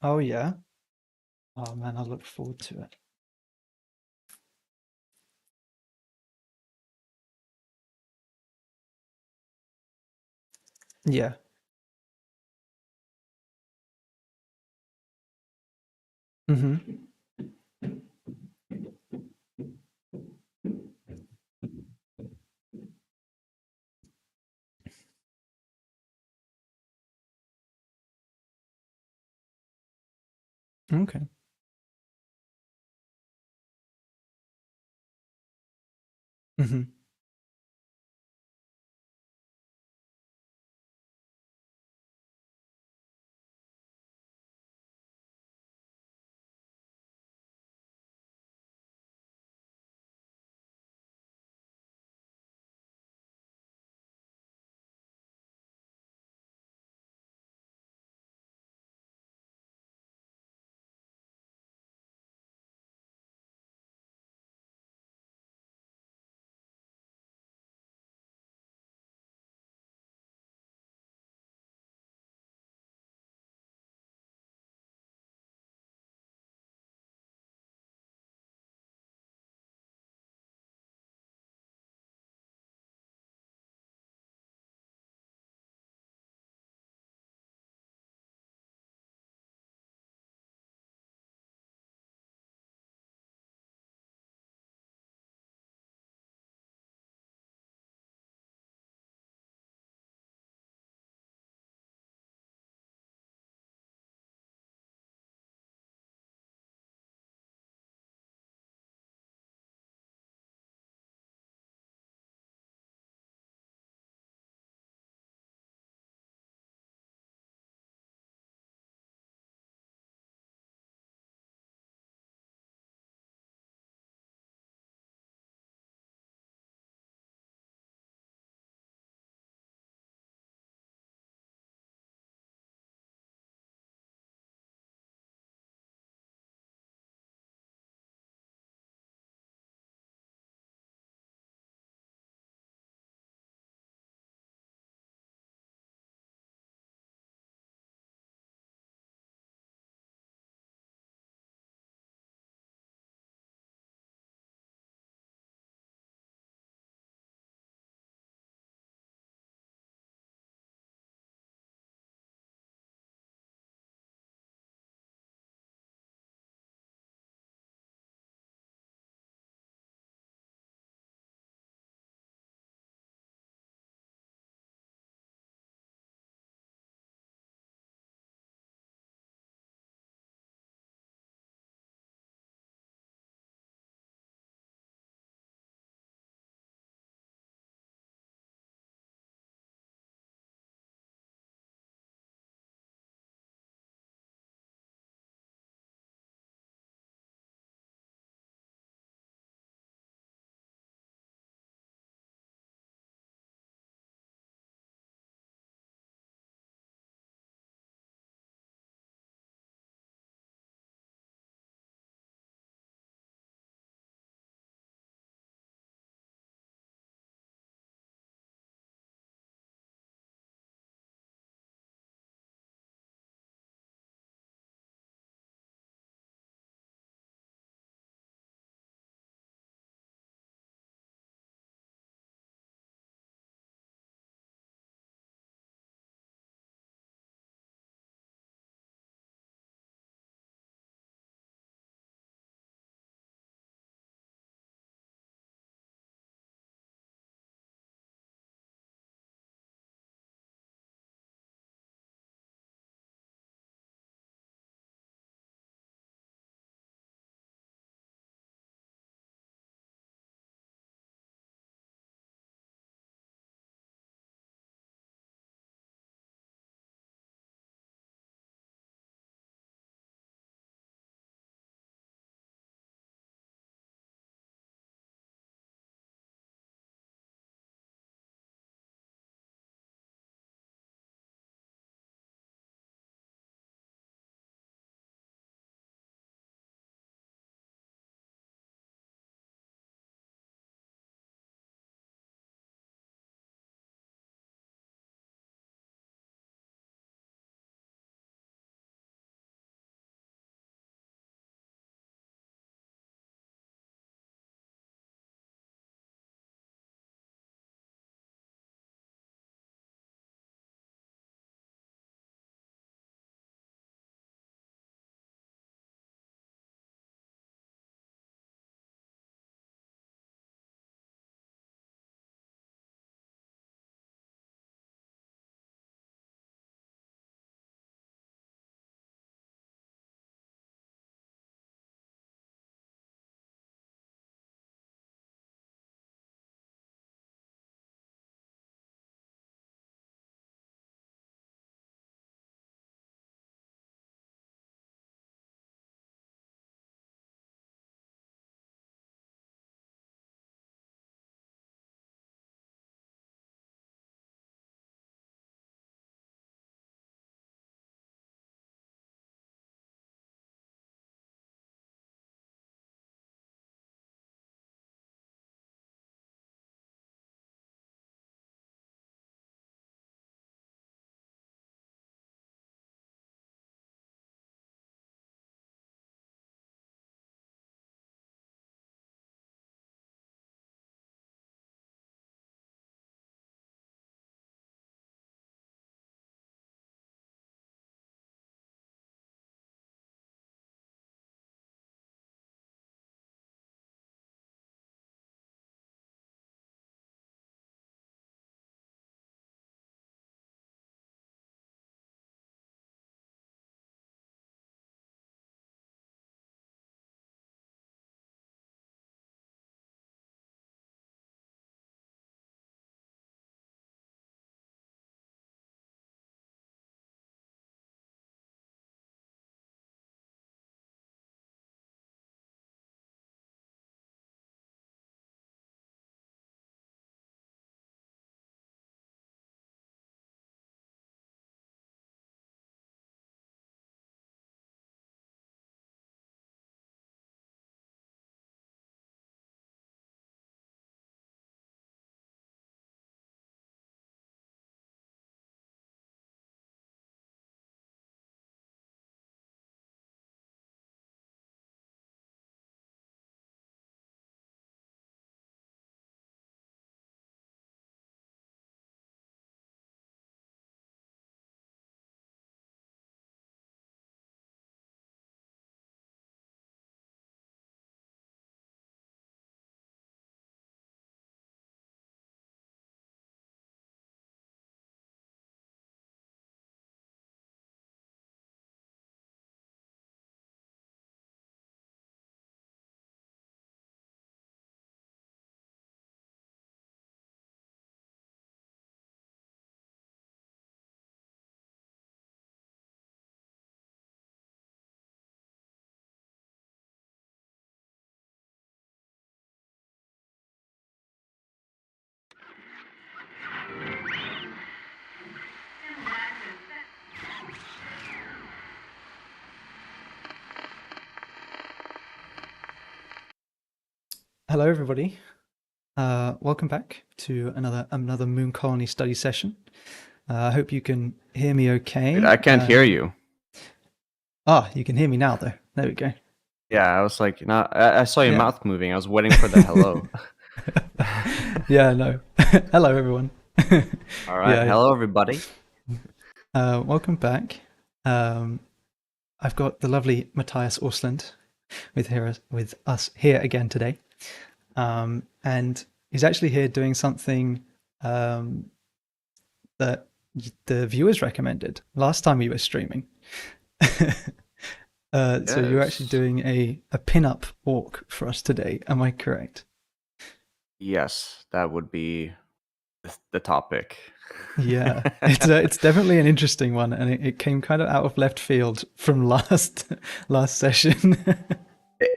Oh yeah. Oh man, I look forward to it. Yeah. Mm-hmm. Okay. Mm-hmm. Hello, everybody. Welcome back to another Moon Colony study session. I hope you can hear me okay. Wait, I can't hear you. You can hear me now, though. There we go. Yeah, I was like, no, I saw your Yeah. mouth moving. I was waiting for the hello. Yeah, no. Hello, everyone. All right, hello everybody. Welcome back. I've got the lovely Mathias Osland with us here again today, and he's actually here doing something that the viewers recommended last time we were streaming. So you're actually doing a pin-up orc for us today. Am I correct? Yes, that would be the topic. Yeah, it's definitely an interesting one, and it came kind of out of left field from last session.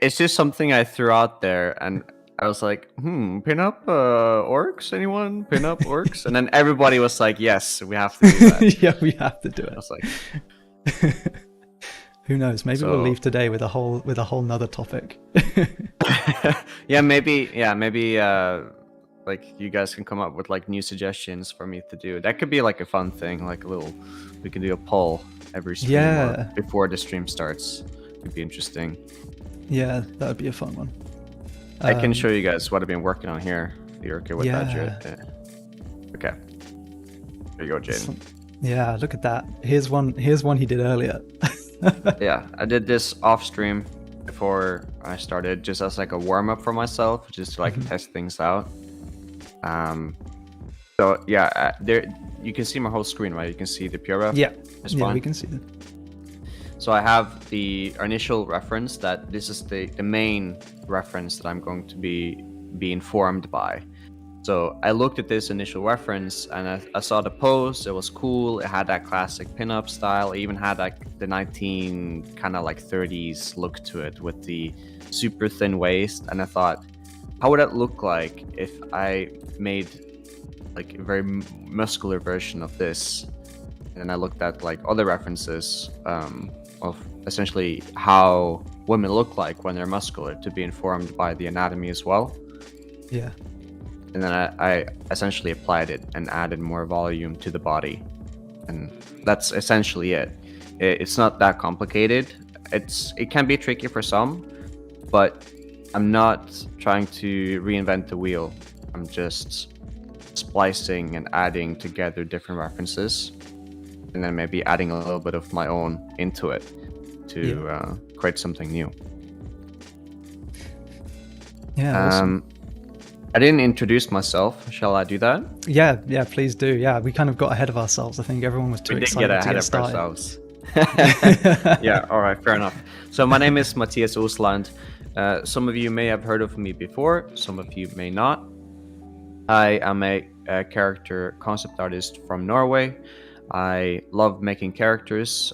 It's just something I threw out there, and I was like, pin up orcs? Anyone? Pin up orcs? And then everybody was like, yes, we have to do that. Yeah, we have to do it. I was like, who knows? Maybe we'll leave today with a whole nother topic. maybe like you guys can come up with like new suggestions for me to do. That could be like a fun thing, like we can do a poll every stream or before the stream starts. It'd be interesting. Yeah, that would be a fun one. I can show you guys what I've been working on here. You're okay with that, Jared? Okay. There you go, Jaden. Yeah, look at that. Here's one he did earlier. Yeah, I did this off stream before I started, just as like a warm up for myself, just to like test things out. So yeah, there you can see my whole screen, right? You can see the PRF. Yeah, we can see them. So I have the initial reference that this is the main reference that I'm going to be informed by. So I looked at this initial reference and I saw the pose. It was cool. It had that classic pinup style. It even had like the 30s look to it with the super thin waist. And I thought, how would that look like if I made like a very muscular version of this? And then I looked at like other references of essentially how women look like when they're muscular, to be informed by the anatomy as well. Yeah. And then I essentially applied it and added more volume to the body. And that's essentially it. It's not that complicated. It can be tricky for some, but I'm not trying to reinvent the wheel. I'm just splicing and adding together different references, and then maybe adding a little bit of my own into it to create something new. Yeah. Awesome. I didn't introduce myself. Shall I do that? Yeah, please do. Yeah, we kind of got ahead of ourselves. I think everyone was too excited to get started. Ourselves. Yeah, all right, fair enough. So my name is Mathias Osland. Some of you may have heard of me before, some of you may not. I am a character concept artist from Norway. I love making characters.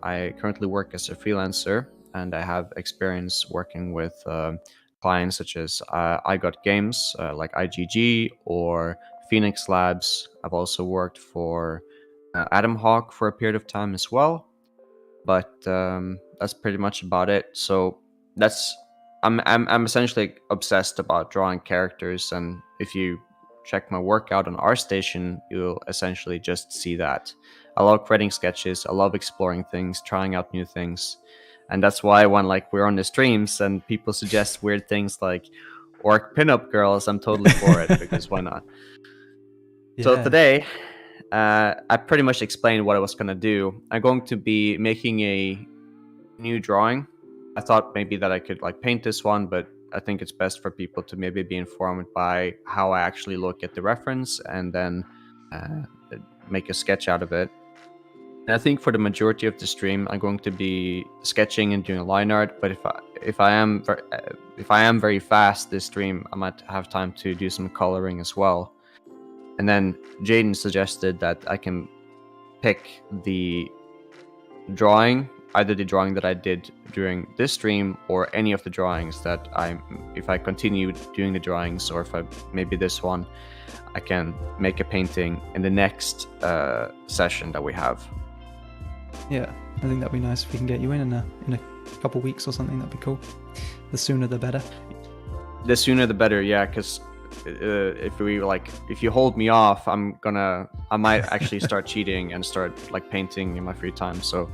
I currently work as a freelancer, and I have experience working with clients such as I Got Games, like IGG or Phoenix Labs. I've also worked for Adam Hawk for a period of time as well, but that's pretty much about it. So I'm essentially obsessed about drawing characters, and if you check my work out on ArtStation, you'll essentially just see that. I love creating sketches. I love exploring things, trying out new things. And that's why when like we're on the streams and people suggest weird things like orc pinup girls, I'm totally for it, because why not? Yeah. So today, I pretty much explained what I was going to do. I'm going to be making a new drawing. I thought maybe that I could like paint this one, but I think it's best for people to maybe be informed by how I actually look at the reference and then make a sketch out of it. And I think for the majority of the stream, I'm going to be sketching and doing line art. But if I am very fast this stream, I might have time to do some coloring as well. And then Jaden suggested that I can pick the drawing, either the drawing that I did during this stream or any of the drawings that if I continue doing the drawings, or if maybe this one, I can make a painting in the next session that we have. Yeah, I think that'd be nice if we can get you in a couple weeks or something. That'd be cool. The sooner the better. The sooner the better, yeah, because if you hold me off, I might actually start cheating and start like painting in my free time. So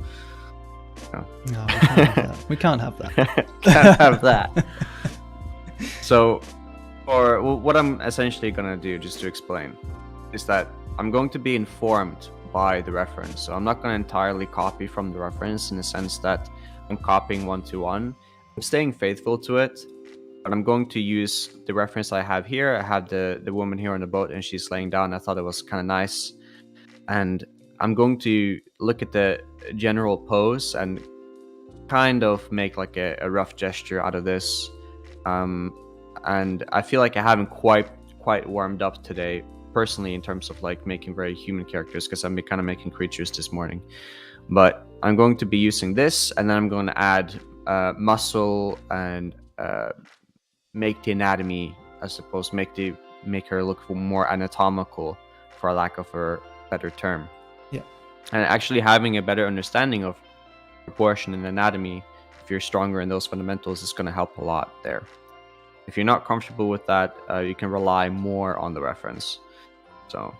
No, we can't have that. We can't have that. can't have that. So, or what I'm essentially gonna do, just to explain, is that I'm going to be informed by the reference. So I'm not going to entirely copy from the reference in the sense that I'm copying one to one. I'm staying faithful to it, but I'm going to use the reference I have here. I have the woman here on the boat and she's laying down. I thought it was kind of nice. And I'm going to look at the general pose and kind of make like a rough gesture out of this. And I feel like I haven't quite warmed up today, personally, in terms of like making very human characters, because I've been kind of making creatures this morning. But I'm going to be using this, and then I'm going to add muscle and make the anatomy, I suppose, make her look more anatomical, for lack of a better term. Yeah. And actually having a better understanding of proportion and anatomy, if you're stronger in those fundamentals, is going to help a lot there. If you're not comfortable with that, you can rely more on the reference. So.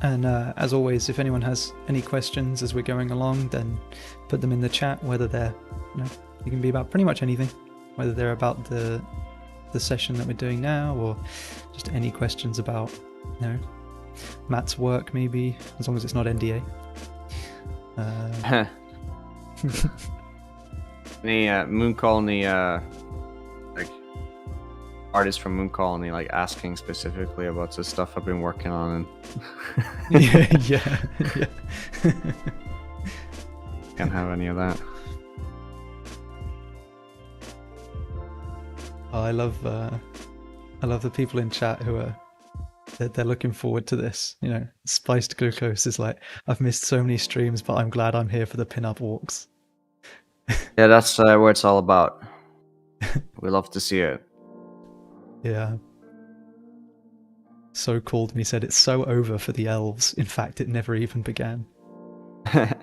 And as always, if anyone has any questions as we're going along, then put them in the chat. Whether they're, you can be about pretty much anything, whether they're about the session that we're doing now, or just any questions about, Matt's work, maybe, as long as it's not NDA. The Moon Colony, like artists from Moon Colony, like asking specifically about the stuff I've been working on. And yeah. Can't have any of that. Oh, I love the people in chat who are they're looking forward to this. Spiced Glucose is like, I've missed so many streams, but I'm glad I'm here for the pin-up walks. Yeah, that's what it's all about. We love to see it. Yeah. So called me said it's so over for the elves. In fact, it never even began. The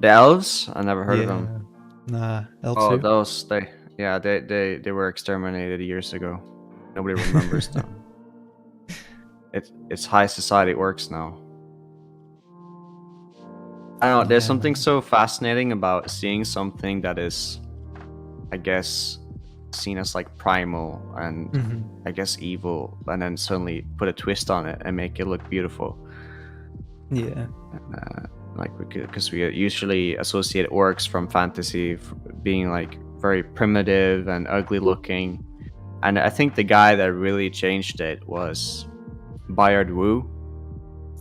elves? I never heard of them. Nah, L2. Oh, those they were exterminated years ago. Nobody remembers them. It's high society orcs now. I don't know, there's something so fascinating about seeing something that is, I guess, seen as like primal and I guess evil, and then suddenly put a twist on it and make it look beautiful. Yeah. Because we usually associate orcs from fantasy being like very primitive and ugly looking, and I think the guy that really changed it was Bayard Wu.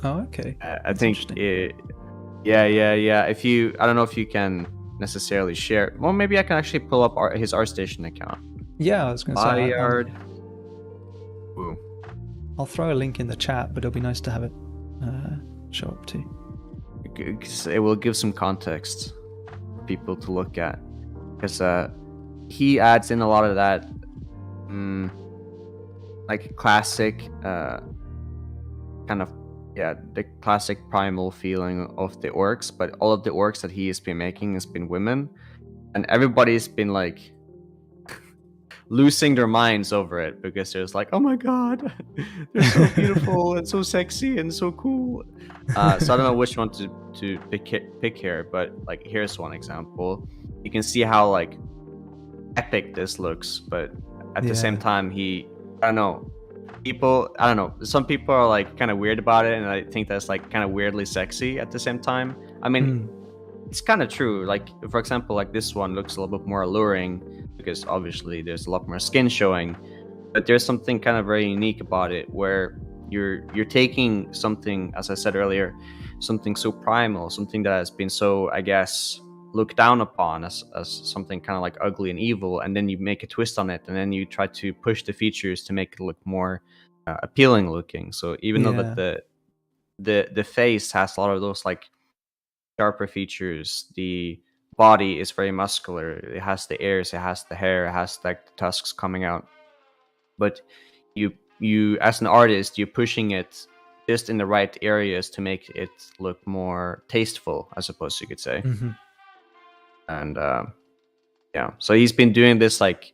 Oh, okay. I think yeah. I don't know if you can necessarily share. Well, maybe I can actually pull up his ArtStation account. Yeah, I was going to say. Bayard Wu. I'll throw a link in the chat, but it'll be nice to have it show up too. It will give some context for people to look at, because he adds in a lot of that like classic kind of the classic primal feeling of the orcs, but all of the orcs that he has been making has been women, and everybody's been like losing their minds over it, because there's like, oh my god, they're so beautiful and so sexy and so cool. So I don't know which one to pick here, but like here's one example. You can see how like epic this looks, but at the same time, I don't know, some people are like kind of weird about it, and I think that's like kind of weirdly sexy at the same time. I mean, it's kind of true. Like, for example, like this one looks a little bit more alluring because obviously there's a lot more skin showing, but there's something kind of very unique about it where you're taking something, as I said earlier, something so primal, something that has been so, I guess, looked down upon as something kind of like ugly and evil, and then you make a twist on it, and then you try to push the features to make it look more appealing looking. So even though that the face has a lot of those like sharper features, the body is very muscular, it has the ears, it has the hair, it has like the tusks coming out, but you as an artist, you're pushing it just in the right areas to make it look more tasteful, I suppose you could say. And so he's been doing this like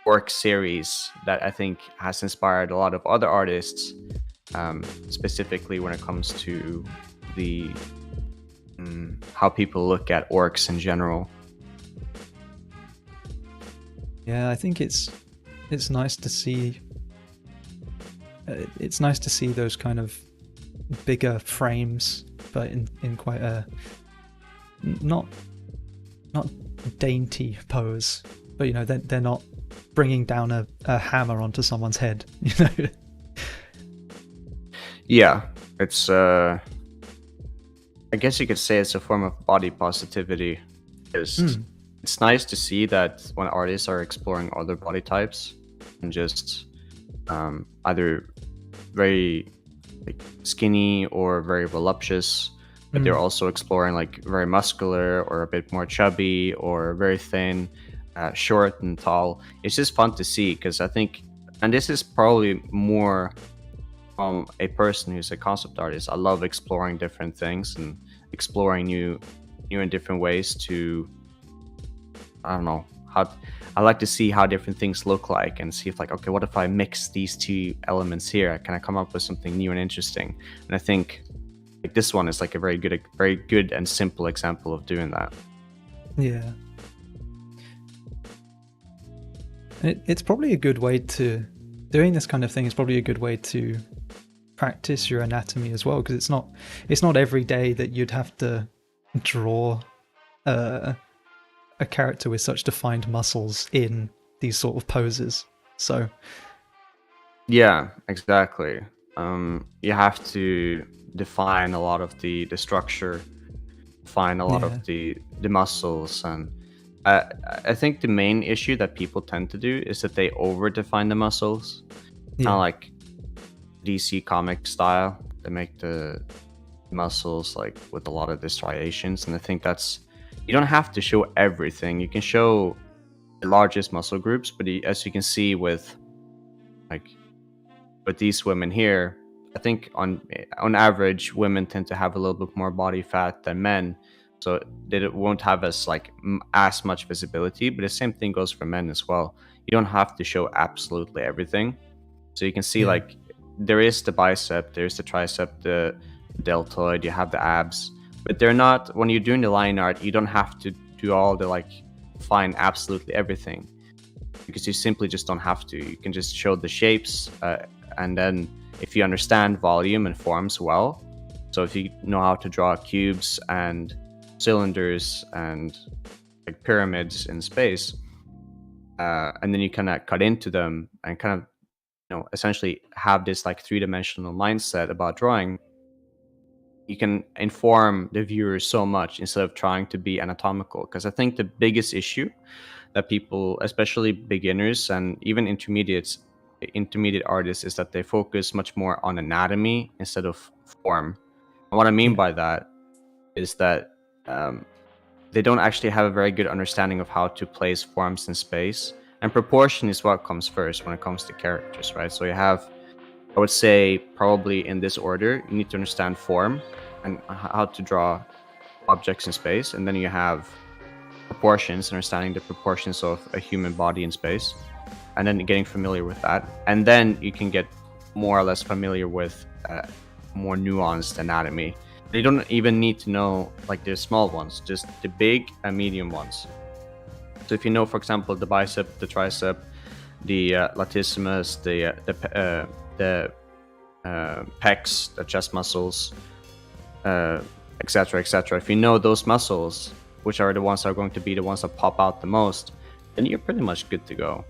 Orc series that I think has inspired a lot of other artists, specifically when it comes to the how people look at orcs in general. Yeah, I think it's nice to see. It's nice to see those kind of bigger frames, but in quite a not dainty pose. But you know, they're not bringing down a hammer onto someone's head. You know. Yeah, it's I guess you could say it's a form of body positivity. Because it's nice to see that when artists are exploring other body types and just either very like skinny or very voluptuous, but they're also exploring like very muscular or a bit more chubby or very thin, short and tall. It's just fun to see because I think, and this is probably more from a person who's a concept artist. I love exploring different things and exploring new and different ways to, I don't know, how I like to see how different things look like and see if like, okay, what if I mix these two elements here? Can I come up with something new and interesting? And I think like this one is like a very good and simple example of doing that. Yeah. It's probably a good way to, doing this kind of thing is probably a good way to practice your anatomy as well, because it's not every day that you'd have to draw a character with such defined muscles in these sort of poses. So yeah, exactly. You have to define a lot of the structure, define a lot of the muscles, and I think the main issue that people tend to do is that they over define the muscles, kind of like DC comic style. They make the muscles like with a lot of the striations, and I think that's, you don't have to show everything. You can show the largest muscle groups, but as you can see with these women here, I think on average women tend to have a little bit more body fat than men, so they won't have as much visibility. But the same thing goes for men as well. You don't have to show absolutely everything. So you can see like there is the bicep, there's the tricep, the deltoid, you have the abs, but they're not, when you're doing the line art, you don't have to do all the find absolutely everything, because you simply just don't have to. You can just show the shapes, and then if you understand volume and forms well, so if you know how to draw cubes and cylinders and like pyramids in space, and then you kind of cut into them and kind of, you know, essentially have this like three-dimensional mindset about drawing, you can inform the viewer so much instead of trying to be anatomical. Because I think the biggest issue that people, especially beginners and even intermediate artists, is that they focus much more on anatomy instead of form. And what I mean by that is that they don't actually have a very good understanding of how to place forms in space. And proportion is what comes first when it comes to characters, right? So you have, I would say, probably in this order, you need to understand form and how to draw objects in space. And then you have proportions, understanding the proportions of a human body in space, and then getting familiar with that. And then you can get more or less familiar with more nuanced anatomy. You don't even need to know like the small ones, just the big and medium ones. So if you know, for example, the bicep, the tricep, the latissimus, the pecs, the chest muscles, etc., etc. If you know those muscles, which are the ones that are going to be the ones that pop out the most, then you're pretty much good to go.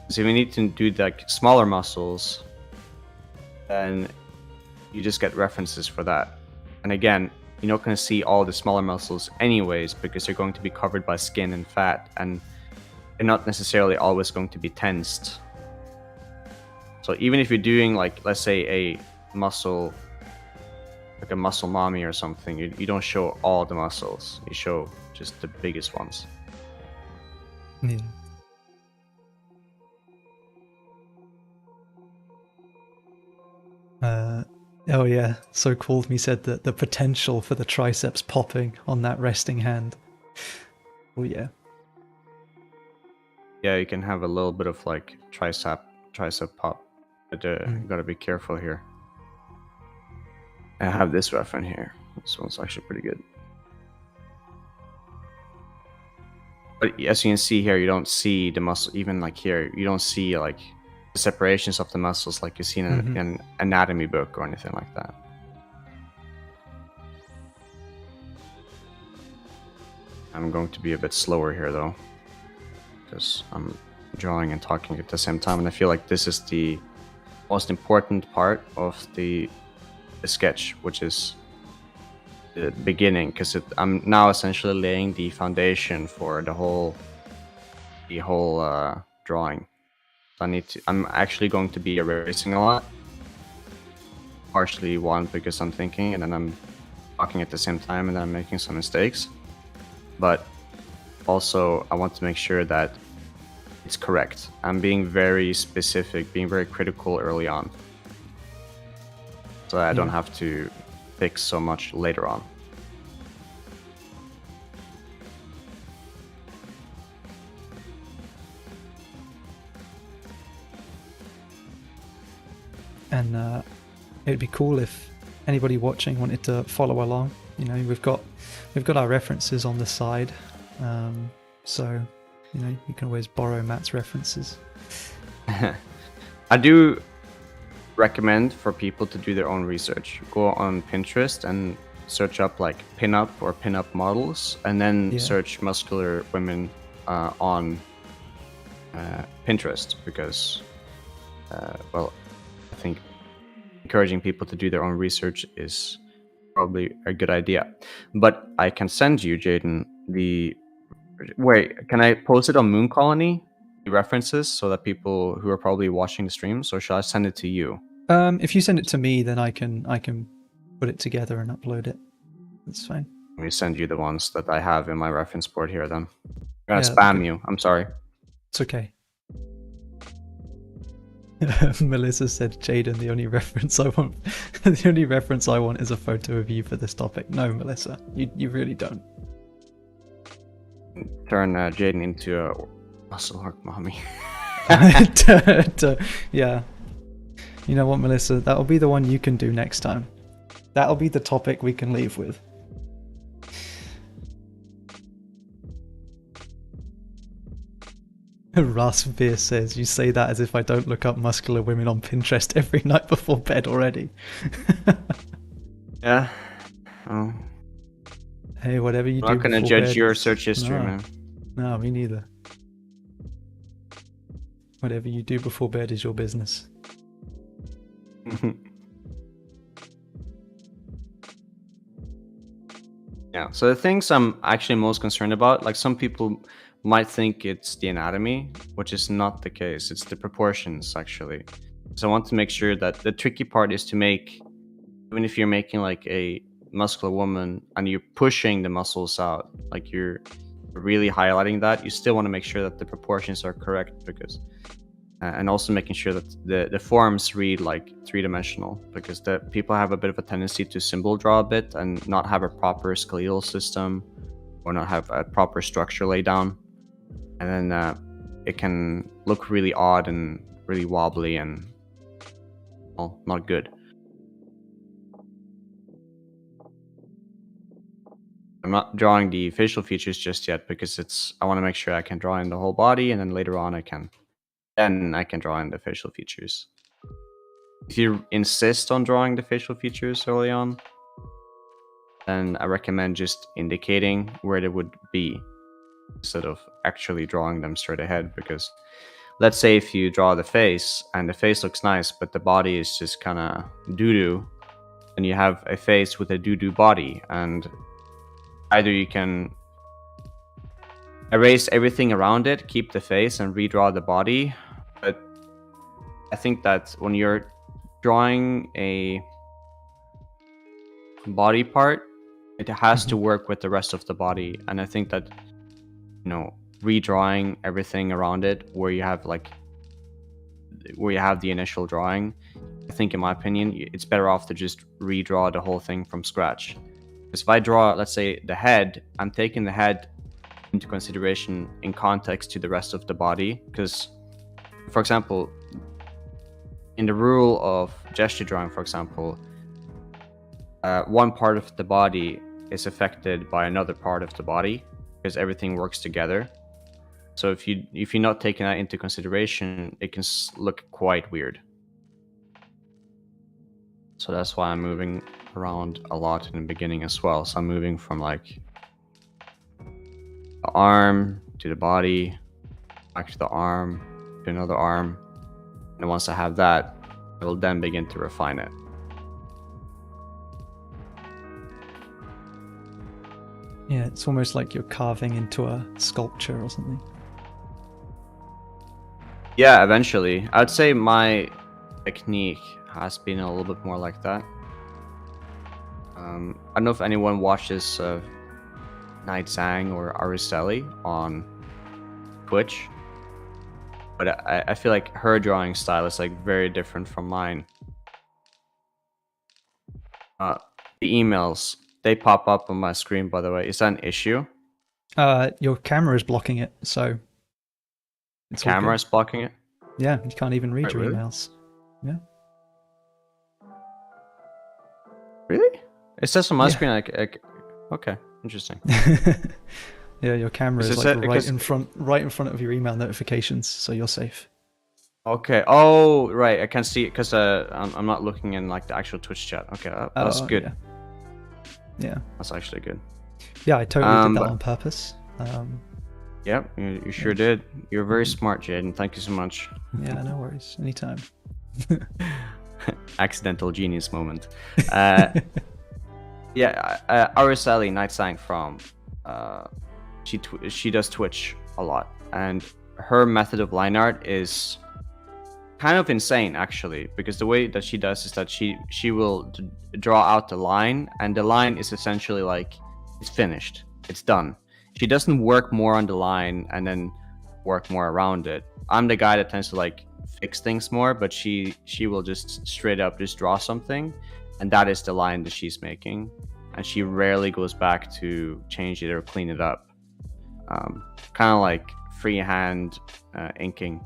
So if you need to do like smaller muscles, then you just get references for that. And again, you're not going to see all the smaller muscles anyways, because they're going to be covered by skin and fat, and they're not necessarily always going to be tensed. So even if you're doing like, let's say a muscle, like a muscle mommy or something, you don't show all the muscles, you show just the biggest ones. Yeah. Oh yeah, so cool. He said that the potential for the triceps popping on that resting hand. Oh yeah. Yeah, you can have a little bit of like tricep pop, but gotta be careful here. I have this reference here. This one's actually pretty good. But as you can see here, you don't see the muscle, even like here, you don't see like the separations of the muscles like you see in an anatomy book or anything like that. I'm going to be a bit slower here though, because I'm drawing and talking at the same time, and I feel like this is the most important part of the sketch, which is the beginning, because I'm now essentially laying the foundation for the whole drawing. So I'm actually going to be erasing a lot, partially one because I'm thinking and then I'm talking at the same time and then I'm making some mistakes, but also I want to make sure that it's correct. I'm being very specific, being very critical early on, so I don't have to fix so much later on. And it'd be cool if anybody watching wanted to follow along. You know, we've got our references on the side, so you know you can always borrow Matt's references. I do recommend for people to do their own research. Go on Pinterest and search up like pinup models, and then search muscular women on Pinterest, because well, I think encouraging people to do their own research is probably a good idea. But I can send you, Jaden, can I post it on Moon Colony, the references, so that people who are probably watching the streams, or should I send it to you? If you send it to me, then I can put it together and upload it. That's fine. Let me send you the ones that I have in my reference board here then. I'm gonna spam you. I'm sorry. It's okay. Melissa said, Jaden, the only reference I want is a photo of you for this topic. No, Melissa, you really don't. Turn Jaden into a muscle arc mommy. Yeah. You know what, Melissa? That'll be the one you can do next time. That'll be the topic we can leave with. Rasveer says, you say that as if I don't look up muscular women on Pinterest every night before bed already. Yeah. Oh. Hey, whatever you do. I'm not gonna judge your search history, man. No, me neither. Whatever you do before bed is your business. Yeah, so the things I'm actually most concerned about, like some people might think it's the anatomy, which is not the case. It's the proportions, actually. So I want to make sure that the tricky part is to make, even if you're making like a muscular woman and you're pushing the muscles out, like you're really highlighting that, you still want to make sure that the proportions are correct, because and also making sure that the forms read like three-dimensional, because the people have a bit of a tendency to symbol draw a bit and not have a proper skeletal system or not have a proper structure laid down, and then it can look really odd and really wobbly and, well, not good. I'm not drawing the facial features just yet because I want to make sure I can draw in the whole body, and then later on I can draw in the facial features. If you insist on drawing the facial features early on, then I recommend just indicating where they would be instead of actually drawing them straight ahead, because let's say if you draw the face and the face looks nice but the body is just kind of doo-doo, then you have a face with a doo-doo body, and either you can erase everything around it, keep the face, and redraw the body. But I think that when you're drawing a body part, it has to work with the rest of the body. And I think that, you know, redrawing everything around it where you have the initial drawing, I think, in my opinion, it's better off to just redraw the whole thing from scratch. Because if I draw, let's say, the head, I'm taking the head into consideration in context to the rest of the body. Because, for example, in the rule of gesture drawing, for example, one part of the body is affected by another part of the body because everything works together. So if you're not taking that into consideration, it can look quite weird. So that's why I'm moving around a lot in the beginning as well. So I'm moving from like the arm to the body, back to the arm, to another arm. And once I have that, I will then begin to refine it. Yeah, it's almost like you're carving into a sculpture or something. Yeah, eventually. I'd say my technique has been a little bit more like that. I don't know if anyone watches Night Zhang or Araceli on Twitch, but I feel like her drawing style is like very different from mine. The emails, they pop up on my screen, by the way. Is that an issue? Your camera is blocking it, so The camera is blocking it? Yeah, you can't even read your really? emails. Yeah. Really? It says on my screen like okay, interesting. Yeah, your camera is it- like right in front of your email notifications, so you're safe. Okay. Oh, right. I can see it because I'm not looking in like the actual Twitch chat. Okay, that's good. Yeah. That's actually good. Yeah, I totally did that on purpose. Yep, you sure did. You're very smart, Jaden. Thank you so much. Yeah, no worries. Anytime. Accidental genius moment. Yeah, Araceli Night Zhang from she does Twitch a lot, and her method of line art is kind of insane actually, because the way that she does is that she will draw out the line, and the line is essentially like it's finished, it's done. She doesn't work more on the line and then work more around it. I'm the guy that tends to like fix things more, but she will just straight up just draw something, and that is the line that she's making, and she rarely goes back to change it or clean it up. Kind of like freehand inking,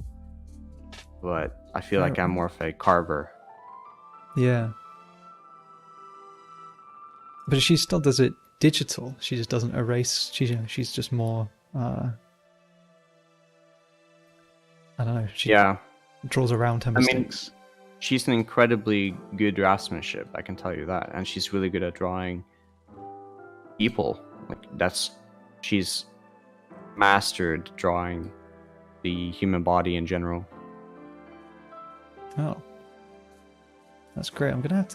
but I feel like I'm more of a carver. Yeah, but she still does it digital. She just doesn't erase. She's just more. I don't know. She draws around her mistakes. I mean, she's an incredibly good draftsmanship, I can tell you that, and she's really good at drawing people. Like she's mastered drawing the human body in general. Oh, that's great. I'm gonna have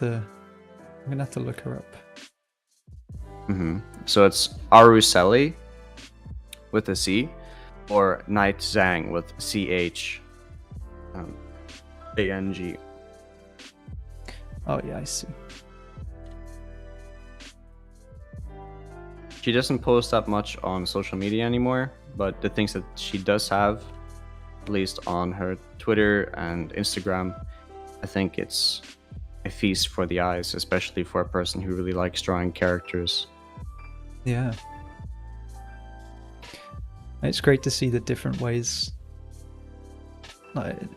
to look her up. So it's Araceli with a C, or Night Zhang with CH ANG. Oh yeah, I see. She doesn't post that much on social media anymore, but the things that she does have, at least on her Twitter and Instagram, I think it's a feast for the eyes, especially for a person who really likes drawing characters. Yeah. It's great to see the different ways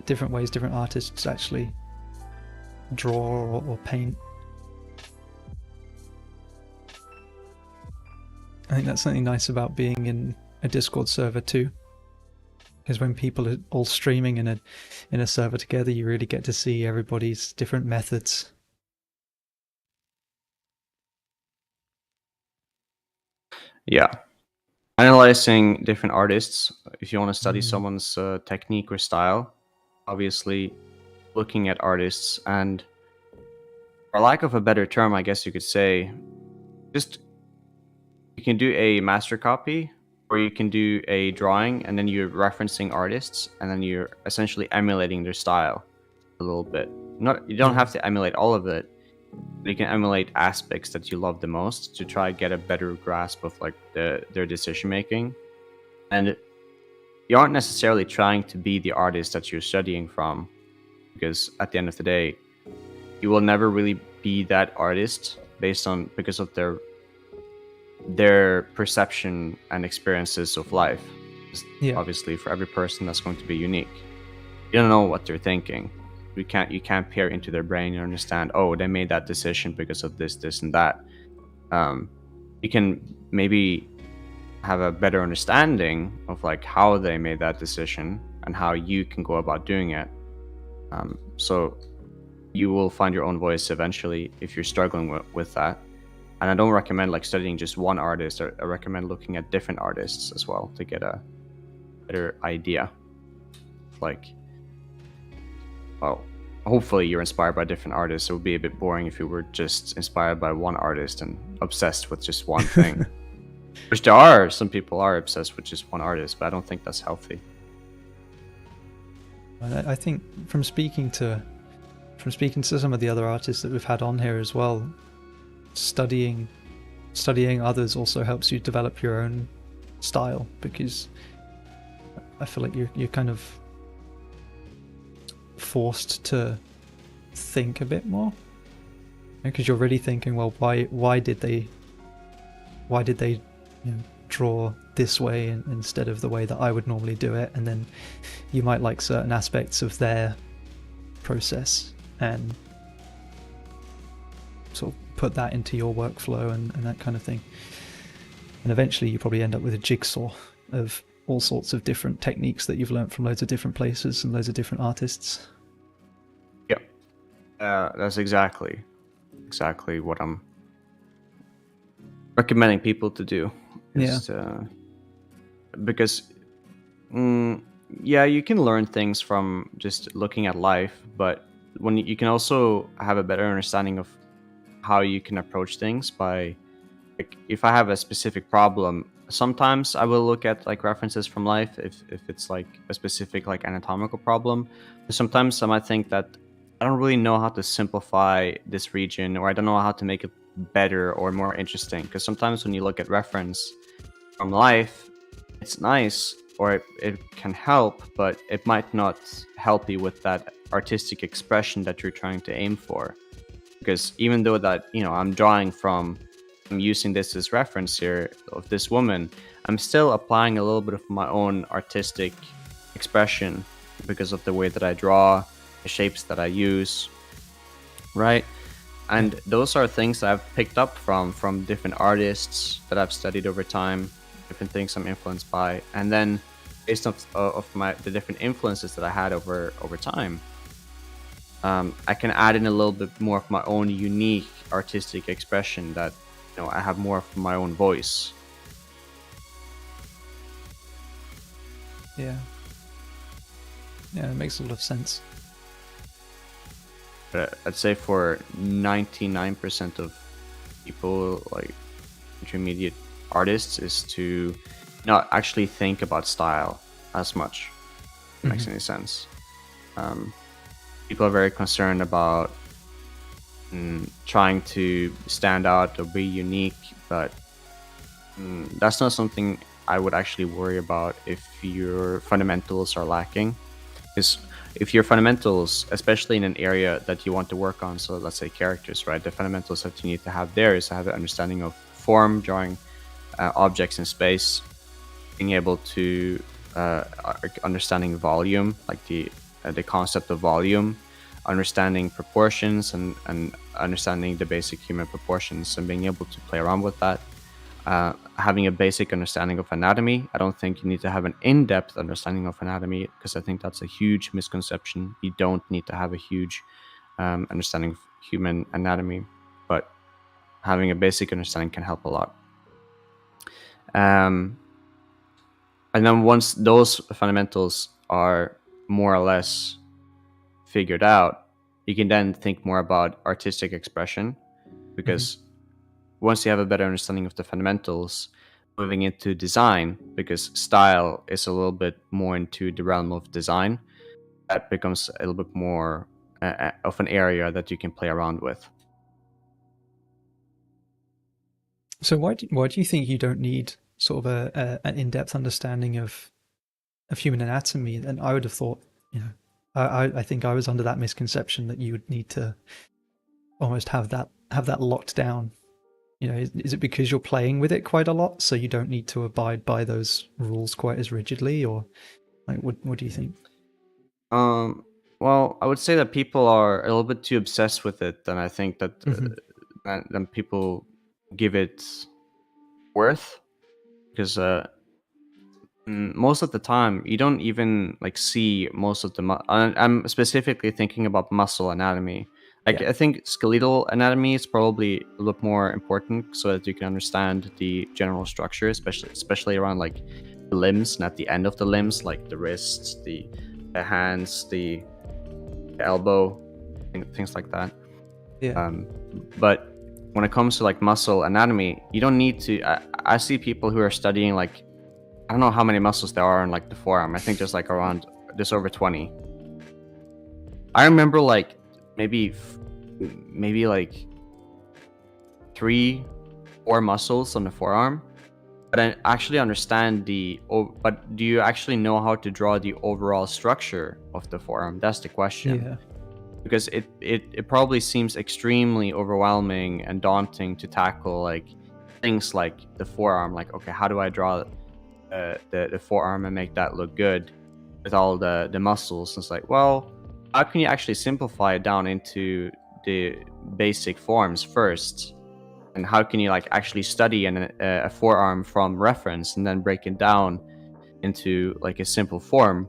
different artists actually draw or paint. I think that's something nice about being in a Discord server too, because when people are all streaming in a server together, you really get to see everybody's different methods. Yeah. Analyzing different artists, if you want to study someone's technique or style, obviously looking at artists, and for lack of a better term, I guess you could say, just you can do a master copy, or you can do a drawing and then you're referencing artists and then you're essentially emulating their style a little bit. You don't have to emulate all of it. You can emulate aspects that you love the most to try to get a better grasp of like their decision making. And you aren't necessarily trying to be the artist that you're studying from, because at the end of the day, you will never really be that artist because of their their perception and experiences of life. Yeah. Obviously, for every person, that's going to be unique. You don't know what they're thinking. You can't peer into their brain and understand, oh, they made that decision because of this, and that. You can maybe have a better understanding of like how they made that decision and how you can go about doing it. So you will find your own voice eventually if you're struggling with that. And I don't recommend like studying just one artist. I recommend looking at different artists as well to get a better idea of like, well, hopefully you're inspired by different artists. It would be a bit boring if you were just inspired by one artist and obsessed with just one thing. Which there are, some people are obsessed with just one artist, but I don't think that's healthy. I think from speaking to some of the other artists that we've had on here as well, studying others also helps you develop your own style, because I feel like you're kind of forced to think a bit more, because you're really thinking, well, why did they draw this way instead of the way that I would normally do it, and then you might like certain aspects of their process and sort of put that into your workflow and that kind of thing, and eventually you probably end up with a jigsaw of all sorts of different techniques that you've learned from loads of different places and loads of different artists. Yep. That's exactly what I'm recommending people to do. Because you can learn things from just looking at life, but when you can also have a better understanding of how you can approach things by, like, if I have a specific problem, sometimes I will look at like references from life if it's like a specific like anatomical problem. But sometimes I might think that I don't really know how to simplify this region, or I don't know how to make it better or more interesting, because sometimes when you look at reference from life, it's nice, or it can help, but it might not help you with that artistic expression that you're trying to aim for. Because even though that, I'm using this as reference here of this woman, I'm still applying a little bit of my own artistic expression because of the way that I draw, the shapes that I use, right? And those are things that I've picked up from different artists that I've studied over time, different things I'm influenced by, and then based off of the different influences that I had over time, I can add in a little bit more of my own unique artistic expression that, I have more of my own voice. Yeah, it makes a lot of sense. But I'd say for 99% of people, like intermediate artists, is to not actually think about style as much. If it makes any sense. People are very concerned about trying to stand out or be unique, but that's not something I would actually worry about if your fundamentals are lacking. Because if your fundamentals, especially in an area that you want to work on, so let's say characters, right? The fundamentals that you need to have there is to have an understanding of form, drawing objects in space, being able to understanding volume, like the concept of volume, understanding proportions, and understanding the basic human proportions, and being able to play around with that. Having a basic understanding of anatomy. I don't think you need to have an in-depth understanding of anatomy, because I think that's a huge misconception. You don't need to have a huge understanding of human anatomy, but having a basic understanding can help a lot. And then once those fundamentals are more or less figured out, you can then think more about artistic expression, because once you have a better understanding of the fundamentals, moving into design, because style is a little bit more into the realm of design, that becomes a little bit more of an area that you can play around with. So why do you think you don't need sort of an in-depth understanding of human anatomy? And I would have thought, I think I was under that misconception that you would need to almost have that locked down, is it because you're playing with it quite a lot, so you don't need to abide by those rules quite as rigidly, or like what do you think? Well, I would say that people are a little bit too obsessed with it, and I think that Hmm. than people give it worth, because most of the time you don't even like see most of the I'm specifically thinking about muscle anatomy. Like, Yeah, I think skeletal anatomy is probably a little more important so that you can understand the general structure, especially around like the limbs and at the end of the limbs, like the wrists, the hands, the elbow, things like that. yeah, um, but when it comes to like muscle anatomy, you don't need to. I see people who are studying like, I don't know how many muscles there are in like the forearm. I think there's like around there's over 20. I remember like maybe like 3 4 muscles on the forearm, but I actually understand but do you actually know how to draw the overall structure of the forearm? That's the question. yeah, Because it probably seems extremely overwhelming and daunting to tackle like things like the forearm. Like, okay, how do I draw the forearm and make that look good with all the muscles? And it's like, well, how can you actually simplify it down into the basic forms first? And how can you like actually study a forearm from reference and then break it down into like a simple form?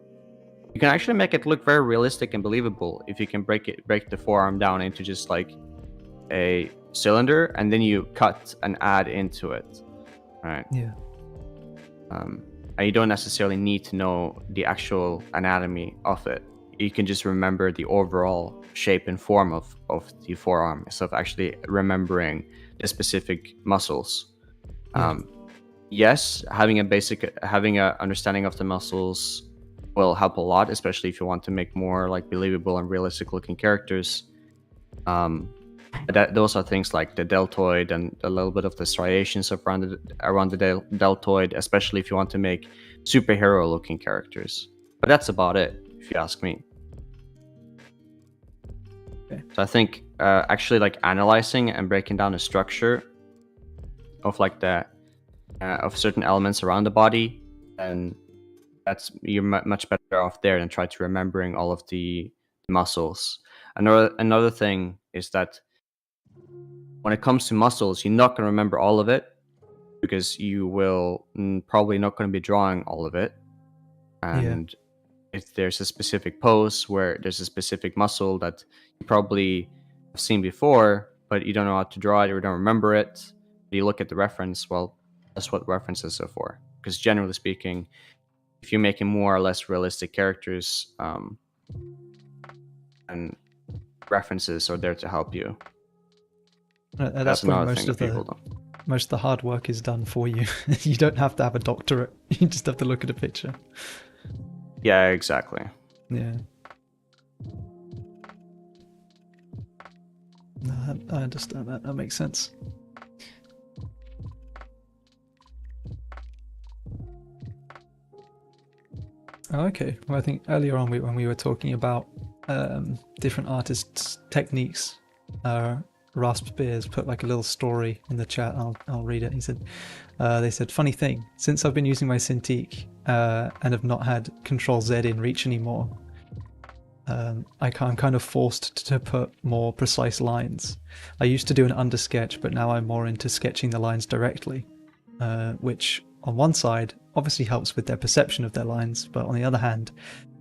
You can actually make it look very realistic and believable if you can break the forearm down into just like a cylinder, and then you cut and add into it, right? yeah, And you don't necessarily need to know the actual anatomy of it. You can just remember the overall shape and form of the forearm instead of actually remembering the specific muscles. yeah. um, yes, having a understanding of the muscles will help a lot, especially if you want to make more like believable and realistic looking characters. Um, those are things like the deltoid and a little bit of the striations around the deltoid, especially if you want to make superhero looking characters. But that's about it, if you ask me. Okay. So I think actually like analyzing and breaking down the structure of like the of certain elements around the body, and you're much better off there than try to remembering all of the muscles. Another thing is that when it comes to muscles, you're not going to remember all of it because you will probably not going to be drawing all of it. Yeah. And if there's a specific pose where there's a specific muscle that you probably have seen before, but you don't know how to draw it or don't remember it, you look at the reference, well, that's what references are for. Because generally speaking, if you're making more or less realistic characters, and references are there to help you. At That's that point, another thing that people don't. most of the hard work is done for you. You don't have to have a doctorate. You just have to look at a picture. Yeah, exactly. Yeah. No, I understand that. That makes sense. Oh, okay. Well, I think earlier on when we were talking about different artists' techniques, Rasp Spears put like a little story in the chat. I'll read it. He said, they said, funny thing, since I've been using my Cintiq and have not had Control Z in Reach anymore, I'm kind of forced to put more precise lines. I used to do an undersketch, but now I'm more into sketching the lines directly, which on one side obviously helps with their perception of their lines, but on the other hand,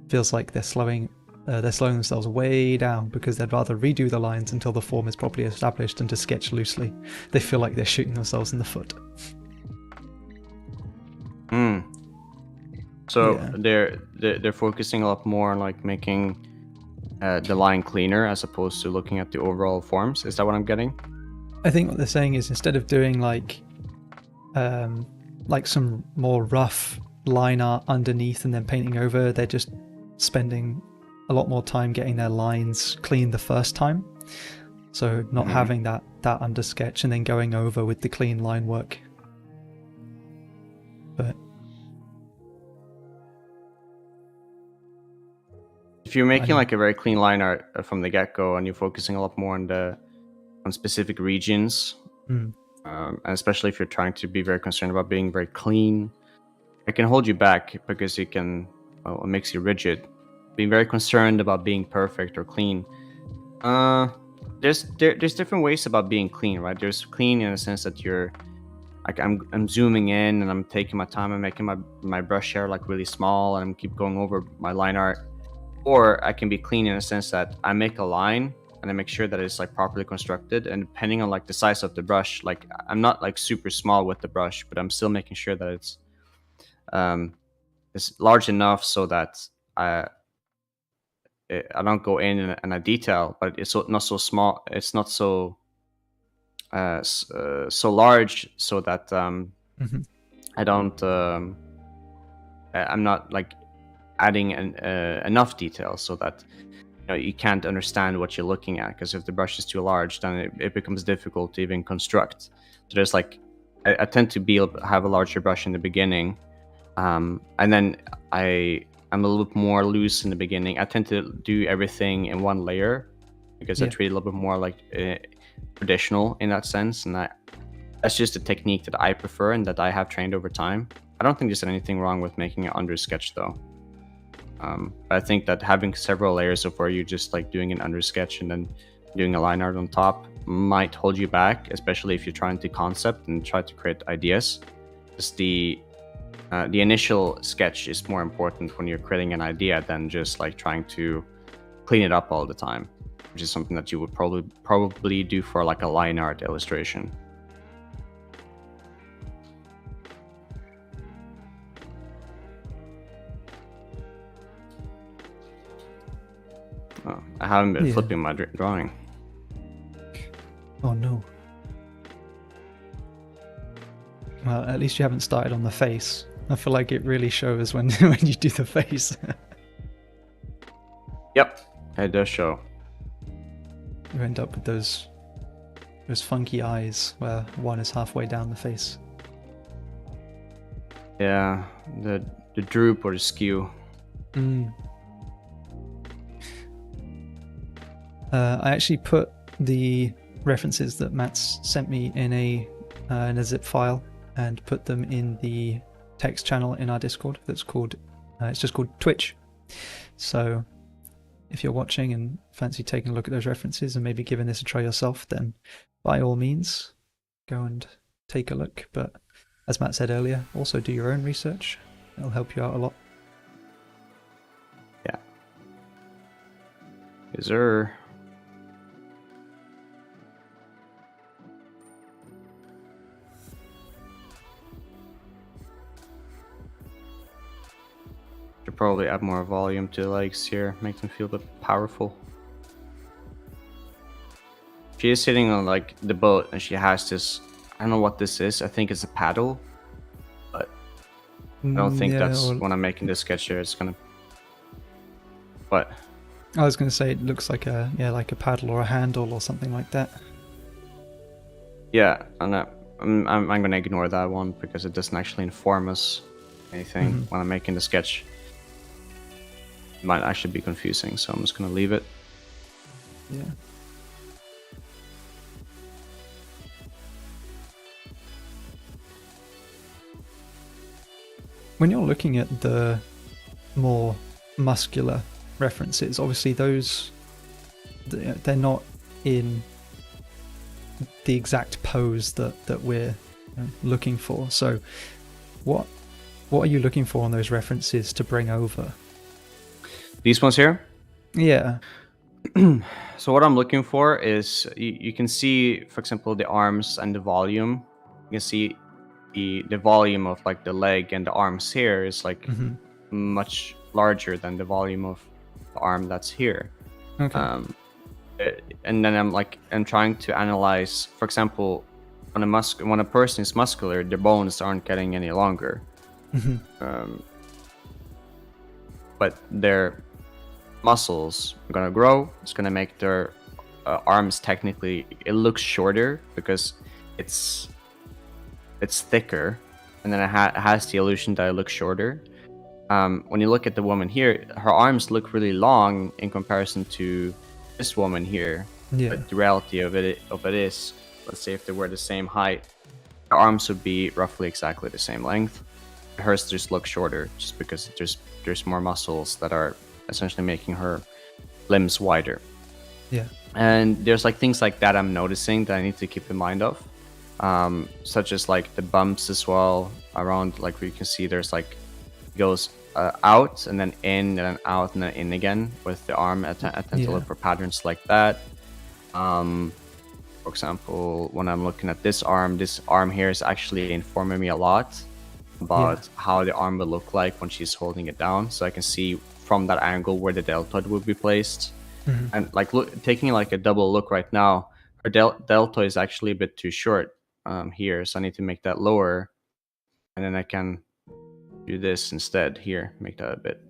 feels like they're slowing themselves way down because they'd rather redo the lines until the form is properly established than to sketch loosely. They feel like they're shooting themselves in the foot. So Yeah. they're focusing a lot more on like making the line cleaner as opposed to looking at the overall forms. Is that what I'm getting? I think what they're saying is instead of doing like some more rough line art underneath and then painting over, they're just spending a lot more time getting their lines clean the first time. So not having that under sketch and then going over with the clean line work. But if you're making like a very clean line art from the get-go and you're focusing a lot more on specific regions, And especially if you're trying to be very concerned about being very clean, it can hold you back because it makes you rigid. Being very concerned about being perfect or clean. There's different ways about being clean, right? There's clean in the sense that you're like I'm zooming in and I'm taking my time and making my brush hair like really small and I'm keep going over my line art. Or I can be clean in a sense that I make a line and I make sure that it's like properly constructed. And depending on like the size of the brush, like I'm not like super small with the brush, but I'm still making sure that um, it's large enough so that I I don't go in a detail, but it's not so small. It's not so so large so that Mm-hmm. I don't. I'm not like adding enough detail so that you can't understand what you're looking at, because if the brush is too large, then it becomes difficult to even construct. So there's like I tend to have a larger brush in the beginning, and then I'm a little bit more loose in the beginning. I tend to do everything in one layer because I treat it a little bit more like traditional in that sense, and that's just a technique that I prefer and that I have trained over time. I don't think there's anything wrong with making an under sketch though. But I think that having several layers of where you're just like doing an under sketch and then doing a line art on top might hold you back, especially if you're trying to concept and try to create ideas. Just the initial sketch is more important when you're creating an idea than just like trying to clean it up all the time, which is something that you would probably do for like a line art illustration. Oh, I haven't been flipping my drawing. Oh no. Well, at least you haven't started on the face. I feel like it really shows when when you do the face. Yep, it does show. You end up with those funky eyes where one is halfway down the face. Yeah, the droop or the skew. I actually put the references that Matt's sent me in a zip file and put them in the text channel in our Discord. That's called it's just called Twitch. So if you're watching and fancy taking a look at those references and maybe giving this a try yourself, then by all means go and take a look. But as Matt said earlier, also do your own research. It'll help you out a lot. Yeah. Is there... Should probably add more volume to the legs here, make them feel a bit powerful. She is sitting on like the boat and she has this, I don't know what this is, I think it's a paddle, but I don't think that's when I'm making this sketch here. It's gonna... What? I was gonna say it looks like a paddle or a handle or something like that. Yeah, and I'm gonna ignore that one because it doesn't actually inform us anything when I'm making the sketch. It might actually be confusing, so I'm just gonna leave it. Yeah. When you're looking at the more muscular references, obviously those, they're not in the exact pose that we're looking for. So what are you looking for on those references to bring over? These ones here? Yeah. So what I'm looking for is, you can see, for example, the arms and the volume. You can see the volume of like the leg and the arms here is like much larger than the volume of the arm that's here. Okay. And then I'm trying to analyze, for example, when a person is muscular, their bones aren't getting any longer. But their muscles are gonna grow. It's gonna make their arms, technically it looks shorter because it's thicker, and then it has the illusion that it looks shorter. When you look at the woman here, her arms look really long in comparison to this woman here. Yeah. But the reality of it is, let's say if they were the same height, the arms would be roughly exactly the same length. Hers just looks shorter, just because there's more muscles that are essentially making her limbs wider. Yeah. And there's like things like that I'm noticing that I need to keep in mind of, such as like the bumps as well around, like where you can see there's like goes out and then in and then out and then in again with the arm. I tend to look for patterns like that. For example, when I'm looking at this arm here is actually informing me a lot about how the arm will look like when she's holding it down, so I can see from that angle where the deltoid would be placed. And like taking like a double look right now, her deltoid is actually a bit too short here, so I need to make that lower, and then I can do this instead here, make that a bit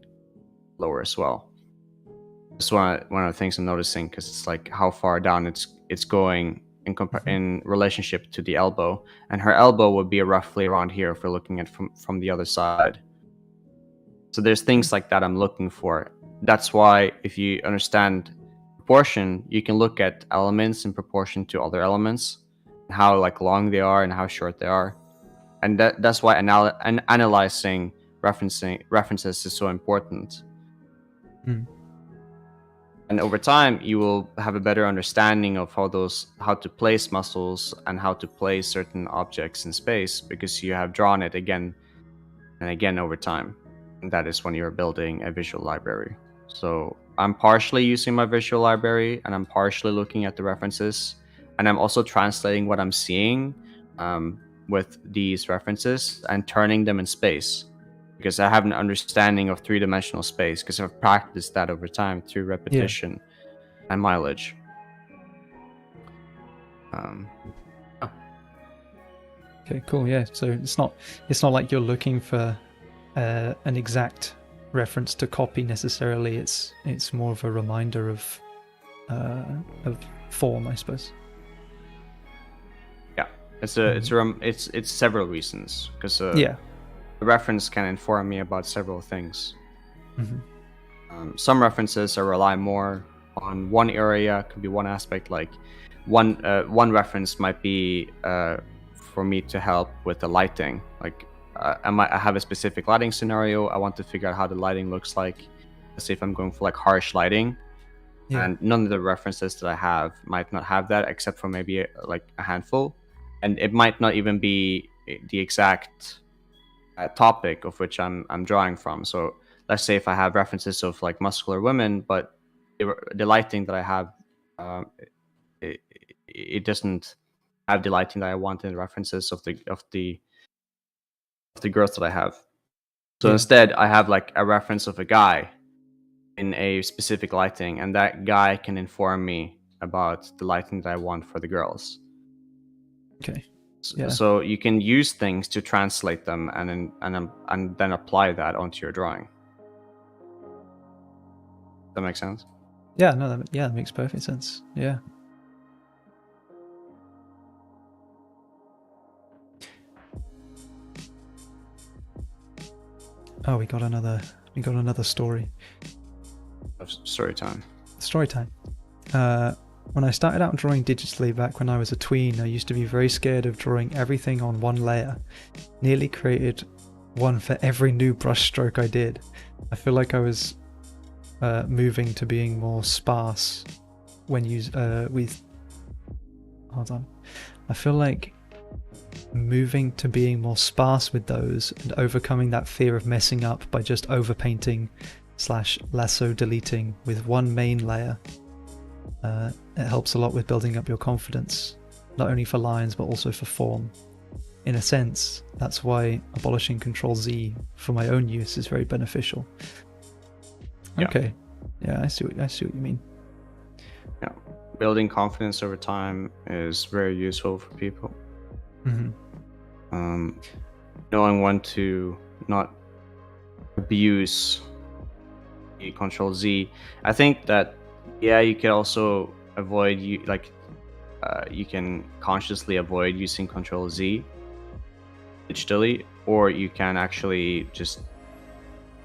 lower as well. It's one of the things I'm noticing, because it's like how far down it's going in relationship to the elbow, and her elbow would be roughly around here if we're looking at from the other side. So there's things like that I'm looking for. That's why if you understand proportion, you can look at elements in proportion to other elements, how like long they are and how short they are, and that's why analyzing references is so important. And over time, you will have a better understanding of how to place muscles and how to place certain objects in space, because you have drawn it again and again over time. And that is when you're building a visual library. So I'm partially using my visual library, and I'm partially looking at the references, and I'm also translating what I'm seeing with these references and turning them in space, because I have an understanding of three-dimensional space, because I've practiced that over time through repetition and mileage. Okay, cool. Yeah, so it's not like you're looking for an exact reference to copy necessarily. It's more of a reminder of form, I suppose. Yeah, it's several reasons, because the reference can inform me about several things. Some references I rely more on one area, could be one aspect, like one reference might be for me to help with the lighting. Like I have a specific lighting scenario, I want to figure out how the lighting looks like. Let's say if I'm going for like harsh lighting, and none of the references that I have might not have that, except for maybe like a handful, and it might not even be the exact topic of which I'm drawing from. So let's say if I have references of like muscular women, but the lighting that I have, it doesn't have the lighting that I want in the references of the girls that I have. So instead, I have like a reference of a guy in a specific lighting, and that guy can inform me about the lighting that I want for the girls. Okay. So you can use things to translate them and then apply that onto your drawing. That makes sense? Yeah, no, that makes perfect sense. Yeah. Oh, we got another story. Story time. Story time. When I started out drawing digitally back when I was a tween, I used to be very scared of drawing everything on one layer. Nearly created one for every new brush stroke I did. I feel like I was moving to being more sparse when hold on. I feel like moving to being more sparse with those and overcoming that fear of messing up by just overpainting / lasso deleting with one main layer. It helps a lot with building up your confidence, not only for lines but also for form. In a sense, that's why abolishing Ctrl-Z for my own use is very beneficial. Yeah. Okay, yeah, I see what you mean. Yeah, building confidence over time is very useful for people. Knowing when to not abuse the Ctrl-Z. I think that you can also avoid you can consciously avoid using Ctrl-Z digitally, or you can actually just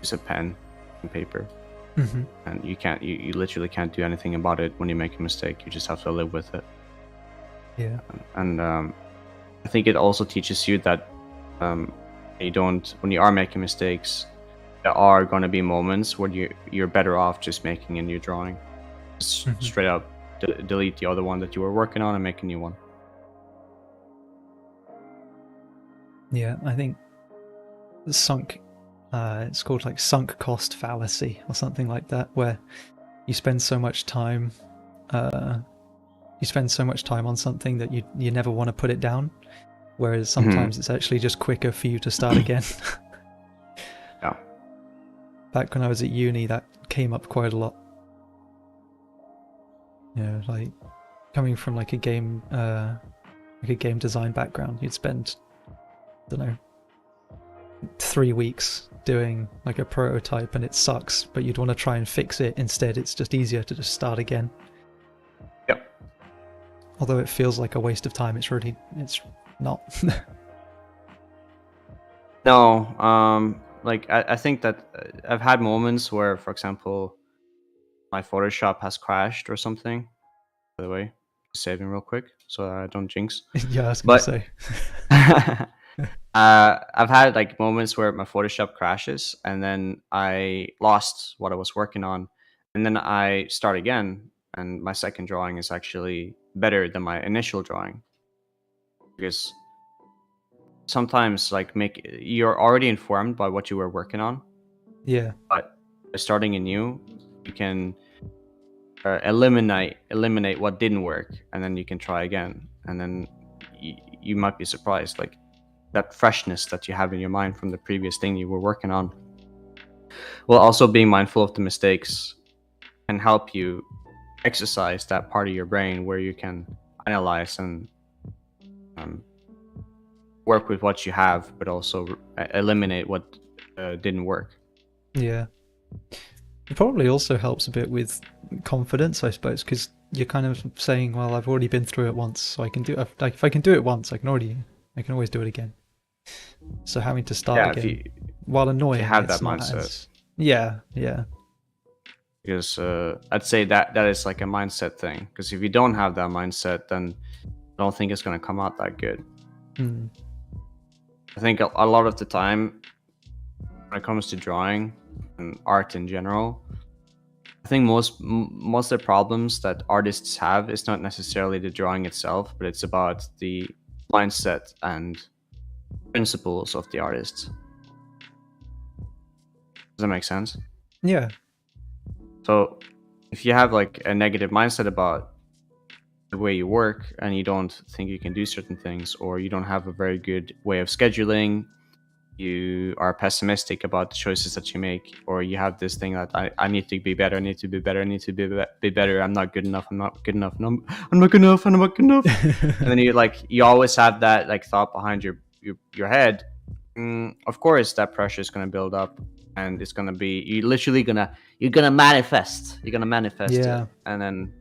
use a pen and paper. And you literally can't do anything about it when you make a mistake. You just have to live with it. Yeah. And I I think it also teaches you that when you are making mistakes, there are going to be moments where you're better off just making a new drawing, Mhm. straight up delete the other one that you were working on and make a new one. Yeah, I think sunk. It's called like sunk cost fallacy or something like that, where you spend so much time. You spend so much time on something that you never want to put it down. Whereas Hmm. sometimes it's actually just quicker for you to start again. Yeah. Back when I was at uni, that came up quite a lot. You know, like coming from like a game design background, you'd spend, I don't know, 3 weeks doing like a prototype and it sucks, but you'd want to try and fix it. Instead, it's just easier to just start again. Yep. Although it feels like a waste of time, it's not. No, like I think that I've had moments where, for example, my Photoshop has crashed or something. By the way, saving real quick so I don't jinx. Yeah, I was gonna But say. I've had like moments where my Photoshop crashes and then I lost what I was working on, and then I start again, and my second drawing is actually better than my initial drawing because sometimes like make you're already informed by what you were working on, Yeah, but by starting anew, you can eliminate what didn't work, and then you can try again, and then you might be surprised, like that freshness that you have in your mind from the previous thing you were working on. Well, also being mindful of the mistakes can help you exercise that part of your brain where you can analyze and um, work with what you have, but also eliminate what didn't work. yeah. It probably also helps a bit with confidence, I suppose, because you're kind of saying, "Well, I've already been through it once, so I can do it. Like if I can do it once, I can always do it again." So having to start Yeah, again, while if you annoying, have it's that not mindset, as. Yeah, yeah, because I'd say that is like a mindset thing. Because if you don't have that mindset, then I don't think it's going to come out that good. mm, I think a lot of the time, when it comes to drawing and art in general, I think most of the problems that artists have is not necessarily the drawing itself, but it's about the mindset and principles of the artist. Does that make sense? yeah, So if you have like a negative mindset about the way you work and you don't think you can do certain things, or you don't have a very good way of scheduling, you are pessimistic about the choices that you make, or you have this thing that I need to be better, I need to be better, I need to be better, I'm not good enough, I'm not good enough, no, I'm not good enough, I'm not good enough. And then you always have that like thought behind your head. Of course that pressure is going to build up, and it's going to be you're gonna manifest, it, yeah, and then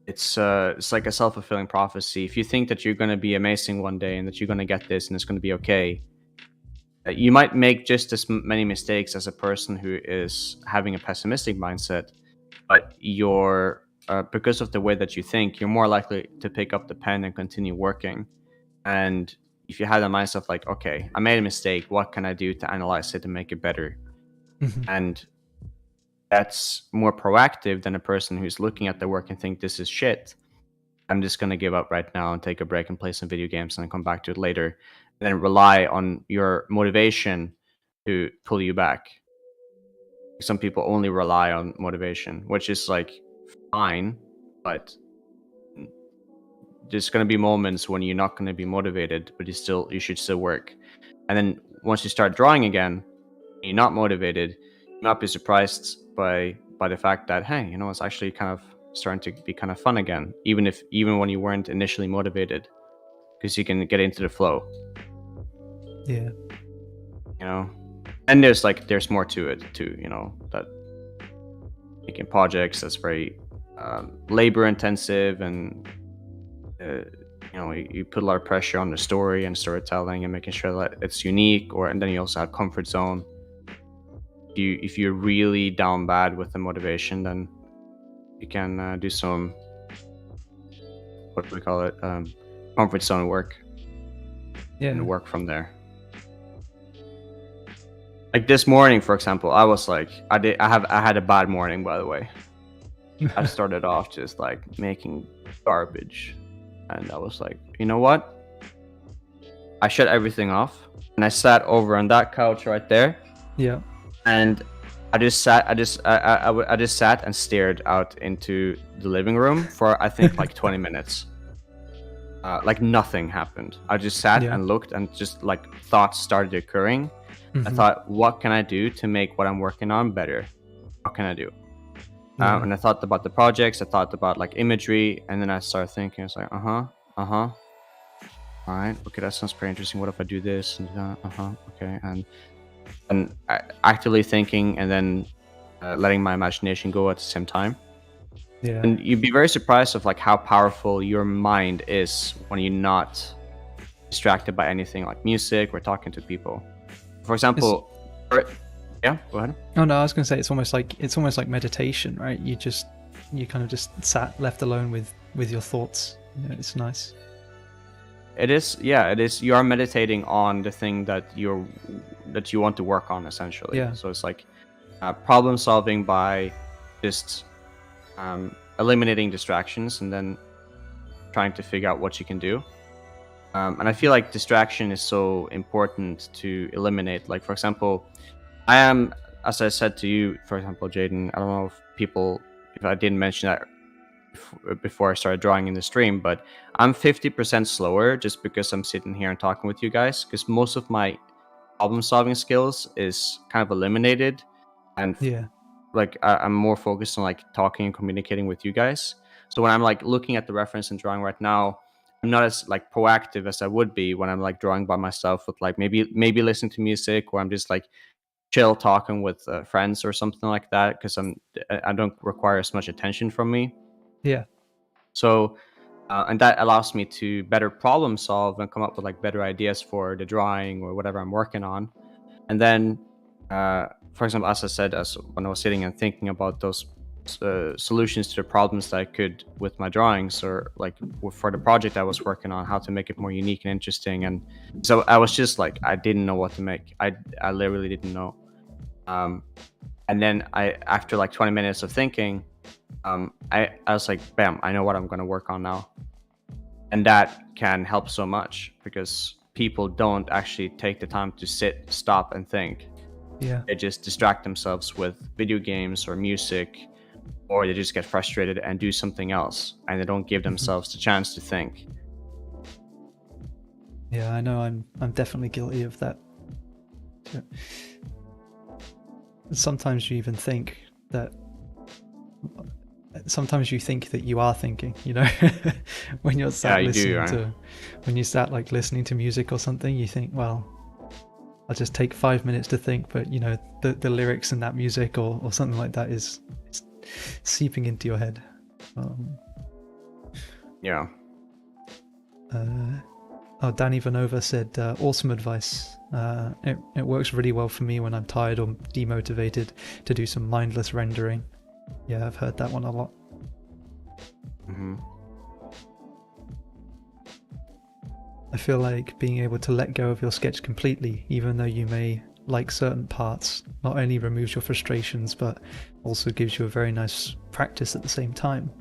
it's like a self-fulfilling prophecy. If you think that you're going to be amazing one day and that you're going to get this and it's going to be okay, you might make just as many mistakes as a person who is having a pessimistic mindset, but you're because of the way that you think, you're more likely to pick up the pen and continue working. And if you have the mindset like, okay, I made a mistake, what can I do to analyze it and make it better? mhm, And that's more proactive than a person who's looking at the work and think this is shit, I'm just going to give up right now and take a break and play some video games and then come back to it later. And then rely on your motivation to pull you back. Some people only rely on motivation, which is like fine, but there's going to be moments when you're not going to be motivated, but you should still work. And then once you start drawing again, you're not motivated, you might be surprised by the fact that, hey, it's actually kind of starting to be kind of fun again, even when you weren't initially motivated, because you can get into the flow, yeah, you know. And there's more to it too, that making projects that's very labor intensive, and you put a lot of pressure on the story and storytelling and making sure that it's unique. And then you also have comfort zone. If you're really down bad with the motivation, then you can do some, what do we call it, comfort zone work Yeah. and work from there. Like this morning, for example, I was like, I had a bad morning, by the way. I started off just like making garbage, and I was like, you know what? I shut everything off, and I sat over on that couch right there, Yeah. and I just sat. I just sat and stared out into the living room for I think like 20 minutes. Like nothing happened. I just sat Yeah. and looked, and just like thoughts started occurring. I Mhm. thought, what can I do to make what I'm working on better? What can I do? Yeah. And I thought about the projects. I thought about like imagery, and then I started thinking, it's like, all right, okay, that sounds pretty interesting. What if I do this and that? Okay, and actively thinking, and then letting my imagination go at the same time. Yeah. And you'd be very surprised of like how powerful your mind is when you're not distracted by anything like music or talking to people. For It's, example, yeah, go ahead. oh no, I was going to say it's almost like meditation, right? You kind of just sat left alone with your thoughts. You know, it's nice. It is, yeah, it is. You are meditating on the thing that you want to work on, essentially. Yeah. So it's like problem solving by just eliminating distractions and then trying to figure out what you can do. And I feel like distraction is so important to eliminate. Like, for example, I am, as I said to you, for example, Jaden, I don't know if I didn't mention that before I started drawing in the stream, but I'm 50% slower just because I'm sitting here and talking with you guys, because most of my problem solving skills is kind of eliminated, and Yeah. like I'm more focused on like talking and communicating with you guys. So when I'm like looking at the reference and drawing right now, I'm not as like proactive as I would be when I'm like drawing by myself with like maybe listening to music, or I'm just like chill talking with friends or something like that, because I don't require as much attention from me. Yeah. So and that allows me to better problem solve and come up with like better ideas for the drawing or whatever I'm working on. And then for example, as I said, as when I was sitting and thinking about those solutions to the problems that I could with my drawings, or like for the project I was working on, how to make it more unique and interesting. And so I was just like, I didn't know what to make. I literally didn't know. And then after like 20 minutes of thinking, I was like, bam, I know what I'm going to work on now. And that can help so much, because people don't actually take the time to sit, stop, and think. Yeah. They just distract themselves with video games or music, or they just get frustrated and do something else, and they don't give themselves the chance to think. Yeah, I know. I'm definitely guilty of that. Sometimes you even think that. Sometimes you think that you are thinking, you know, when you're sat when you sat like listening to music or something, you think, well, I'll just take 5 minutes to think, but you know, the lyrics in that music or something like that is seeping into your head. Yeah. Danny Vanova said, awesome advice. It works really well for me when I'm tired or demotivated to do some mindless rendering. Yeah, I've heard that one a lot. Mm-hmm. I feel like being able to let go of your sketch completely, even though you may like certain parts, not only removes your frustrations, but also gives you a very nice practice at the same time.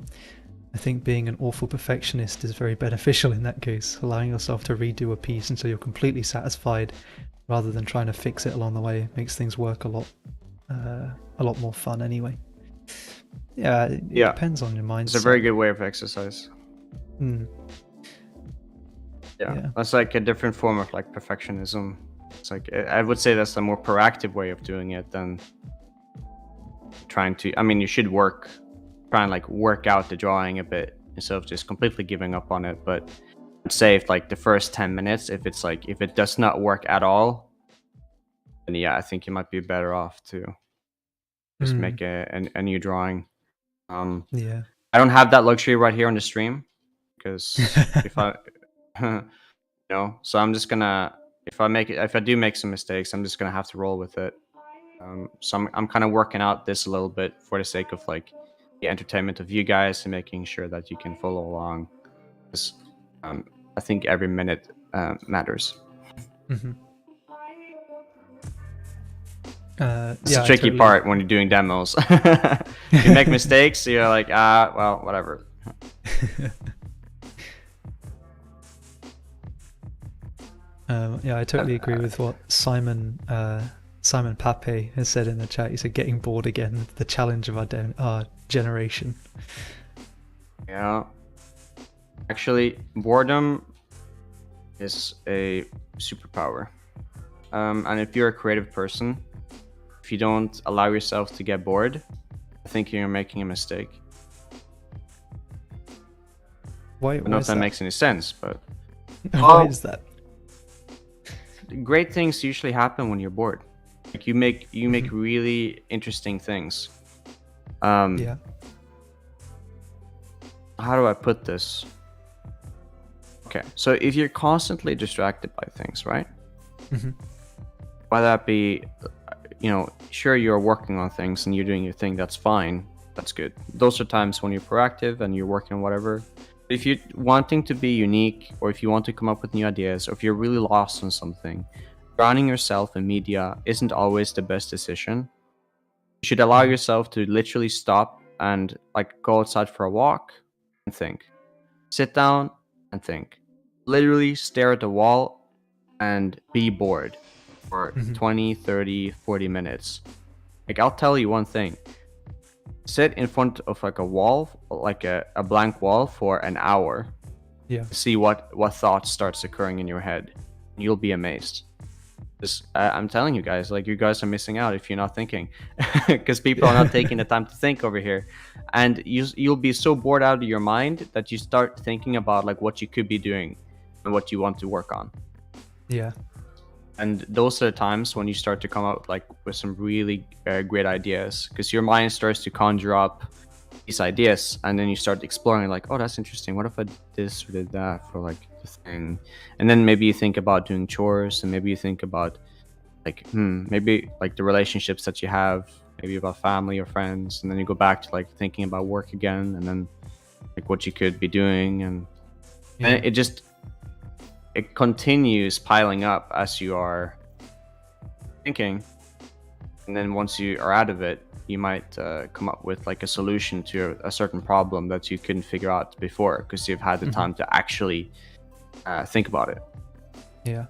I think being an awful perfectionist is very beneficial in that case, allowing yourself to redo a piece until you're completely satisfied, rather than trying to fix it along the way. It makes things work a lot more fun anyway. Yeah, it depends on your mindset. It's a very good way of exercise. Yeah, that's like a different form of like perfectionism. It's like, I would say that's a more proactive way of doing it than trying to, I mean, you should try and like work out the drawing a bit instead of just completely giving up on it. But I'd say if like the first 10 minutes, if it does not work at all, then yeah, I think you might be better off to just make a new drawing. Yeah. I don't have that luxury right here on the stream, because if I so I'm just gonna, if I do make some mistakes, I'm just gonna have to roll with it. So I'm kind of working out this a little bit for the sake of like the entertainment of you guys and making sure that you can follow along. I think every minute matters. Mm-hmm. It's Yeah, a I tricky totally part when you're doing demos. You make mistakes, you're like, well, whatever. Yeah, I totally agree with what Simon Pape has said in the chat. He said, "Getting bored again, the challenge of our generation." Yeah. Actually, boredom is a superpower. And if you're a creative person, if you don't allow yourself to get bored, I think you're making a mistake. Why? I don't Why know if is that that? makes any sense, but Why is that? great things usually happen when you're bored. Like you make Mhm. really interesting things. Yeah. How do I put this? Okay, so if you're constantly distracted by things, right? Hmm. Whether that be, sure, you're working on things and you're doing your thing, that's fine. That's good. Those are times when you're proactive and you're working on whatever. If you're wanting to be unique, or if you want to come up with new ideas, or if you're really lost on something, drowning yourself in media isn't always the best decision. You should allow Hmm. yourself to literally stop and like go outside for a walk and think. Sit down and think. Literally stare at the wall and be bored for Hmm. 20, 30, 40 minutes. Like, I'll tell you one thing. Sit in front of like a wall, like a blank wall for an hour. Yeah. See what thoughts starts occurring in your head. You'll be amazed. I'm telling you guys, like, you guys are missing out if you're not thinking, because people are not taking the time to think over here, and you'll be so bored out of your mind that you start thinking about like what you could be doing and what you want to work on. Yeah. And those are the times when you start to come out like with some really great ideas, because your mind starts to conjure up these ideas, and then you start exploring like, oh, that's interesting, what if I did this or did that for like the thing. And then maybe you think about doing chores, and maybe you think about like maybe like the relationships that you have, maybe about family or friends, and then you go back to like thinking about work again, and then like what you could be doing, and Yeah. it continues piling up as you are thinking. And then once you are out of it, you might come up with like a solution to a certain problem that you couldn't figure out before, because you've had the Hmm. time to actually think about it. Yeah.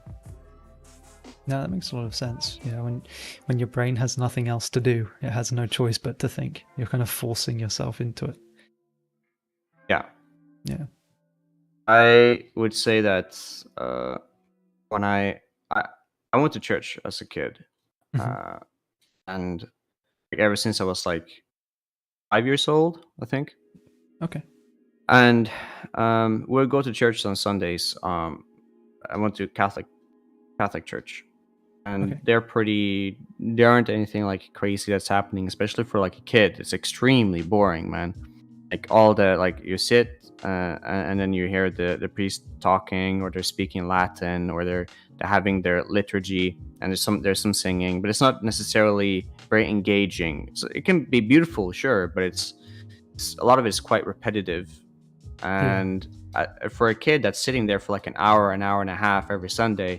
No, that makes a lot of sense. Yeah, when your brain has nothing else to do, it has no choice but to think. You're kind of forcing yourself into it. Yeah, Yeah. I would say that when I I went to church as a kid, Hmm. uh, and like, ever since I was like 5 years old, I think. Okay. And we'll go to church on Sundays. I went to Catholic church, and Okay. there aren't anything like crazy that's happening, especially for like a kid. It's extremely boring, man. Like all the like you sit and then you hear the priest talking, or they're speaking Latin, or they're having their liturgy, and there's some singing, but it's not necessarily very engaging. So it can be beautiful, sure, but it's a lot of it's quite repetitive. Yeah. And for a kid that's sitting there for like an hour and a half every Sunday,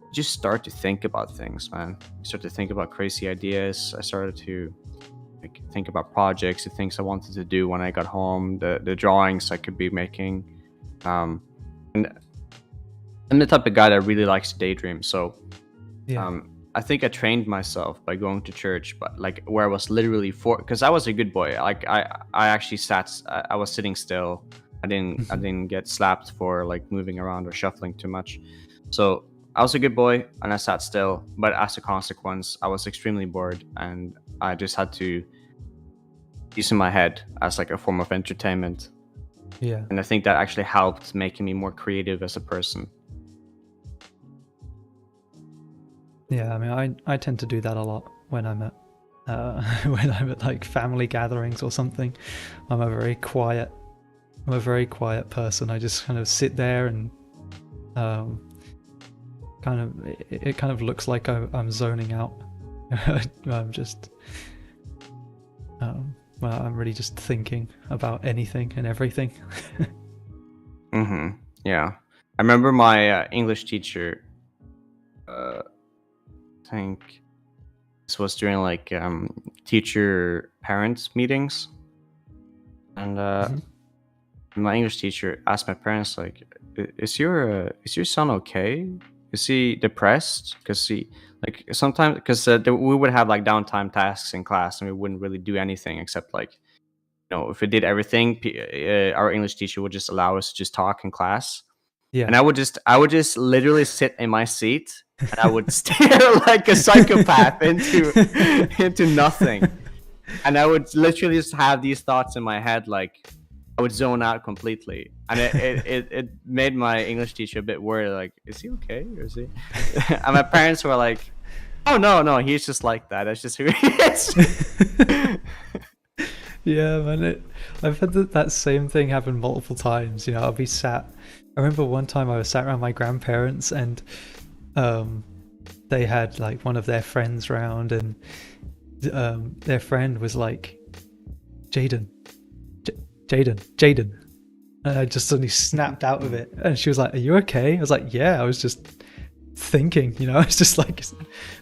you just start to think about things, man. You start to think about crazy ideas. I started to like think about projects, the things I wanted to do when I got home, the drawings I could be making. And I'm the type of guy that really likes to daydream. So Yeah. I think I trained myself by going to church, but like where I was literally because I was a good boy. Like I actually I was sitting still. I Hmm. didn't get slapped for like moving around or shuffling too much. So I was a good boy and I sat still. But as a consequence, I was extremely bored, and I just had to use in my head as like a form of entertainment. Yeah. And I think that actually helped making me more creative as a person. Yeah. I mean, I tend to do that a lot when I'm at when I'm at like family gatherings or something. I'm a very quiet. I'm a very quiet person. I just kind of sit there and um, kind of it kind of looks like I'm zoning out. I'm just well, I'm really just thinking about anything and everything. Yeah. I remember my English teacher. I think this was during like teacher parents meetings, and my English teacher asked my parents like, is your son okay? Is he depressed? Because he like sometimes because we would have like downtime tasks in class and we wouldn't really do anything except like, if we did everything, our English teacher would just allow us to just talk in class. Yeah. And I would just literally sit in my seat and I would stare like a psychopath into nothing. And I would literally just have these thoughts in my head, like I would zone out completely. And it made my English teacher a bit worried, like, is he okay? Or is he? And my parents were like, oh no, he's just like that. That's just who he is. Yeah, man. I've had that same thing happen multiple times. I'll be sat. I remember one time I was sat around my grandparents, and they had like one of their friends round, and their friend was like, Jaden, Jaden. And I just suddenly snapped out of it. And she was like, are you okay? I was like, yeah, I was just thinking, I was just like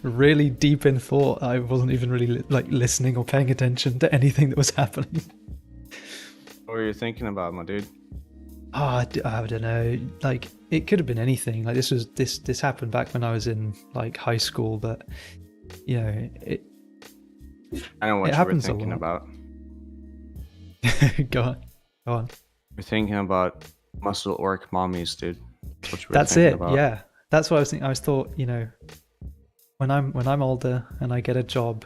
really deep in thought. I wasn't even really like listening or paying attention to anything that was happening. What were you thinking about, my dude? I don't know. Like, it could have been anything. Like, this happened back when I was in like high school, but it. I know what it you were happens thinking a lot. about. Go on. You're thinking about muscle orc mommies, dude. That's it. About. Yeah, that's what I was thinking. I thought, when I'm older and I get a job,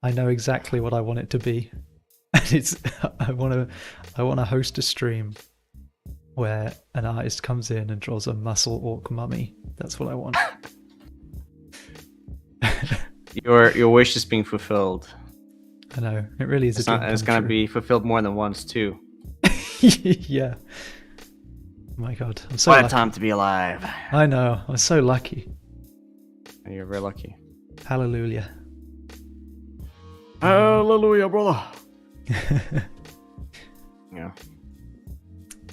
I know exactly what I want it to be, and it's I want to host a stream where an artist comes in and draws a muscle orc mummy. That's what I want. Your wish is being fulfilled. I know, it really is. It's gonna be fulfilled more than once too. Yeah. Oh my god, I'm so what lucky. A time to be alive. I know, I'm so lucky. And you're very lucky. Hallelujah. Hallelujah, brother. Yeah.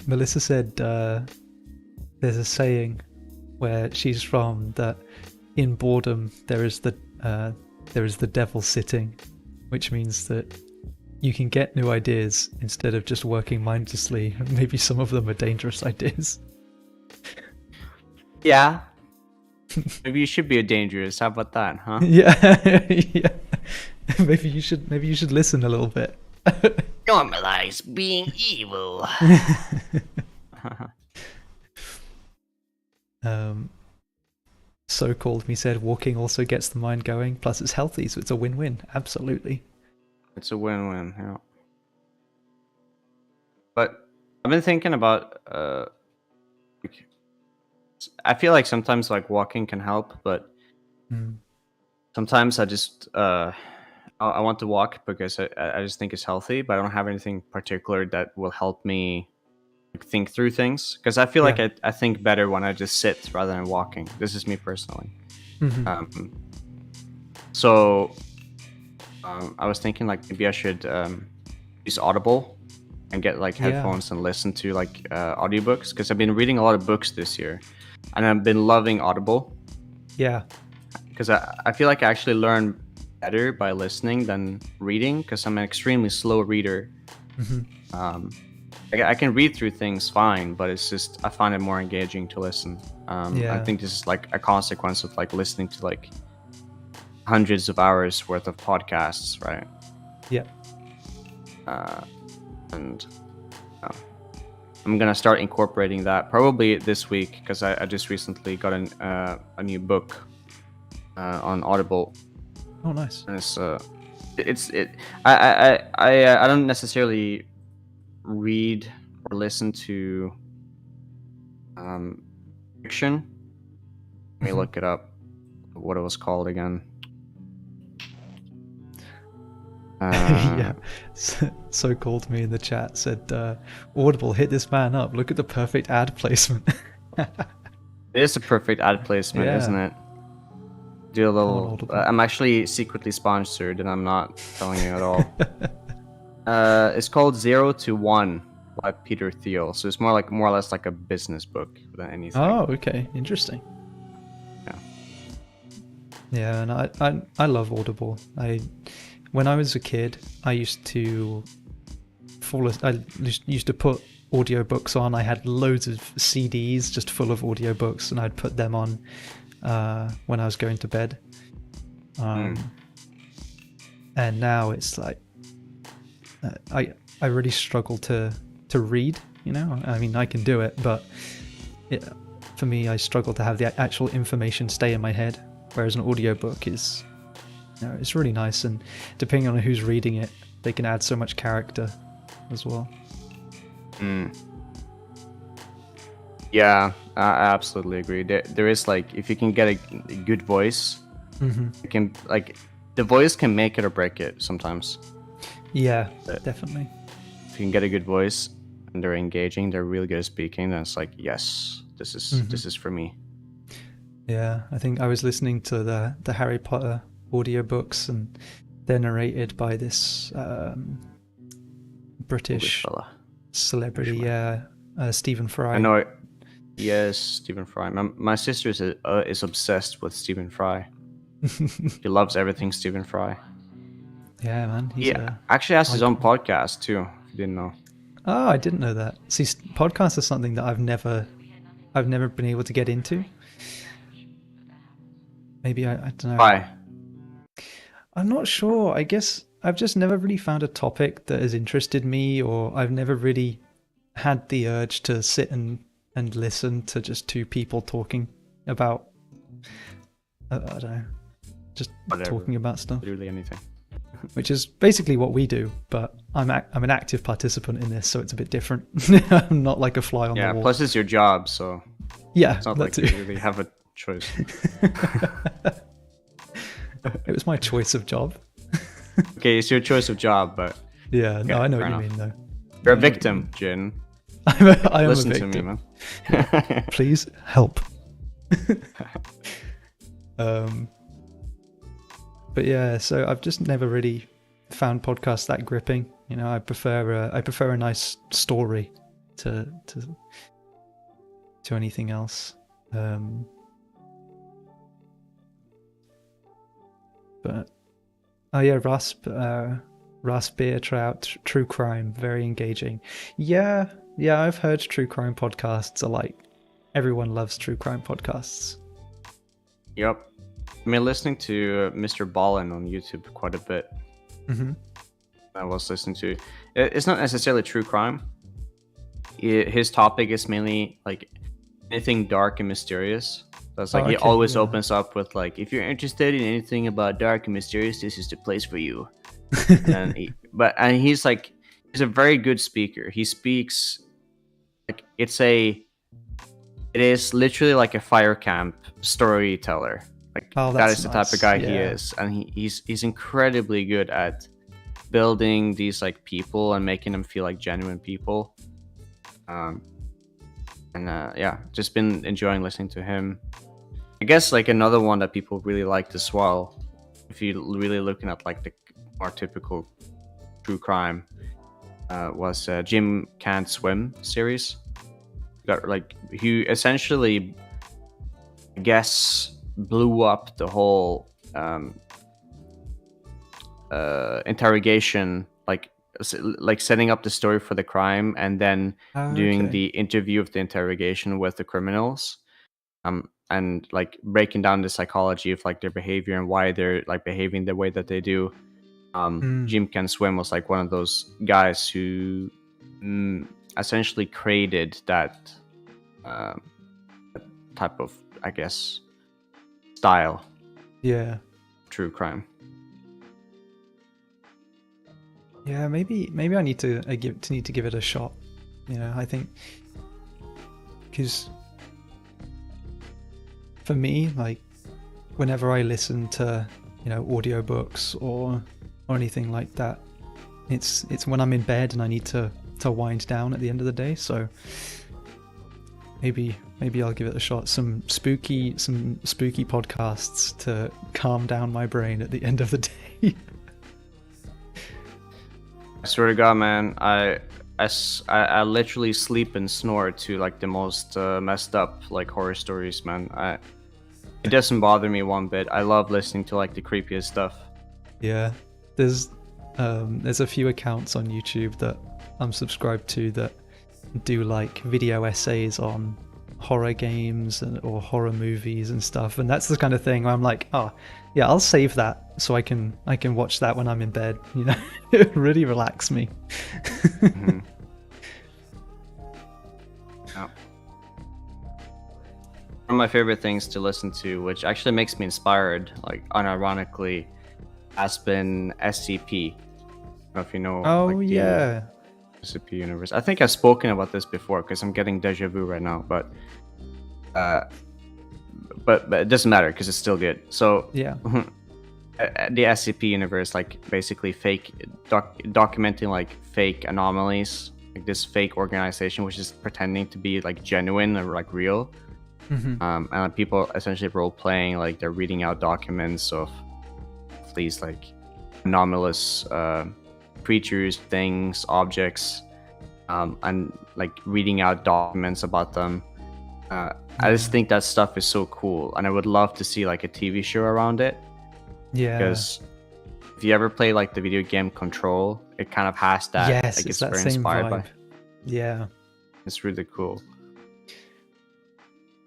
Melissa said there's a saying where she's from that in boredom there is the devil sitting, which means that you can get new ideas instead of just working mindlessly. Maybe some of them are dangerous ideas. Yeah. Maybe you should be a dangerous. How about that, huh? Yeah. Yeah. Maybe you should listen a little bit. Normalize being evil. So called me said walking also gets the mind going, plus it's healthy, so it's a win-win. Absolutely. It's a win-win, yeah. But I've been thinking about I feel like sometimes like walking can help, but sometimes I just I want to walk because I just think it's healthy, but I don't have anything particular that will help me think through things, because I feel like I think better when I just sit rather than walking. This is me personally. So I was thinking like maybe I should use Audible and get like headphones and listen to like audiobooks, because I've been reading a lot of books this year and I've been loving Audible. Yeah. Because I feel like I actually learn better by listening than reading, because I'm an extremely slow reader. I can read through things fine, but it's just I find it more engaging to listen. I think this is like a consequence of like listening to like hundreds of hours worth of podcasts, right? Yeah. And I'm gonna start incorporating that probably this week, because I just recently got a new book on Audible. Oh, nice. And I don't necessarily read or listen to fiction. Let me look it up. What it was called again? Yeah. So called me in the chat said, Audible, hit this man up. Look at the perfect ad placement. It is a perfect ad placement, isn't it? Do a little. I'm actually secretly sponsored, and I'm not telling you at all. It's called 0 to 1 by Peter Thiel. So it's more or less like a business book than anything. Oh, okay, interesting. Yeah. Yeah, and I love Audible. When I was a kid, I used to used to put audiobooks on. I had loads of CDs just full of audiobooks, and I'd put them on when I was going to bed. And now it's like I really struggle to read. You know, I mean, I can do it, but for me, I struggle to have the actual information stay in my head. Whereas an audiobook is, you know, it's really nice, and depending on who's reading it, they can add so much character as well. Yeah, I absolutely agree. There is like, if you can get a good voice, it can, like, the voice can make it or break it sometimes. Yeah, definitely. If you can get a good voice and they're engaging, they're really good at speaking, then it's like, yes, this is for me. Yeah, I think I was listening to the Harry Potter audiobooks, and they're narrated by this British celebrity, Stephen Fry. I know it. Yes, Stephen Fry. My sister is obsessed with Stephen Fry. He loves everything Stephen Fry. Yeah, man. He actually has his own podcast too, if you didn't know. Oh, I didn't know that. See, podcasts are something that I've never been able to get into. Maybe I don't know. Why? I'm not sure. I guess I've just never really found a topic that has interested me, or I've never really had the urge to sit and listen to just two people talking about, I don't know, just talking about stuff. Literally anything. Which is basically what we do, but I'm an active participant in this, so it's a bit different. I'm not like a fly on the wall. Yeah, plus it's your job, so yeah, it's not like you really have a choice. It was my choice of job. Okay, it's your choice of job, but yeah, no, I know what you mean though. You're a victim, Jin. I am Listen a victim. to me, man. Please help. But yeah, so I've just never really found podcasts that gripping. You know, I prefer a nice story to anything else. But oh yeah, Rasp Beer Trout, true crime, very engaging. Yeah, I've heard true crime podcasts are like, everyone loves true crime podcasts. Yep. I mean, listening to Mr. Ballin on YouTube quite a bit. I was listening to. It's not necessarily true crime. His topic is mainly like anything dark and mysterious. That's like he always opens up with like, if you're interested in anything about dark and mysterious, this is the place for you. And he's like, he's a very good speaker. He speaks like it is literally like a fire camp storyteller. Like that is the type of guy he is, and he's incredibly good at building these like people and making them feel like genuine people. Just been enjoying listening to him. I guess like another one that people really liked as well, if you're really looking at like the more typical true crime, was Jim Can't Swim series. Got like he essentially, I guess, blew up the whole interrogation, like setting up the story for the crime and then doing the interview of the interrogation with the criminals, and like breaking down the psychology of like their behavior and why they're like behaving the way that they do. Jim Can Swim was like one of those guys who essentially created that type of, I guess, style. Yeah. True crime. Yeah, maybe I need to give it a shot. You know, I think because for me, like whenever I listen to, you know, audiobooks or anything like that, it's when I'm in bed and I need to wind down at the end of the day. So maybe I'll give it a shot. Some spooky podcasts to calm down my brain at the end of the day. I swear to God, man, I literally sleep and snore to like the most messed up like horror stories, man. It doesn't bother me one bit. I love listening to like the creepiest stuff. Yeah, there's a few accounts on YouTube that I'm subscribed to that do like video essays on horror games or horror movies and stuff, and that's the kind of thing where I'm like, oh yeah, I'll save that so I can watch that when I'm in bed. You know, it really relax me. Mm-hmm. Yeah. One of my favorite things to listen to, which actually makes me inspired, like unironically, has been SCP. I don't know if you know. Oh like, yeah. SCP universe. I think I've spoken about this before because I'm getting deja vu right now, but it doesn't matter because it's still good. So Yeah. The SCP universe, like basically fake documenting like fake anomalies, like this fake organization which is pretending to be like genuine or like real. Mm-hmm. And people essentially role playing, like they're reading out documents of these like anomalous creatures, things, objects, and like reading out documents about them. I just think that stuff is so cool, and I would love to see like a TV show around it. Yeah. Because if you ever play like the video game Control, it kind of has that. Yes, like, it's very that same inspired vibe. by. Yeah. It's really cool.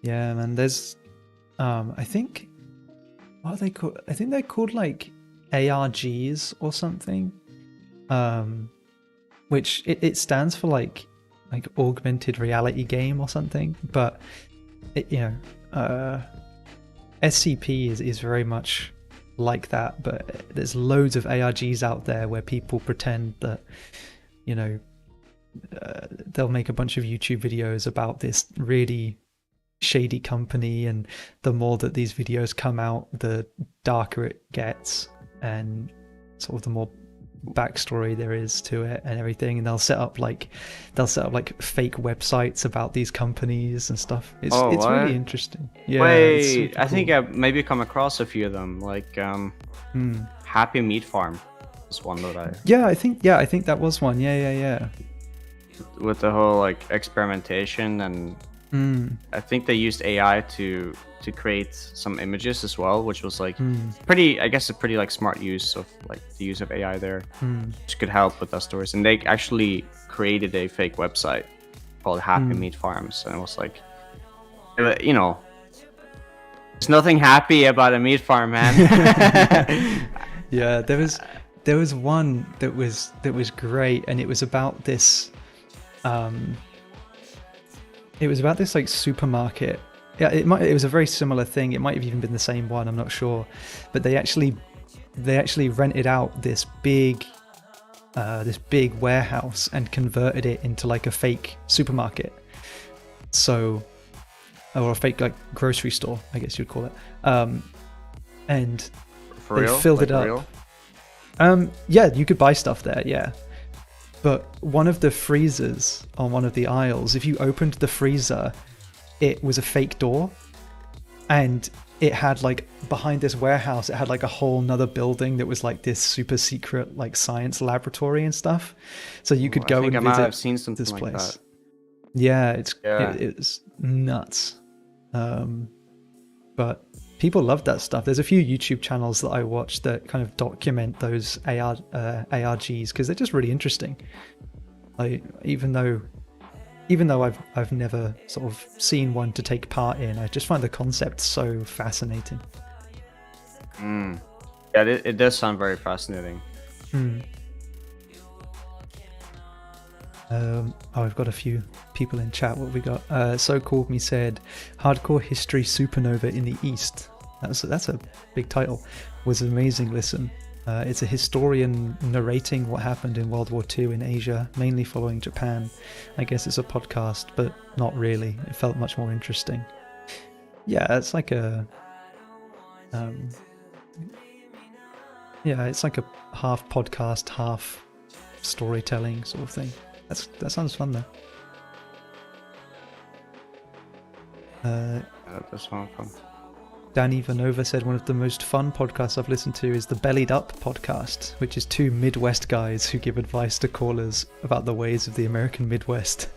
Yeah, man. There's, I think, what are they called? I think they're called like ARGs or something. Which it stands for like augmented reality game or something. But it, SCP is very much like that. But there's loads of ARGs out there where people pretend that, they'll make a bunch of YouTube videos about this really shady company, and the more that these videos come out, the darker it gets, and sort of the more backstory there is to it and everything. And they'll set up like fake websites about these companies and stuff. It's really interesting. Yeah. Wait, cool. I think I maybe come across a few of them, like Happy Meat Farm was one that I. Yeah, I think that was one. Yeah. With the whole like experimentation, and I think they used AI to create some images as well, which was like pretty, I guess, a pretty like smart use of like the use of AI there, which could help with that stories. And they actually created a fake website called Happy Meat Farms, and it was like, there's nothing happy about a meat farm, man. Yeah, there was one that was great, and it was about this. It was about this like supermarket. Yeah, it was a very similar thing. It might have even been the same one. I'm not sure, but they actually rented out this big warehouse and converted it into like a fake supermarket. So, or a fake like grocery store, I guess you'd call it. And For they real? filled Like it up. real? Yeah, you could buy stuff there. Yeah. But one of the freezers on one of the aisles, if you opened the freezer, it was a fake door, and it had like behind this warehouse, it had like a whole nother building that was like this super secret like science laboratory and stuff. So you could go and I might visit have seen something this like place. that. Yeah, Yeah. it's nuts. But people love that stuff. There's a few YouTube channels that I watch that kind of document those ARGs because they're just really interesting. Like even though I've never sort of seen one to take part in, I just find the concept so fascinating. Yeah, it does sound very fascinating. I've got a few people in chat. What have we got? So Called Me said, Hardcore History Supernova in the East. That's a big title. Was an amazing listen. It's a historian narrating what happened in World War II in Asia, mainly following Japan. I guess it's a podcast, but not really. It felt much more interesting. Yeah, it's like it's like a half podcast, half storytelling sort of thing. That sounds fun though. That does sound fun. Danny Vanova said one of the most fun podcasts I've listened to is the Bellied Up podcast, which is two Midwest guys who give advice to callers about the ways of the American Midwest.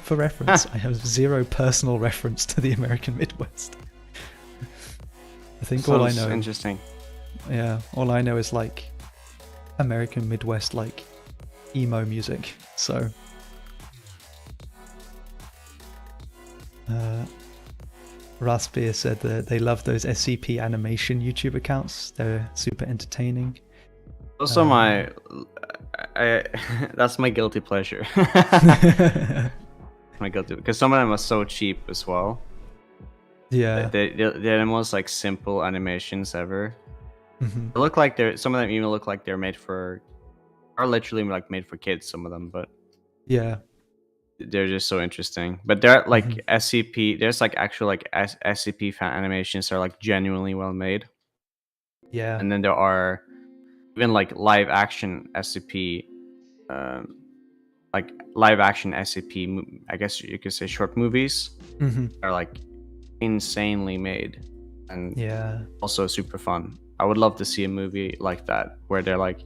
For reference, I have zero personal reference to the American Midwest. I think all I know. Interesting. Yeah, all I know is like American Midwest, like emo music. So, Raspbeer said that they love those SCP animation YouTube accounts. They're super entertaining. Also, that's my guilty pleasure. My guilty, because some of them are so cheap as well. Yeah, they're the most like simple animations ever. Mm-hmm. They look like some of them even look like they're are literally like made for kids. Some of them, but yeah, they're just so interesting. But they're like Mm-hmm. SCP. There's like actual like SCP fan animations that are like genuinely well made. Yeah, And then there are even like live action SCP, like live action SCP. I guess you could say short movies Mm-hmm. are like insanely made and Yeah, also super fun. I would love to see a movie like that where they're like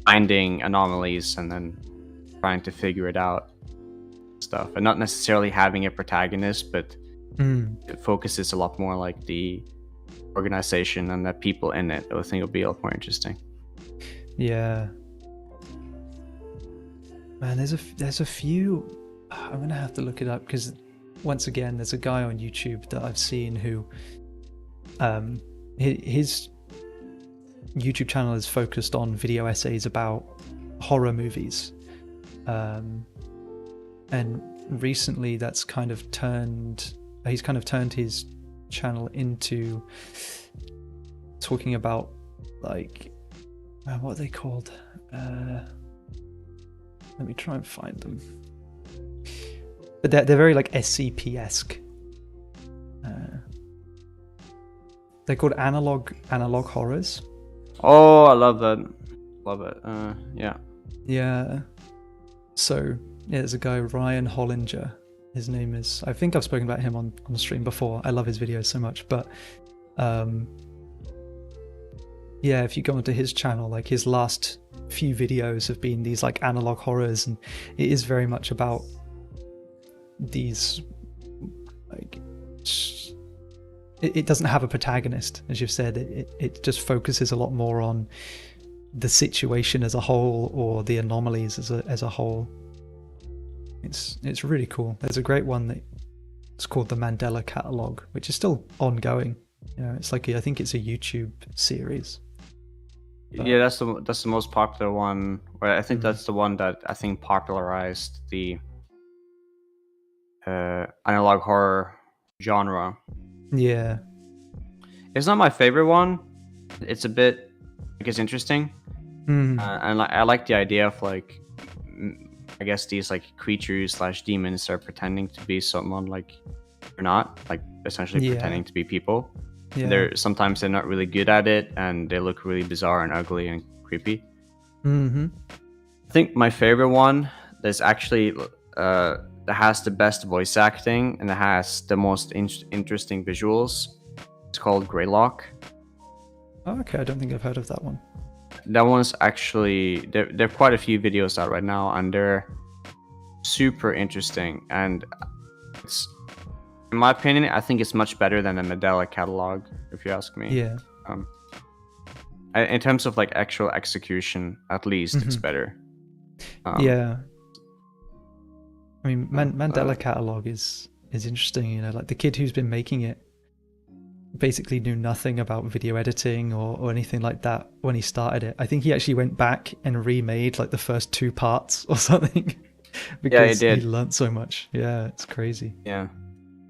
finding anomalies and then trying to figure it out stuff, and not necessarily having a protagonist, but it focuses a lot more like the organization and the people in it. I think it'll be a lot more interesting. Yeah. Man, there's a few. I'm gonna have to look it up because once again, there's a guy on YouTube that I've seen who, his YouTube channel is focused on video essays about horror movies, and recently that's kind of he's kind of turned his channel into talking about like what are they called? Let me try and find them. But they're very like SCP-esque. They're called analog horrors. Oh, I love that. Love it. Yeah. Yeah. So yeah, there's a guy, Ryan Hollinger. His name is. I think I've spoken about him on stream before. I love his videos so much. But yeah, if you go onto his channel, like his last few videos have been these like analog horrors, and it is very much about these like it doesn't have a protagonist, as you've said. It just focuses a lot more on the situation as a whole, or the anomalies as a whole. It's really cool. There's a great one that it's called the Mandela Catalog, which is still ongoing. You know, it's like I think it's a YouTube series. But, yeah, that's the most popular one. Or I think that's the one that I think popularized the analog horror genre. Yeah, it's not my favorite one. It's a bit, I guess, interesting, and I like the idea of like, I guess these like creatures / demons are pretending to be someone like they're not, like essentially pretending to be people. Yeah. Sometimes they're not really good at it, and they look really bizarre and ugly and creepy. I think my favorite one that's actually that has the best voice acting and that has the most interesting visuals. It's called Greylock. Oh, okay, I don't think I've heard of that one. That one's actually there are quite a few videos out right now, and they're super interesting. And it's, in my opinion, I think it's much better than the Mandela Catalog, if you ask me. Yeah. In terms of like actual execution, at least it's better. Yeah. I mean, Mandela Catalog is interesting. You know, like the kid who's been making it basically knew nothing about video editing or anything like that when he started it. I think he actually went back and remade like the first 2 parts or something because he learned so much. Yeah, it's crazy. Yeah.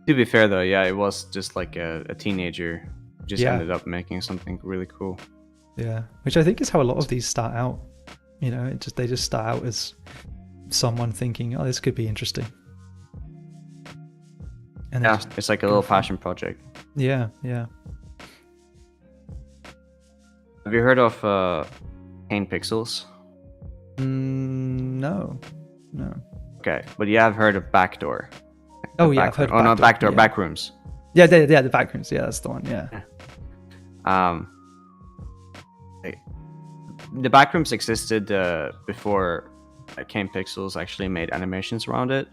To be fair though, yeah, it was just like a teenager who just ended up making something really cool. Yeah, which I think is how a lot of these start out. You know, they just start out as someone thinking, oh, this could be interesting. And yeah, it's like a little passion project. Yeah, yeah. Have you heard of Paint Pixels? No. Okay, but you have heard of Backdoor. Oh yeah, I've heard of Backrooms. Yeah, the backrooms. Yeah, that's the one. Yeah. Um, the backrooms existed before Kane Pixels actually made animations around it,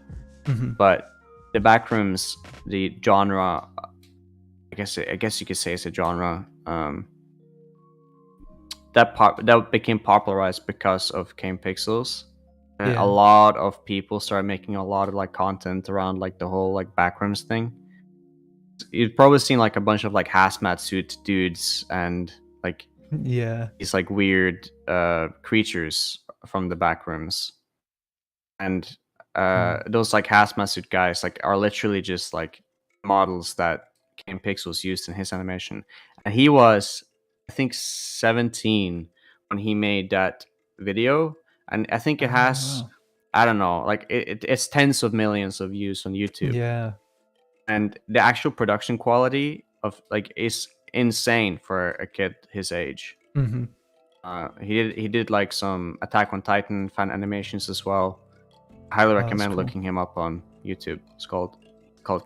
but the backrooms, the genre, I guess you could say it's a genre. That became popularized because of Kane Pixels. And a Yeah. lot of people started making a lot of like content around like the whole like backrooms thing. You've probably seen like a bunch of like hazmat suit dudes and like Yeah. these like weird creatures from the backrooms, and those like hazmat suit guys like are literally just like models that Kane Pixels used in his animation. And he was, I think, 17 when he made that video, and I think it Oh has, wow. I don't know, like it's tens of millions of views on YouTube. Yeah. And the actual production quality of like is insane for a kid his age. He did like some Attack on Titan fan animations as well. Highly Oh, that's recommend cool. looking him up on YouTube. It's called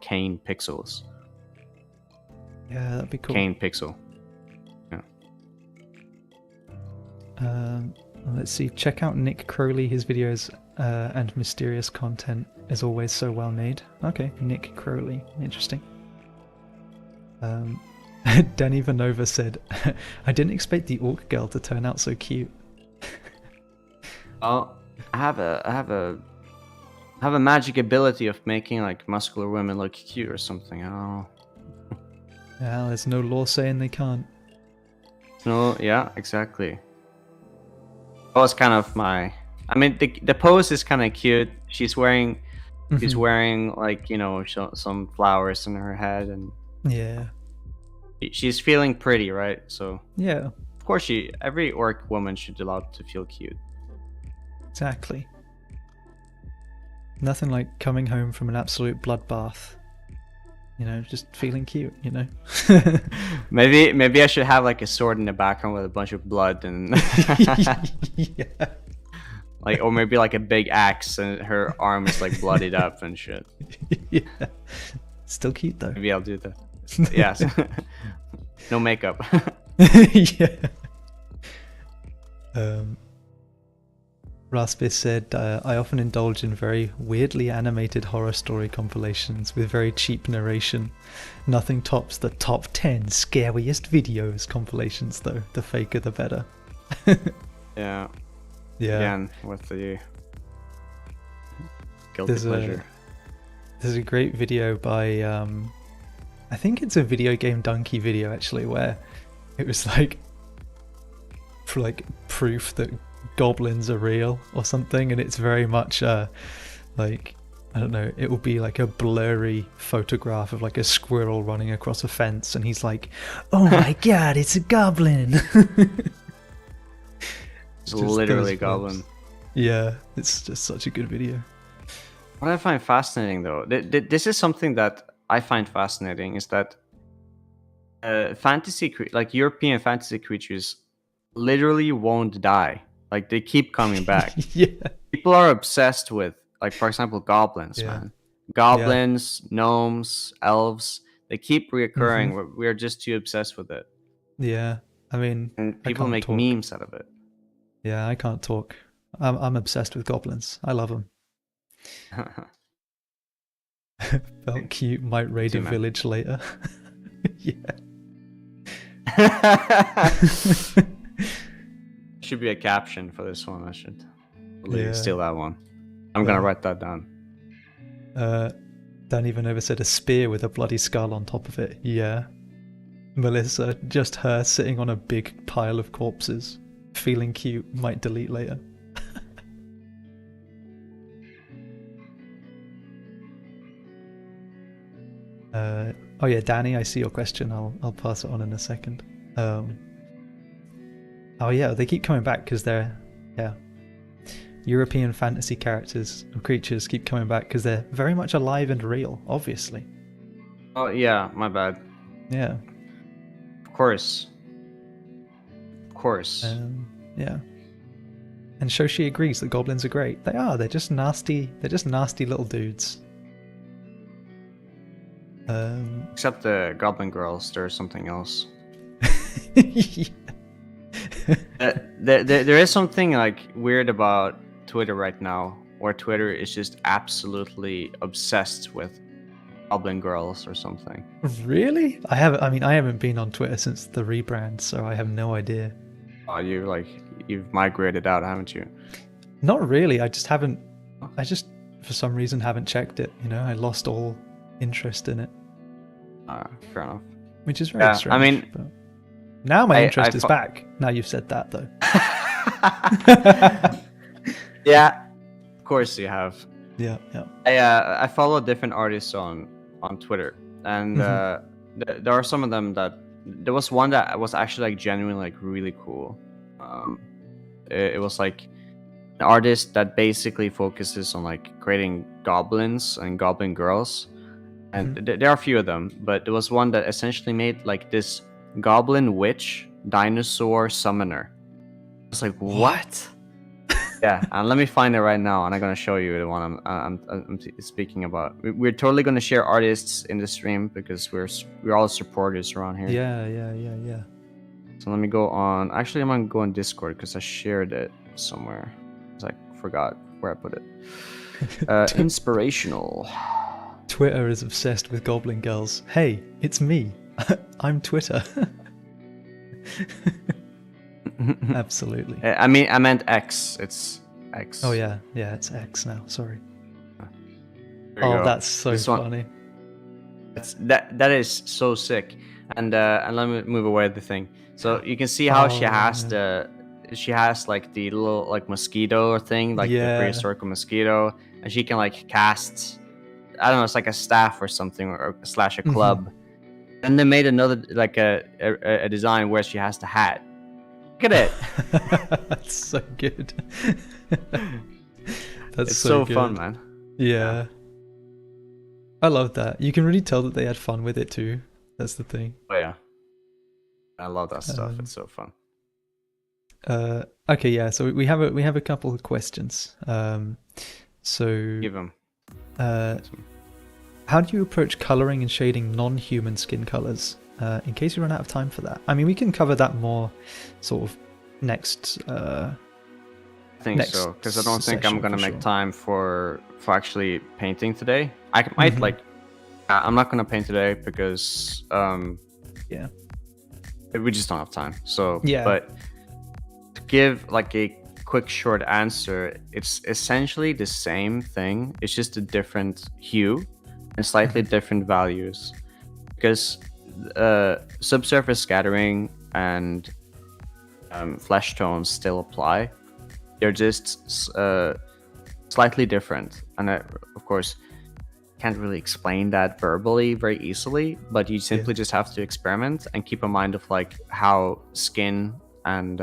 Kane Pixels. Yeah, that'd be cool. Kane Pixel. Yeah. Let's see. Check out Nick Crowley. His videos and mysterious content is always so well made. Okay, Nick Crowley. Interesting. Danny Vanova said, "I didn't expect the orc girl to turn out so cute." Oh, I have a magic ability of making like muscular women look cute or something. I don't know. Yeah, there's no law saying they can't. No, yeah, exactly. That was kind of my. I mean, the pose is kind of cute. She's wearing like, you know, some flowers in her head, and Yeah. she's feeling pretty, right? So Yeah. of course, every orc woman should be allowed to feel cute. Exactly. Nothing like coming home from an absolute bloodbath. You know, just feeling cute, you know? Maybe I should have like a sword in the background with a bunch of blood and Yeah. like, or maybe like a big axe and her arm is like bloodied up and shit. Yeah. Still cute though. Maybe I'll do that. Yes. No makeup. Yeah. Raspis said, I often indulge in very weirdly animated horror story compilations with very cheap narration. Nothing tops the top 10 scariest videos compilations though. The faker the better. Yeah. Yeah. Again, with the guilty pleasure. There's a great video by, I think it's a Video Game Donkey video actually, where it was like, for like proof that goblins are real or something, and it's very much like, I don't know, it will be like a blurry photograph of like a squirrel running across a fence, and he's like, "Oh my god, it's a goblin!" It's literally a goblin. Yeah, it's just such a good video. What I find fascinating, though, this is something that I find fascinating, is that like European fantasy creatures, literally won't die. Like they keep coming back. Yeah. People are obsessed with, like, for example, goblins, Yeah. man. Goblins, gnomes, elves. They keep reoccurring. We're just too obsessed with it. Yeah. I mean, And people make memes out of it. Yeah, I can't talk. I'm obsessed with goblins. I love them. Felt cute. Might raid a village later. Yeah. Should be a caption for this one. I should Yeah. steal that one. I'm gonna write that down. Dan even ever said a spear with a bloody skull on top of it. Yeah. Melissa, just her sitting on a big pile of corpses, feeling cute. Might delete later. Oh yeah, Danny, I see your question. I'll pass it on in a second. Oh yeah, they keep coming back because they're, yeah, European fantasy characters or creatures keep coming back because they're very much alive and real, obviously. Oh yeah, my bad. Yeah. Of course. Of course. Yeah. And Shoshi agrees that goblins are great. They are. They're just nasty. They're just nasty little dudes. Except the Goblin Girls, there's something else. There is something like weird about Twitter right now, where Twitter is just absolutely obsessed with Goblin Girls or something. Really? I haven't been on Twitter since the rebrand, so I have no idea. Oh, you've migrated out, haven't you? Not really. I just for some reason haven't checked it. I lost all interest in it. Fair enough. Which is very strange. I mean, but now my interest is back. Now you've said that, though. Yeah, of course you have. Yeah. I follow different artists on Twitter, and there are some of them that there was one that was actually like genuinely like really cool. It was like an artist that basically focuses on like creating goblins and goblin girls, and there are a few of them, but there was one that essentially made like this goblin witch dinosaur summoner. I was like, what? Yeah, and let me find it right now, and I'm gonna show you the one I'm speaking about. We're totally gonna share artists in the stream because we're all supporters around here. Yeah. So let me go on. Actually, I'm gonna go on Discord because I shared it somewhere. I forgot where I put it. Inspirational. Twitter is obsessed with goblin girls. Hey, it's me. I'm Twitter. Absolutely. I meant X. It's X. Oh yeah, it's X now. Sorry. Go. That's so funny. That is so sick. And let me move away the thing. So you can see how she has like the little like mosquito thing, like the prehistoric mosquito, and she can like cast, I don't know, it's like a staff or something, or / a club. And they made another like a design where she has the hat. Look at it. That's so good. It's so fun, man. Yeah. I love that. You can really tell that they had fun with it too. That's the thing. Oh yeah. I love that stuff. It's so fun. Okay, yeah. So we have a couple of questions. So give them. How do you approach coloring and shading non-human skin colors? In case you run out of time for that. I mean, we can cover that more, sort of next. I think so, because I don't think I'm gonna make time for actually painting today. I might like. I'm not gonna paint today because we just don't have time. So but to give like a quick short answer, it's essentially the same thing. It's just a different hue and slightly different values, because subsurface scattering and flesh tones still apply. They're just slightly different, and of course can't really explain that verbally very easily, but you simply just have to experiment and keep in mind of like how skin and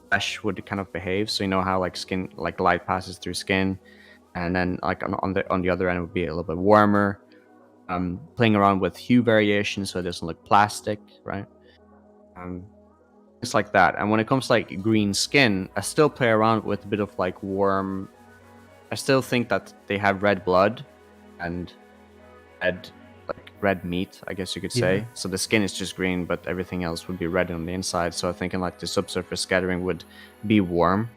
flesh would kind of behave. So you know how like skin, like light passes through skin, and then like on the other end it would be a little bit warmer. Playing around with hue variation so it doesn't look plastic, right? It's like that. And when it comes to like green skin, I still play around with a bit of like warm. I still think that they have red blood and red meat, I guess you could say. So the skin is just green, but everything else would be red on the inside. So I think like the subsurface scattering would be warm.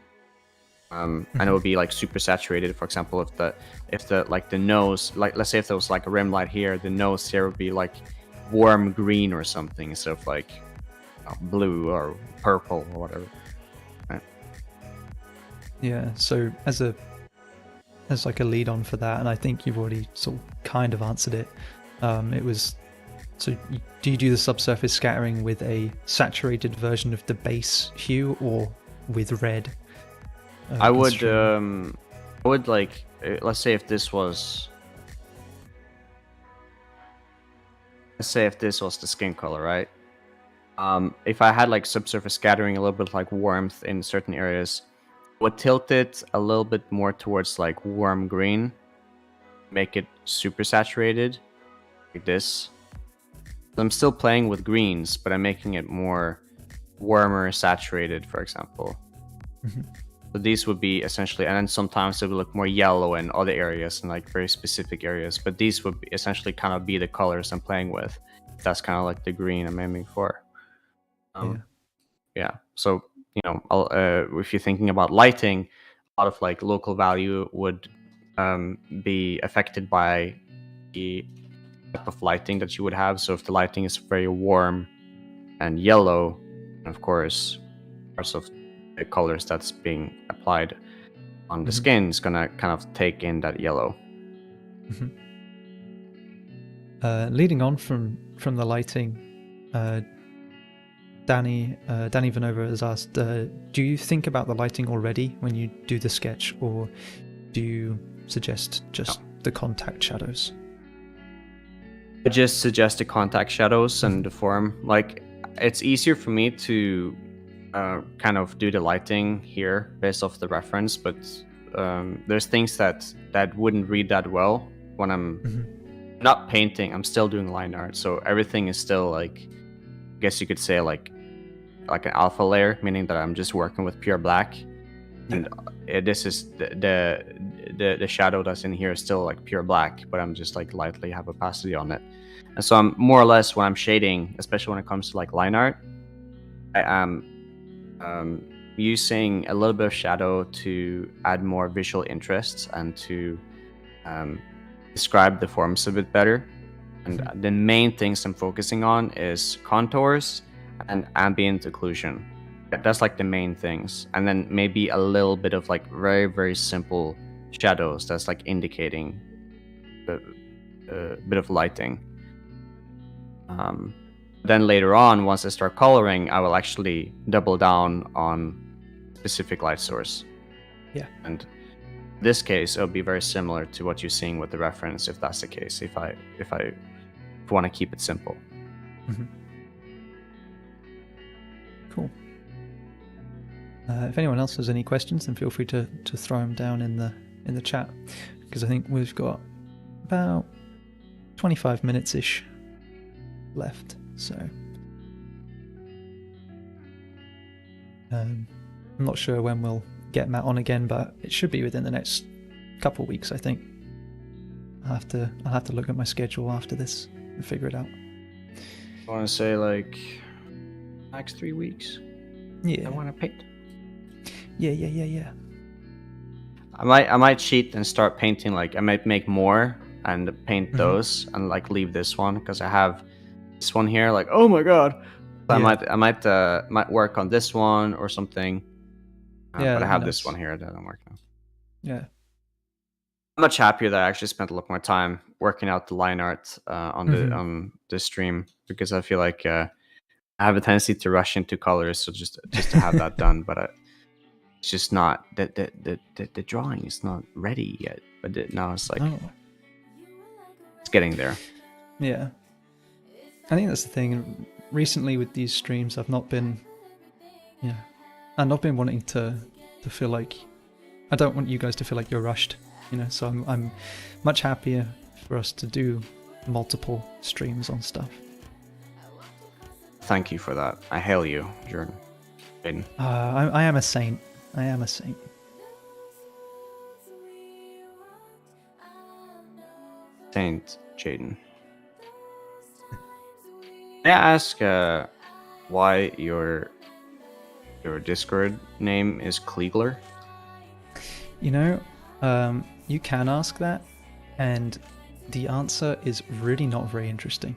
And it would be like super saturated. For example, if the like the nose, like let's say if there was like a rim light here, the nose here would be like warm green or something instead of like blue or purple or whatever. Right? Yeah. So as like a lead on for that, and I think you've already sort of kind of answered it. It was, so do you do the subsurface scattering with a saturated version of the base hue or with red? I would like, let's say if this was the skin color, right? If I had like subsurface scattering, a little bit like warmth in certain areas, would tilt it a little bit more towards like warm green, make it super saturated, like this. I'm still playing with greens, but I'm making it more warmer, saturated, for example. So these would be essentially, and then sometimes it would look more yellow in other areas and like very specific areas. But these would be essentially kind of be the colors I'm playing with. That's kind of like the green I'm aiming for. Yeah. So if you're thinking about lighting, a lot of like local value would be affected by the type of lighting that you would have. So if the lighting is very warm and yellow, of course, parts of the colors that's being applied on the skin is gonna kind of take in that yellow. Leading on from the lighting, Danny Vanova has asked, do you think about the lighting already when you do the sketch, or do you suggest just the contact shadows? I just suggest the contact shadows and the form. Like, it's easier for me to kind of do the lighting here based off the reference, but there's things that wouldn't read that well when I'm not painting. I'm still doing line art, so everything is still like, I guess you could say like an alpha layer, meaning that I'm just working with pure black, and this is the shadow that's in here is still like pure black, but I'm just like lightly have opacity on it. And so I'm more or less, when I'm shading, especially when it comes to like line art, I am using a little bit of shadow to add more visual interest and to describe the forms a bit better. And the main things I'm focusing on is contours and ambient occlusion. That's like the main things. And then maybe a little bit of like very, very simple shadows that's like indicating a bit of lighting. Then later on, once I start coloring, I will actually double down on specific light source. Yeah. And in this case, it'll be very similar to what you're seeing with the reference, if that's the case, if I want to keep it simple. Cool. If anyone else has any questions, then feel free to throw them down in the chat, because I think we've got about 25 minutes-ish left. So I'm not sure when we'll get Matt on again, but it should be within the next couple of weeks, I think. I'll have to look at my schedule after this and figure it out. I want to say like max 3 weeks. Yeah. I want to paint. Yeah. I might cheat and start painting. Like, I might make more and paint those and like leave this one, because I have this one here. Like, oh my god, I might work on this one or something. But I have this one here that I'm working on. Yeah. I'm much happier that I actually spent a lot more time working out the line art on the stream, because I feel like I have a tendency to rush into colors, so just to have that done. But it's just not the drawing is not ready yet. But now it's like it's getting there. Yeah, I think that's the thing. Recently with these streams, I've not been wanting to feel like, I don't want you guys to feel like you're rushed. So I'm much happier for us to do multiple streams on stuff. Thank you for that. I hail you, Jaden. I am a saint. Saint Jaden. May I ask why your Discord name is Kliegler? You can ask that, and the answer is really not very interesting.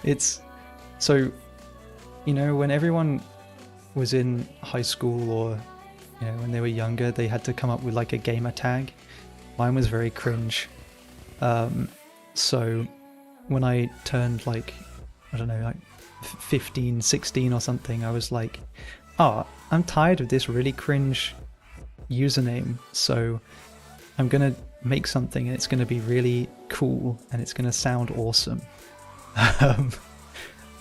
It's so, when everyone was in high school, or when they were younger, they had to come up with like a gamer tag. Mine was very cringe. So when I turned like 15, 16 or something, I was like, I'm tired of this really cringe username, so I'm gonna make something, and it's gonna be really cool, and it's gonna sound awesome.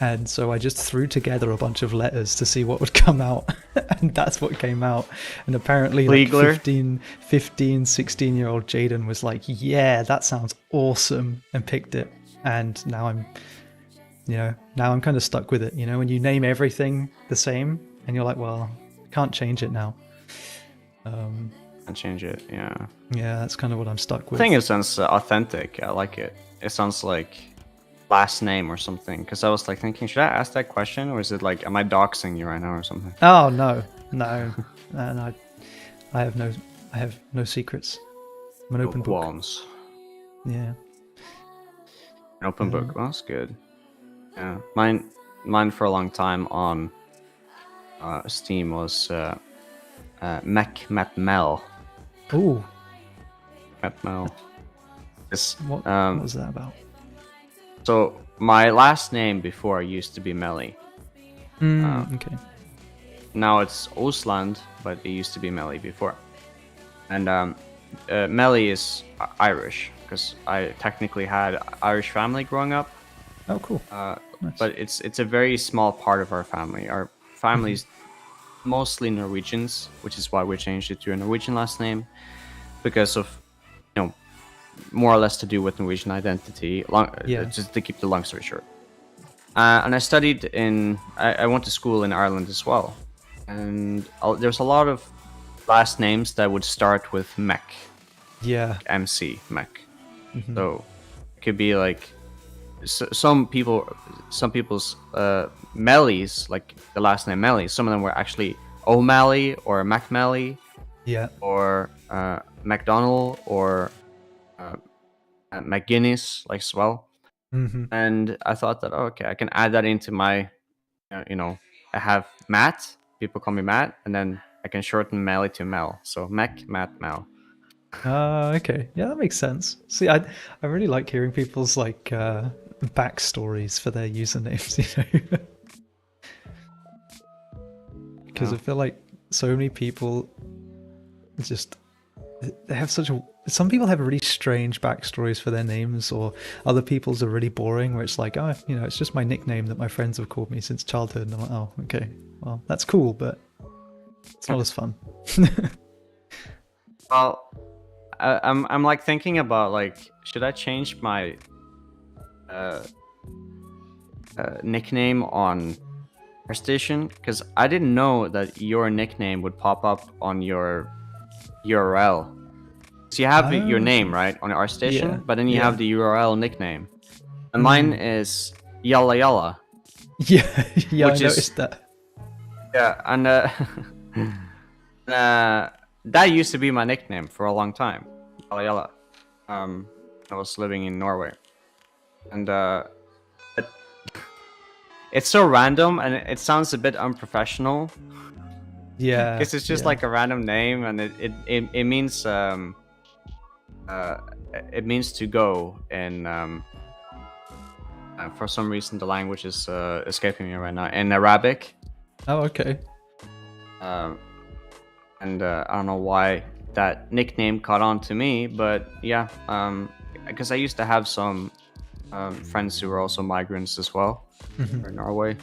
And so I just threw together a bunch of letters to see what would come out, and that's what came out. And apparently like 15, 16-year-old Jaden was like, yeah, that sounds awesome, and picked it. And now I'm kind of stuck with it. When you name everything the same, and you're like, well, can't change it now. And change it. Yeah. Yeah, that's kind of what I'm stuck I with. think it sounds authentic. I like it. It sounds like last name or something. Because I was like thinking, should I ask that question, or is it like, am I doxing you right now or something? Oh no, no, and I have no secrets. I'm an No open book. qualms. Yeah. An open book. Well, that's good. Yeah. Mine for a long time on Steam was Matt Mel. Ooh, Matt Mel. what was that about? So my last name before used to be Melly. Okay. Now it's Osland, but it used to be Melly before. And Melly is Irish because I technically had Irish family growing up. Oh, cool. Nice. But it's a very small part of our family. Our family's mostly Norwegians, which is why we changed it to a Norwegian last name, because of, you know, more or less to do with Norwegian identity. Just to keep the long story short. And I studied I went to school in Ireland as well, and there's a lot of last names that would start with Mech. Yeah. MC Mech. So it could be like some people's Mellies, like the last name Melly. Some of them were actually O'Malley or McMalley. Yeah. Or McDonald or McGuinness, like as well. And I thought that, okay, I can add that into my, I have Matt. People call me Matt, and then I can shorten Melly to Mel. So Matt, Mel. Okay. Yeah, that makes sense. See, I really like hearing people's like backstories for their usernames, you know. Because I feel like so many people just they have some people have really strange backstories for their names, or other people's are really boring, where it's like, oh, you know, it's just my nickname that my friends have called me since childhood, and I'm like, oh, okay, well, that's cool, but it's not as fun. Well, I'm like thinking about, like, should I change my nickname on our station? Because I didn't know that your nickname would pop up on your URL. So you have your name, right, on our station, but then you have the URL nickname. And mine is Yalla Yalla. Yeah, I noticed that. Yeah, and that used to be my nickname for a long time. Yalla Yalla. I was living in Norway. And it's so random, and it sounds a bit unprofessional. Yeah. Because it's just like a random name, and it means it means to go, and for some reason the language is escaping me right now. In Arabic. Oh, okay. And I don't know why that nickname caught on to me, but yeah, because I used to have some friends who were also migrants as well in Norway.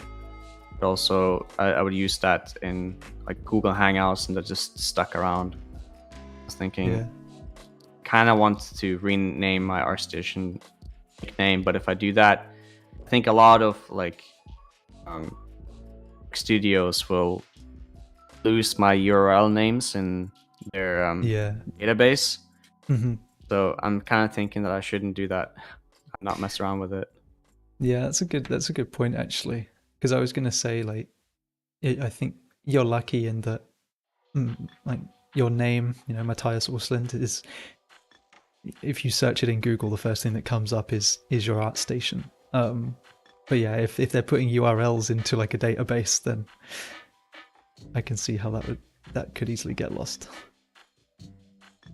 But also, I would use that in like Google Hangouts, and that just stuck around. I was thinking, kind of want to rename my art station nickname, but if I do that, I think a lot of like studios will lose my URL names in their database. So I'm kind of thinking that I shouldn't do that. Not mess around with it. Yeah, that's a good point, actually. Because I was gonna say, like, I think you're lucky in that, like, your name, you know, Mathias Osland, is, if you search it in Google, the first thing that comes up is your art station. But yeah, if they're putting URLs into like a database, then I can see how that could easily get lost.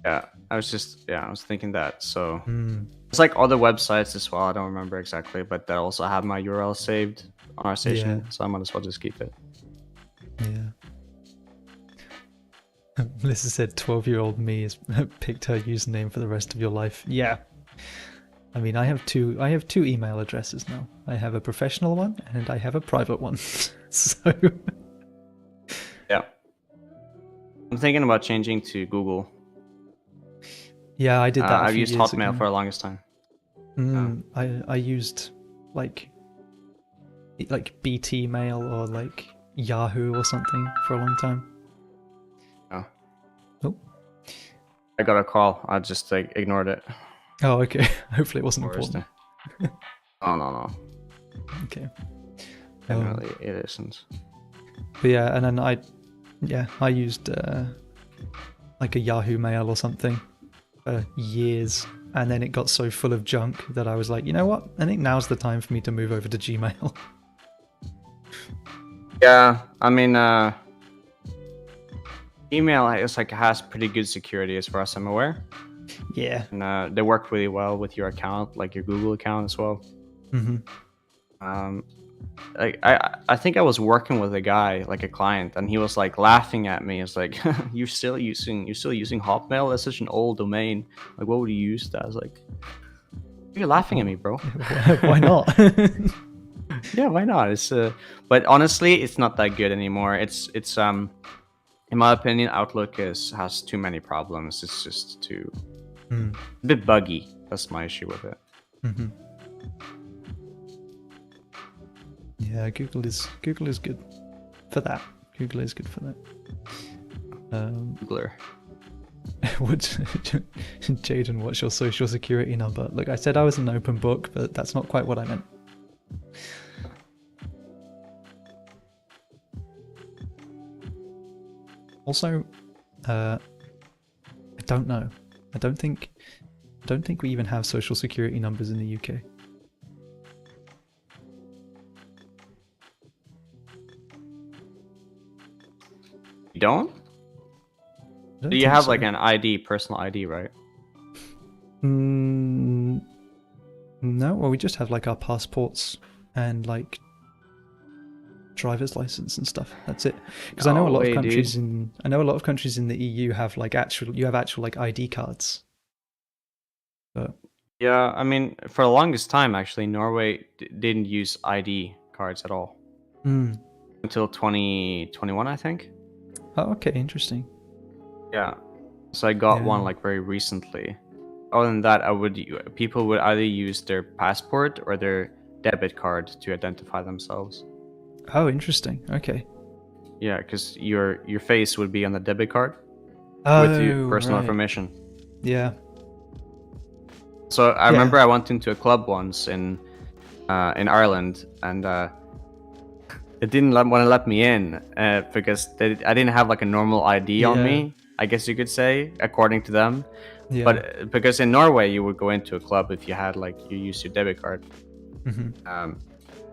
Yeah, I was thinking that. So it's like other websites as well. I don't remember exactly, but they also have my URL saved on our station, so I might as well just keep it. Yeah. Melissa said 12-year-old me has picked her username for the rest of your life. Yeah. I mean, I have two email addresses now. I have a professional one and I have a private one. So yeah. I'm thinking about changing to Google. Yeah, I did that I've used Hotmail for the longest time. I used like BT Mail or like Yahoo or something for a long time. Oh, I got a call. I just like ignored it. oh, okay. Hopefully it wasn't Or is important. it? Oh no. Okay. Generally, it isn't. But yeah, and then I used like a Yahoo Mail or something for years, and then it got so full of junk that I was like, you know what? I think now's the time for me to move over to Gmail. Yeah, I mean, email is like has pretty good security as far as I'm aware, Yeah. and they work really well with your account, like your Google account as well. Mm-hmm. I think I was working with a guy, like a client, and he was like laughing at me. It's like, you're still using Hotmail? That's such an old domain. Like, what would you use that? I was like, you're laughing at me, bro. Why not? Yeah, why not? But honestly, it's not that good anymore. It's in my opinion, Outlook has too many problems. It's just too a bit buggy. That's my issue with it. Mm-hmm. Yeah, Google is good for that. Google is good for that. Googler. Jaden, what's your social security number? Look, I said I was an open book, but that's not quite what I meant. Also, I don't know. I don't think we even have social security numbers in the UK. You don't? Do you have like an ID, personal ID, right? No. Well, we just have like our passports and like driver's license and stuff. That's it. Because I know a lot of countries in the EU have like actual like ID cards. But yeah, I mean, for the longest time, actually, Norway didn't use ID cards at all until 2021, I think. Oh, okay, interesting. Yeah, so I got one like very recently. Other than that, people would either use their passport or their debit card to identify themselves. Oh, interesting. Okay. Yeah, because your face would be on the debit card with your personal information. Yeah. So I remember I went into a club once in Ireland, and it didn't want to let me in because I didn't have like a normal ID on me, I guess you could say, according to them. Yeah. But because in Norway you would go into a club if you had like you use your debit card. Mm-hmm.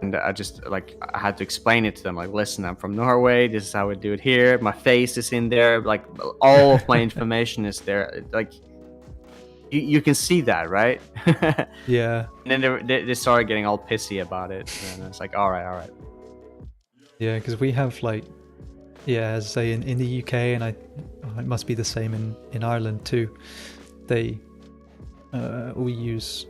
And I just like I had to explain it to them, like, listen, I'm from Norway, this is how we do it here, my face is in there, like all of my information is there, like you can see that, right? Yeah. And then they started getting all pissy about it, and it's like, all right. Yeah, because we have like, as I say in the UK, and it must be the same in Ireland too. They we use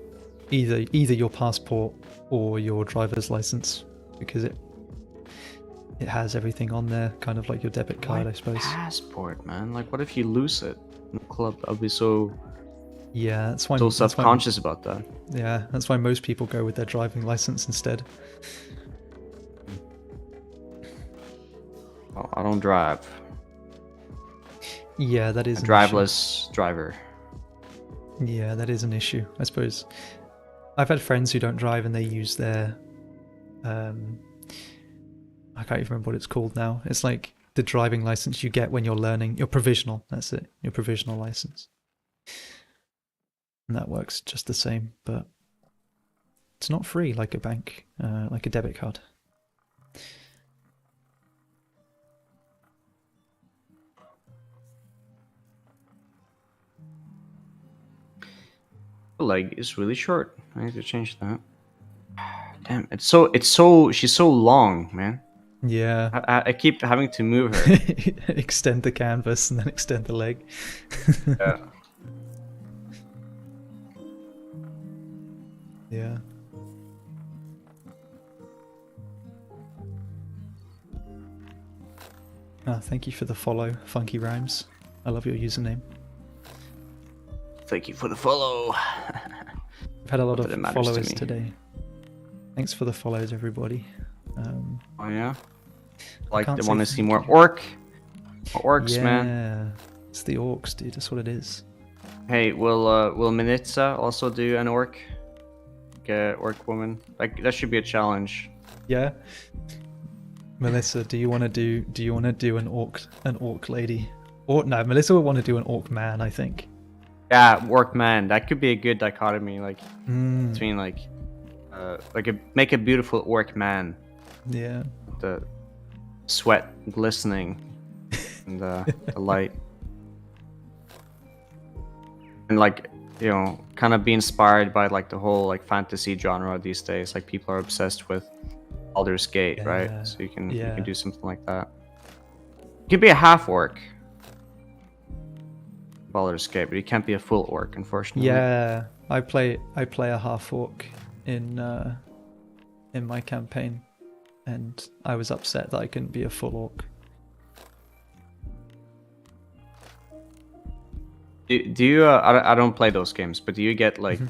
either your passport or your driver's license because it has everything on there, kind of like your debit card, I suppose. Passport, man. Like, what if you lose it in the club? I'll be so that's why so self-conscious about that. Yeah, that's why most people go with their driving license instead. Well, I don't drive. Yeah, that is a driveless driver. Yeah, that is an issue, I suppose. I've had friends who don't drive and they use their I can't even remember what it's called now. It's like the driving license you get when you're learning your provisional. That's it, your provisional license. And that works just the same, but it's not free like a bank, like a debit card. The leg is really short. I need to change that. Damn, she's so long, man. Yeah. I keep having to move her. Extend the canvas and then extend the leg. Yeah. Yeah. Thank you for the follow, Funky Rhymes. I love your username. Thank you for the follow. We've had a lot of followers today. Thanks for the follows, everybody. Oh yeah? Like, they want to see more orcs, man. It's the orcs, dude. That's what it is. Hey, will Minitza also do an orc? Like a orc woman? Like that should be a challenge. Yeah. Melissa, do you want to do an orc lady? Or no, Melissa would want to do an orc man, I think. Yeah, orc man. That could be a good dichotomy, like between like make a beautiful orc man. Yeah. The sweat glistening and the light. And like, you know, kind of be inspired by like the whole like fantasy genre these days. Like people are obsessed with Baldur's Gate, right? So you can do something like that. You can be a half orc. Baldur's Gate, but you can't be a full orc, unfortunately. Yeah, I play a half orc in my campaign, and I was upset that I couldn't be a full orc. Do you? I don't play those games, but do you get like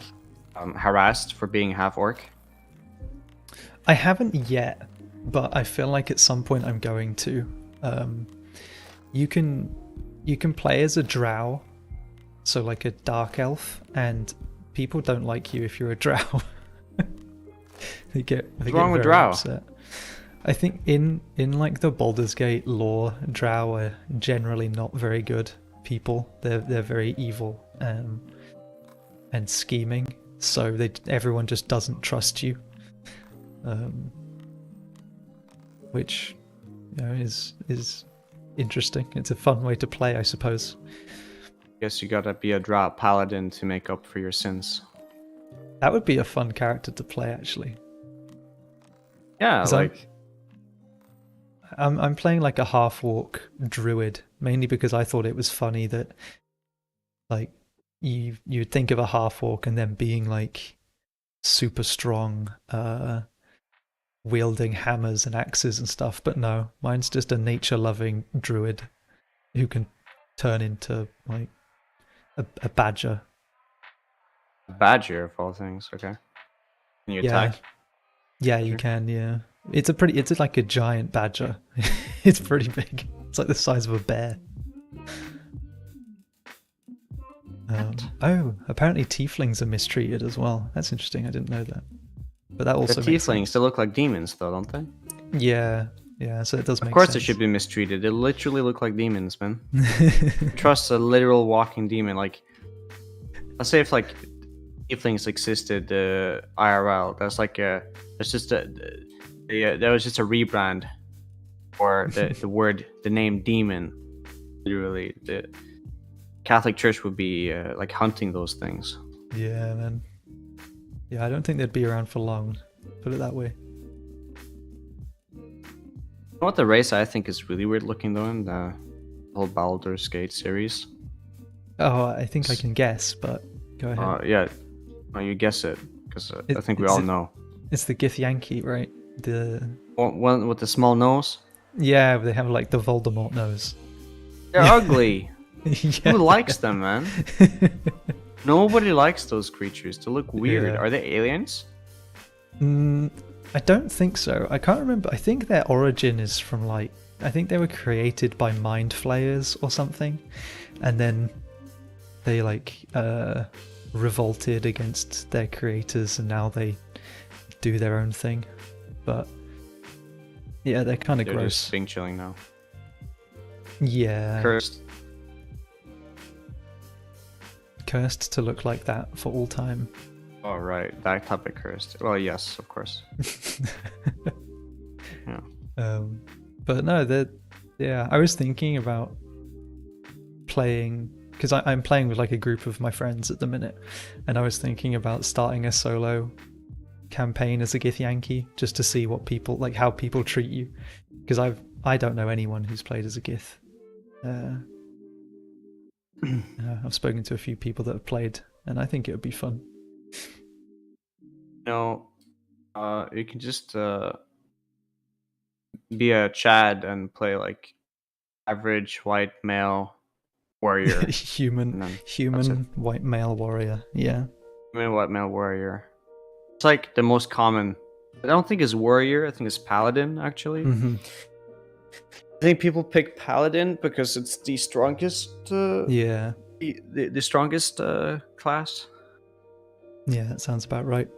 harassed for being half orc? I haven't yet, but I feel like at some point I'm going to. You can play as a drow, so like a dark elf, and people don't like you if you're a drow. They get with drow? Upset. I think in like the Baldur's Gate lore, drow are generally not very good people. They're very evil and scheming, so everyone just doesn't trust you. Which, you know, is interesting. It's a fun way to play, I suppose. Guess you gotta be a drow paladin to make up for your sins. That would be a fun character to play, actually. Yeah, like I'm playing like a half orc druid, mainly because I thought it was funny that like you'd think of a half orc and then being like super strong, wielding hammers and axes and stuff, but no, mine's just a nature-loving druid who can turn into like a badger. A badger of all things, okay. Can you attack? Yeah, you can, yeah. It's like a giant badger. It's pretty big. It's like the size of a bear. Oh, apparently tieflings are mistreated as well. That's interesting, I didn't know that. But that also the tieflings, they look like demons though, don't they? Yeah, so it does make sense. Of course they should be mistreated. They literally look like demons, man. Trust a literal walking demon. Like, let's say if like tieflings existed IRL, that was just a rebrand for the name demon. Literally, the Catholic Church would be like hunting those things. Yeah, man. Yeah, I don't think they'd be around for long. Put it that way. You know what the race I think is really weird looking though in the whole Baldur's Gate series? Oh, I think I can guess, but go ahead. Yeah, you guess it, because I think we all know. It's the Githyanki, right? The one with the small nose? Yeah, they have like the Voldemort nose. They're ugly. Yeah. Who likes them, man? Nobody likes those creatures. They look weird. Yeah. Are they aliens? I don't think so. I can't remember. I think their origin is from like, I think they were created by mind flayers or something, and then they like revolted against their creators, and now they do their own thing. But yeah, they're kind of gross. They're just being chilling now. Yeah. Cursed to look like that for all time. Oh, right. That type of cursed. Well, yes, of course. Yeah. But no, yeah, I was thinking about playing, because I'm playing with like a group of my friends at the minute, and I was thinking about starting a solo campaign as a Githyanki just to see what people, like how people treat you, because I don't know anyone who's played as a Gith. I've spoken to a few people that have played, and I think it would be fun. You can just be a Chad and play like average white male warrior. human white male warrior. Yeah. Human white male warrior. It's like the most common. I don't think it's warrior. I think it's paladin actually. Mm-hmm. I think people pick paladin because it's the strongest. Yeah. The strongest class. Yeah, that sounds about right.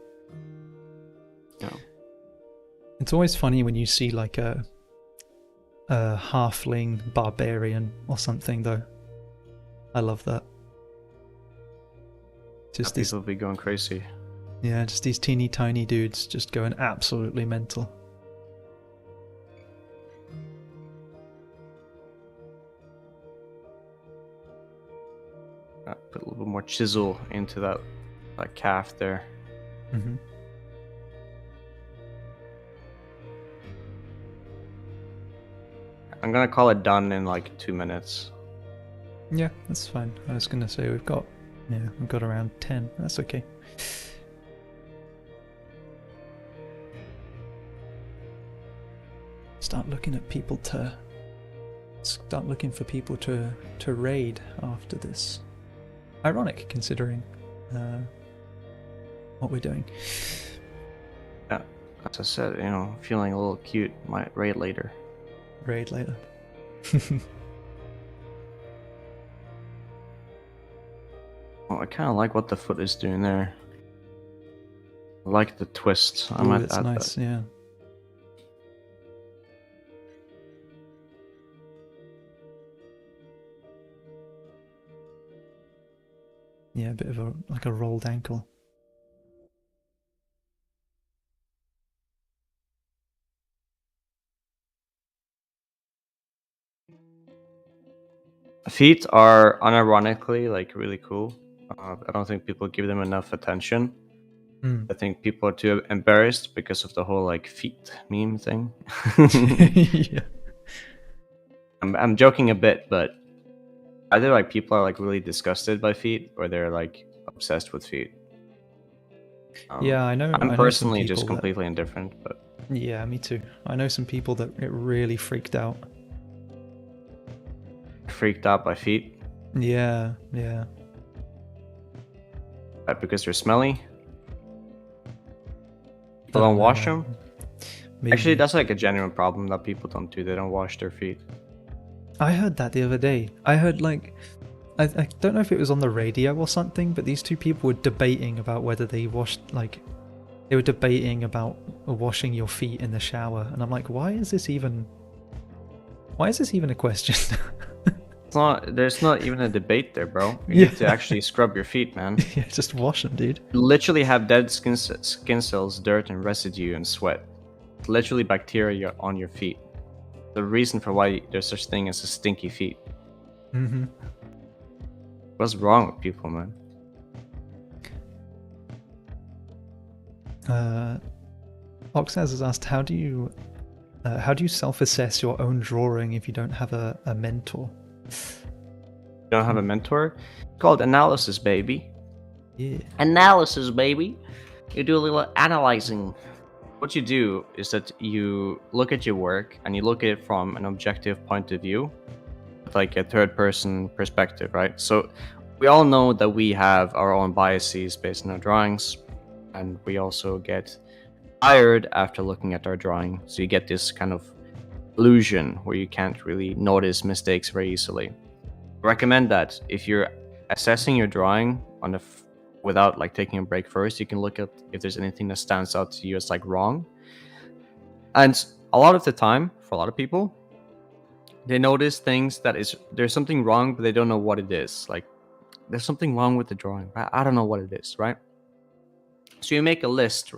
Yeah. It's always funny when you see like a halfling barbarian or something, though. I love that. Just these, People be going crazy. yeah, just these teeny tiny dudes just going absolutely mental. Put a little bit more chisel into that calf there. Mm-hmm. I'm gonna call it done in like 2 minutes. Yeah, that's fine. I was gonna say we've got around 10. That's okay. Start looking for people to raid after this. Ironic, considering what we're doing. Yeah, as I said, feeling a little cute. Might raid later. Raid later. Oh, I kind of like what the foot is doing there. I like the twist. I Ooh, might that's add nice. that. Yeah. Yeah, a bit of a rolled ankle. Feet are unironically like really cool. I don't think people give them enough attention. Mm. I think people are too embarrassed because of the whole like feet meme thing. Yeah. I'm joking a bit, but either like people are like really disgusted by feet or they're like obsessed with feet. Yeah, I know. I'm I know some personally people just completely indifferent, but yeah, me too. I know some people that it really freaked out. freaked out by feet. Yeah, yeah. Because they're smelly. I People don't wash them. Maybe. Actually, that's like a genuine problem that people don't do. They don't wash their feet. I heard that the other day. I heard like I don't know if it was on the radio or something, but these two people were debating about whether they they were debating about washing your feet in the shower, and I'm like, why is this even a question? There's not even a debate there, bro. You Yeah. need to actually scrub your feet, man. Yeah, just wash them, dude. You literally have dead skin cells, dirt, and residue and sweat. It's literally bacteria on your feet. The reason for why there's such thing as a stinky feet. Mm-hmm. What's wrong with people, man? Oxaz has asked, how do you self-assess your own drawing if you don't have a mentor? You don't have a mentor? It's called analysis, baby. Yeah. Analysis, baby. You do a little analyzing. What you do is that you look at your work and you look at it from an objective point of view, with like a third-person perspective, right? So we all know that we have our own biases based on our drawings, and we also get tired after looking at our drawing. So you get this kind of illusion where you can't really notice mistakes very easily. I recommend that if you're assessing your drawing without like taking a break first, you can look at if there's anything that stands out to you as like wrong. And a lot of the time, for a lot of people, they notice things there's something wrong, but they don't know what it is. Like there's something wrong with the drawing. I don't know what it is, right? So you make a list,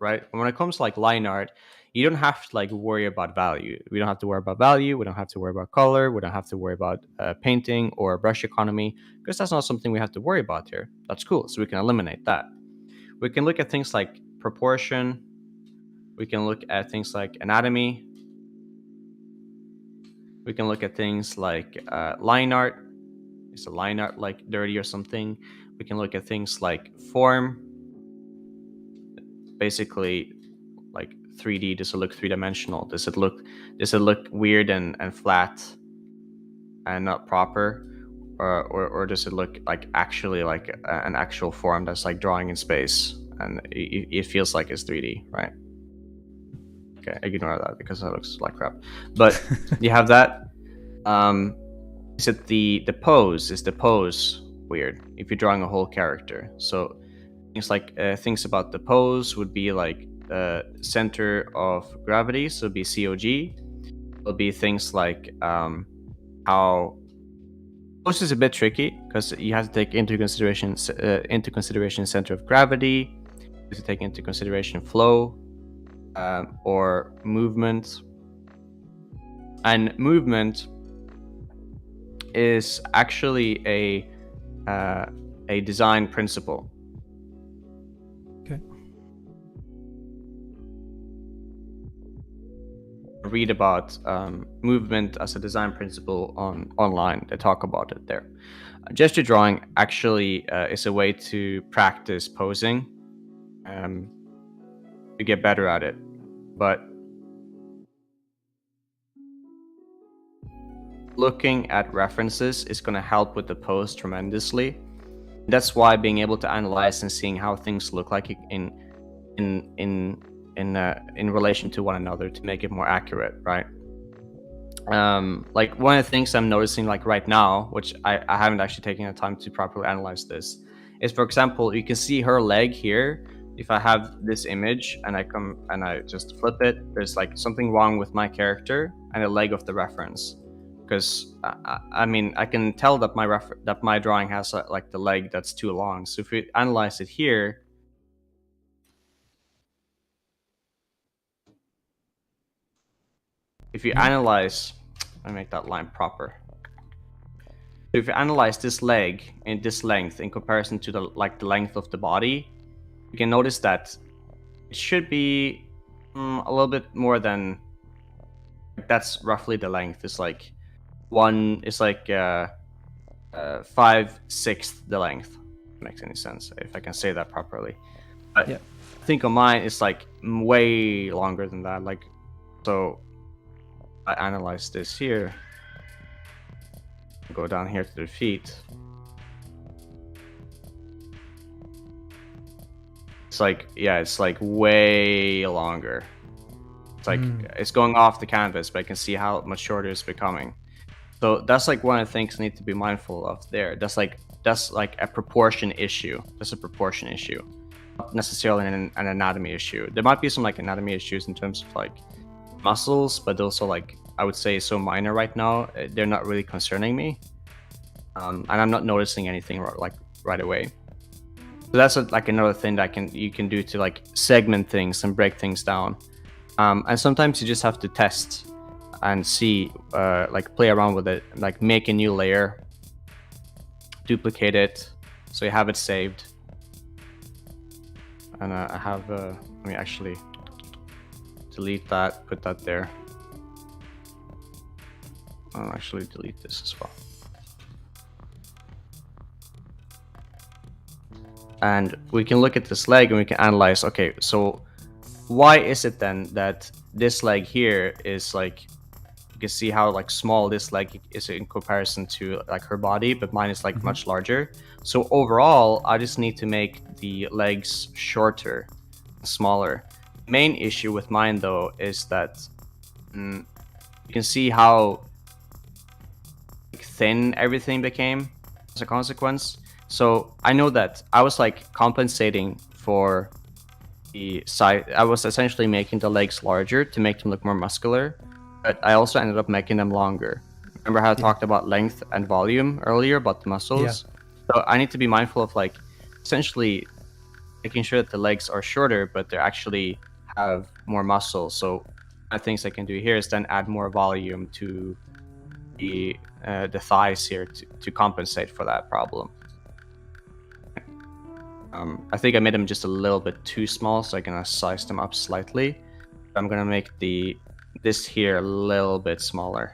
right? When it comes to like line art, you don't have to like worry about value. We don't have to worry about value. We don't have to worry about color. We don't have to worry about painting or brush economy, because that's not something we have to worry about here. That's cool. So we can eliminate that. We can look at things like proportion. We can look at things like anatomy. We can look at things like line art. Is the line art like dirty or something? We can look at things like form. Basically, like 3D, does it look three-dimensional? Does it look weird and flat and not proper? Or does it look like actually like an actual form that's like drawing in space and it feels like it's 3D, right? Okay, ignore that because that looks like crap. But you have that. Is it the pose? Is the pose weird if you're drawing a whole character? So things about the pose would be like center of gravity, so it'd be COG. It'll be things like how pose is a bit tricky because you have to take into consideration center of gravity. You have to take into consideration flow or movement, and movement is actually a design principle. Okay. Read about movement as a design principle online. They talk about it there. Gesture drawing actually is a way to practice posing, to get better at it. But looking at references is going to help with the pose tremendously. That's why being able to analyze and seeing how things look like in relation to one another to make it more accurate, right? Like one of the things I'm noticing like right now, which I haven't actually taken the time to properly analyze this, is for example, you can see her leg here. If I have this image and I come and I just flip it, there's like something wrong with my character and the leg of the reference. Because I mean, I can tell that my drawing has like the leg that's too long. So if we analyze it here, if you analyze, let me make that line proper. So if you analyze this leg and this length in comparison to the length of the body, you can notice that it should be a little bit more than. That's roughly the length. It's like 5/6 the length. Makes any sense if I can say that properly. But Yeah. I think on mine it's like way longer than that. Like, so I analyze this here. Go down here to the feet. It's like, yeah, it's like way longer. It's like it's going off the canvas, but I can see how much shorter it's becoming. So that's like one of the things I need to be mindful of there. That's like a proportion issue. That's a proportion issue, not necessarily an anatomy issue. There might be some like anatomy issues in terms of like muscles, but also like I would say so minor right now. They're not really concerning me, and I'm not noticing anything like right away. So that's like another thing that you can do to like segment things and break things down. And sometimes you just have to test and see, like play around with it, like make a new layer, duplicate it, so you have it saved. And I have, let me actually delete that, put that there. I'll actually delete this as well. And we can look at this leg and we can analyze, okay, so why is it then that this leg here is like, you can see how like small this leg is in comparison to like her body, but mine is like much larger. So overall, I just need to make the legs shorter, smaller. Main issue with mine though is that you can see how thin everything became as a consequence. So I know that I was like compensating for the size. I was essentially making the legs larger to make them look more muscular, but I also ended up making them longer. Remember how I talked about length and volume earlier about the muscles? Yeah. So I need to be mindful of like essentially making sure that the legs are shorter, but they actually have more muscle. So one of the things I can do here is then add more volume to the thighs here to compensate for that problem. I think I made them just a little bit too small, so I'm gonna size them up slightly. I'm gonna make this here a little bit smaller.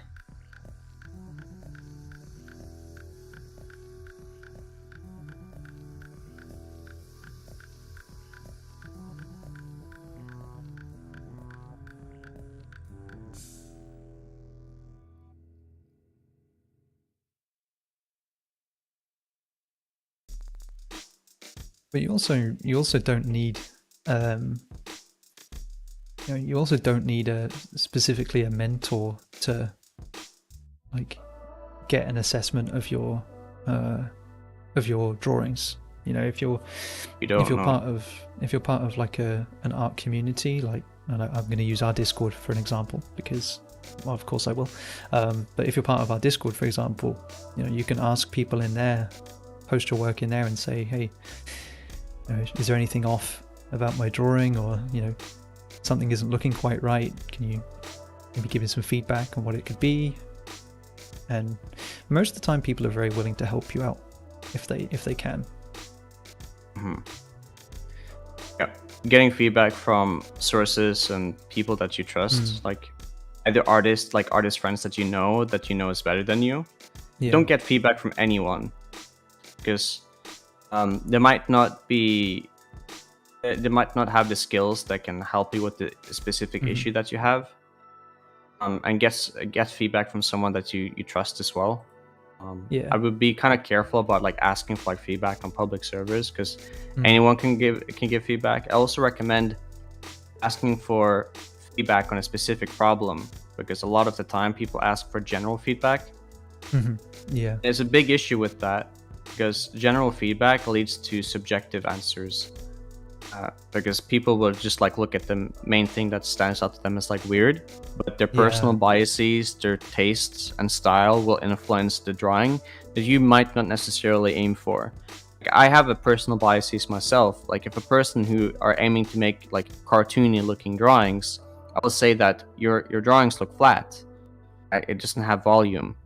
But you also don't need you also don't need specifically a mentor to like get an assessment of your drawings. If you're know. if you're part of like an art community, like, and I'm going to use our Discord for an example because, well, of course I will. But if you're part of our Discord, for example, you can ask people in there, post your work in there, and say, hey, is there anything off about my drawing, or something isn't looking quite right? Can you maybe give me some feedback on what it could be? And most of the time, people are very willing to help you out if they can. Mm-hmm. Yeah, getting feedback from sources and people that you trust, like either artists friends that you know is better than you. Yeah. Don't get feedback from anyone, because they might not have the skills that can help you with the specific issue that you have. And get feedback from someone that you trust as well. I would be kind of careful about like asking for like feedback on public servers, because anyone can give feedback. I also recommend asking for feedback on a specific problem, because a lot of the time people ask for general feedback. Yeah, there's a big issue with that, because general feedback leads to subjective answers. Because people will just like look at the main thing that stands out to them as like weird, but their personal biases, their tastes and style will influence the drawing that you might not necessarily aim for. Like, I have a personal biases myself. Like if a person who are aiming to make like cartoony looking drawings, I will say that your drawings look flat. It doesn't have volume.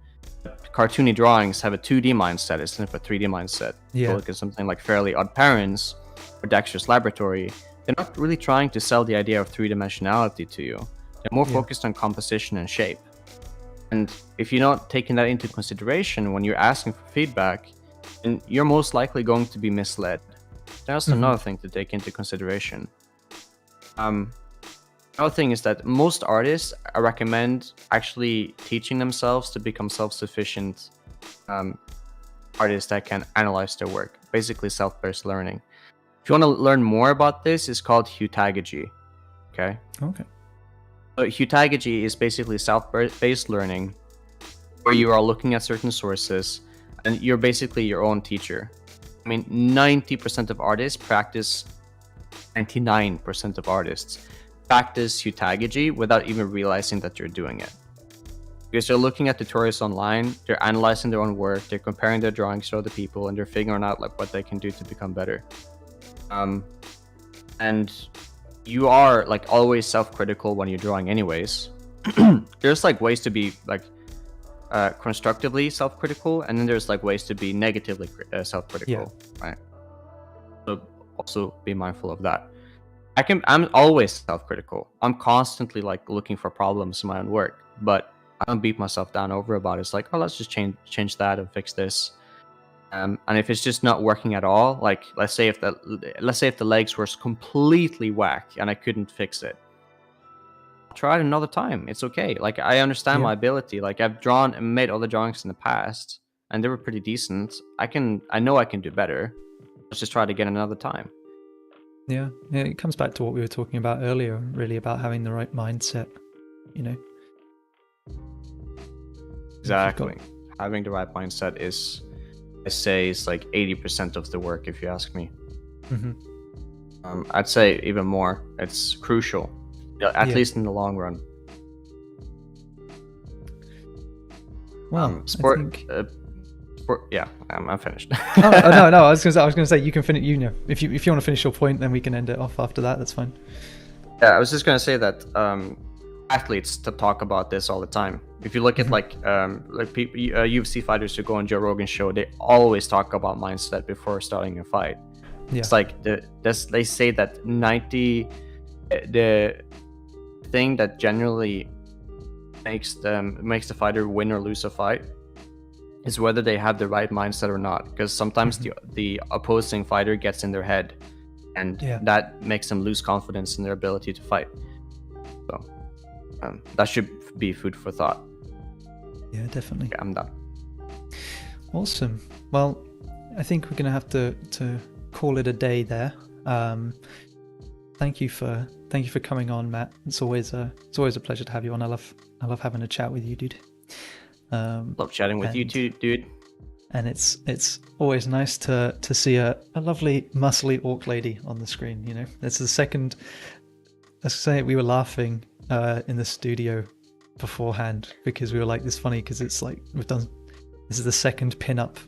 Cartoony drawings have a 2D mindset instead of a 3D mindset. If you look at something like Fairly Odd Parents or Dexter's Laboratory, they're not really trying to sell the idea of three-dimensionality to you. They're more focused on composition and shape. And if you're not taking that into consideration when you're asking for feedback, then you're most likely going to be misled. That's another thing to take into consideration. Another thing is that most artists, I recommend actually teaching themselves to become self-sufficient artists that can analyze their work. Basically self-based learning. If you want to learn more about this, it's called heutagogy. Okay. So heutagogy is basically self-based learning, where you are looking at certain sources and you're basically your own teacher. I mean, 90% of artists practice, 99% of artists practice heutagogy without even realizing that you're doing it. Because they're looking at tutorials online, they're analyzing their own work, they're comparing their drawings to other people, and they're figuring out like what they can do to become better. And you are like always self-critical when you're drawing anyways. There's like ways to be like constructively self-critical, and then there's like ways to be negatively self-critical, right? So also be mindful of that. I'm always self-critical. I'm constantly like looking for problems in my own work, but I don't beat myself down over about it. It's like, oh, let's just change that and fix this. And if it's just not working at all, like let's say if the legs were completely whack and I couldn't fix it, I'll try it another time. It's okay. Like I understand my ability. Like I've drawn and made other drawings in the past, and they were pretty decent. I know I can do better. Let's just try it again another time. Yeah, it comes back to what we were talking about earlier, really, about having the right mindset, Exactly. Having the right mindset is, I say, is like 80% of the work, if you ask me. I'd say even more. It's crucial, at least in the long run. Well, yeah, I'm finished. No. I was going to say you can finish. If you want to finish your point, then we can end it off after that. That's fine. Yeah, I was just going to say that athletes to talk about this all the time. If you look at like people, UFC fighters who go on Joe Rogan's show, they always talk about mindset before starting a fight. It's like they say that the thing that generally makes the fighter win or lose a fight is whether they have the right mindset or not. Because sometimes the opposing fighter gets in their head, and that makes them lose confidence in their ability to fight. So that should be food for thought. Yeah, definitely. Okay, I'm done. Awesome. Well, I think we're going to have to call it a day there. Thank you for thank you for coming on, Matt. It's always a pleasure to have you on. I love having a chat with you, dude. Love chatting with you too, dude. And it's always nice to see a lovely muscly orc lady on the screen. You know, it's the second. Let's say we were laughing in the studio beforehand because we were like, "This is funny," because it's like this is the second pin-up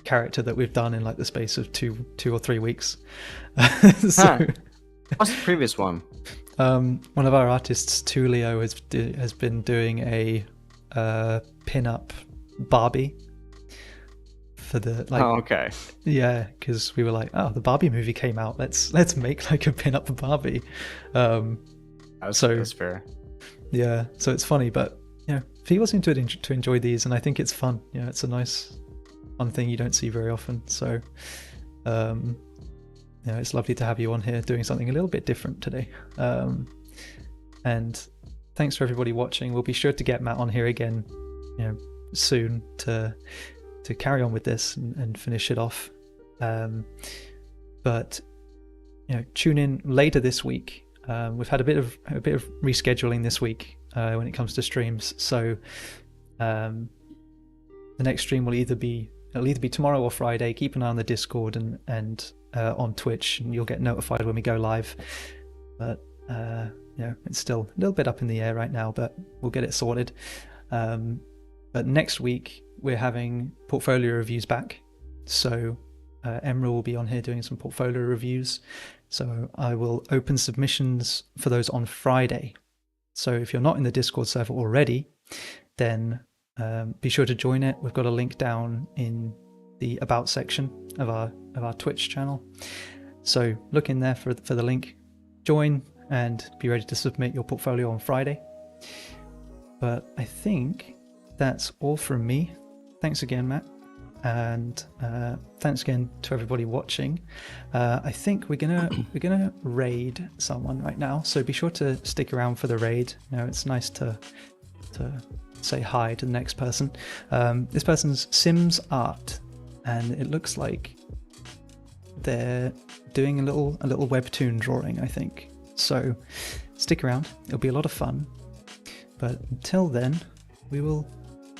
character that we've done in like the space of two or 3 weeks. So, what's the previous one? One of our artists, Tulio, has been doing a pin-up Barbie for the like. Oh, okay. Yeah, because we were like, oh, the Barbie movie came out. Let's make like a pin-up Barbie. That's fair. Yeah, so it's funny, but people seem to enjoy these, and I think it's fun. It's a nice, fun thing you don't see very often. So, it's lovely to have you on here doing something a little bit different today. And thanks for everybody watching. We'll be sure to get Matt on here again, soon to carry on with this and finish it off. But tune in later this week. We've had a bit of rescheduling this week when it comes to streams. So the next stream will either be tomorrow or Friday. Keep an eye on the Discord and on Twitch, and you'll get notified when we go live. But it's still a little bit up in the air right now, but we'll get it sorted. But next week we're having portfolio reviews back. So Emerald will be on here doing some portfolio reviews. So I will open submissions for those on Friday. So if you're not in the Discord server already, then be sure to join it. We've got a link down in the About section of our Twitch channel. So look in there for the link, join, and be ready to submit your portfolio on Friday. But I think that's all from me. Thanks again, Matt. And thanks again to everybody watching. I think we're gonna raid someone right now, so be sure to stick around for the raid. It's nice to say hi to the next person. This person's Sims Art, and it looks like they're doing a little webtoon drawing, I think. So stick around, it'll be a lot of fun. But until then, we will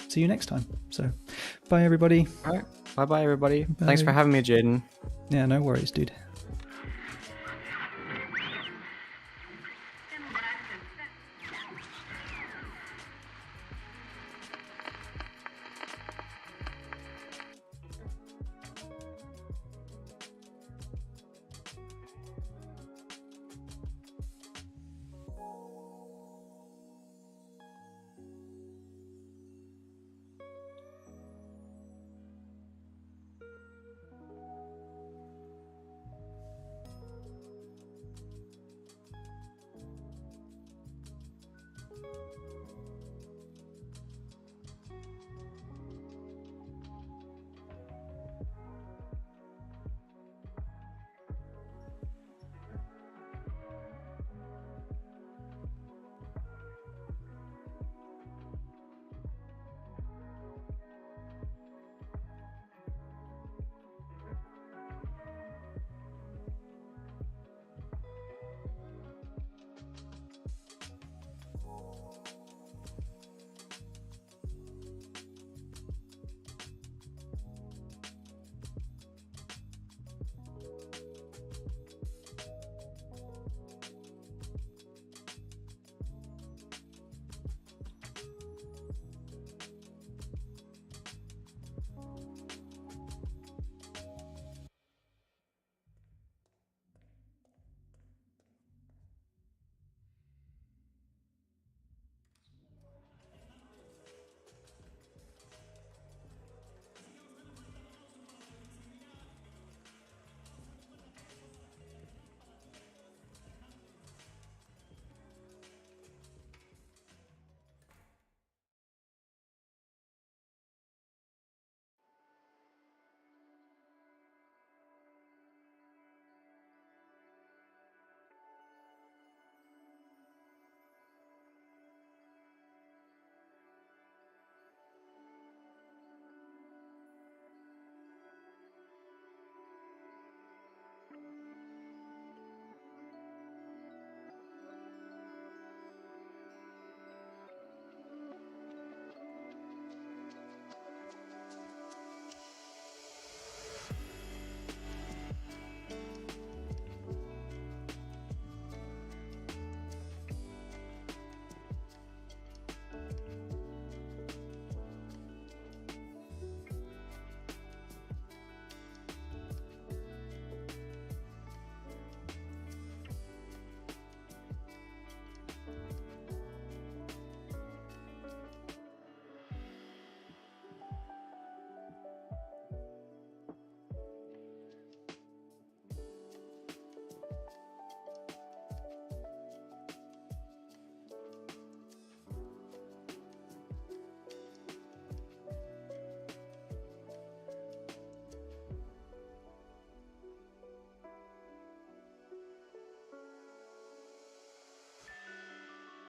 see you next time. So bye everybody. All right, bye everybody. Bye. Thanks for having me, Jaden. Yeah, no worries, dude.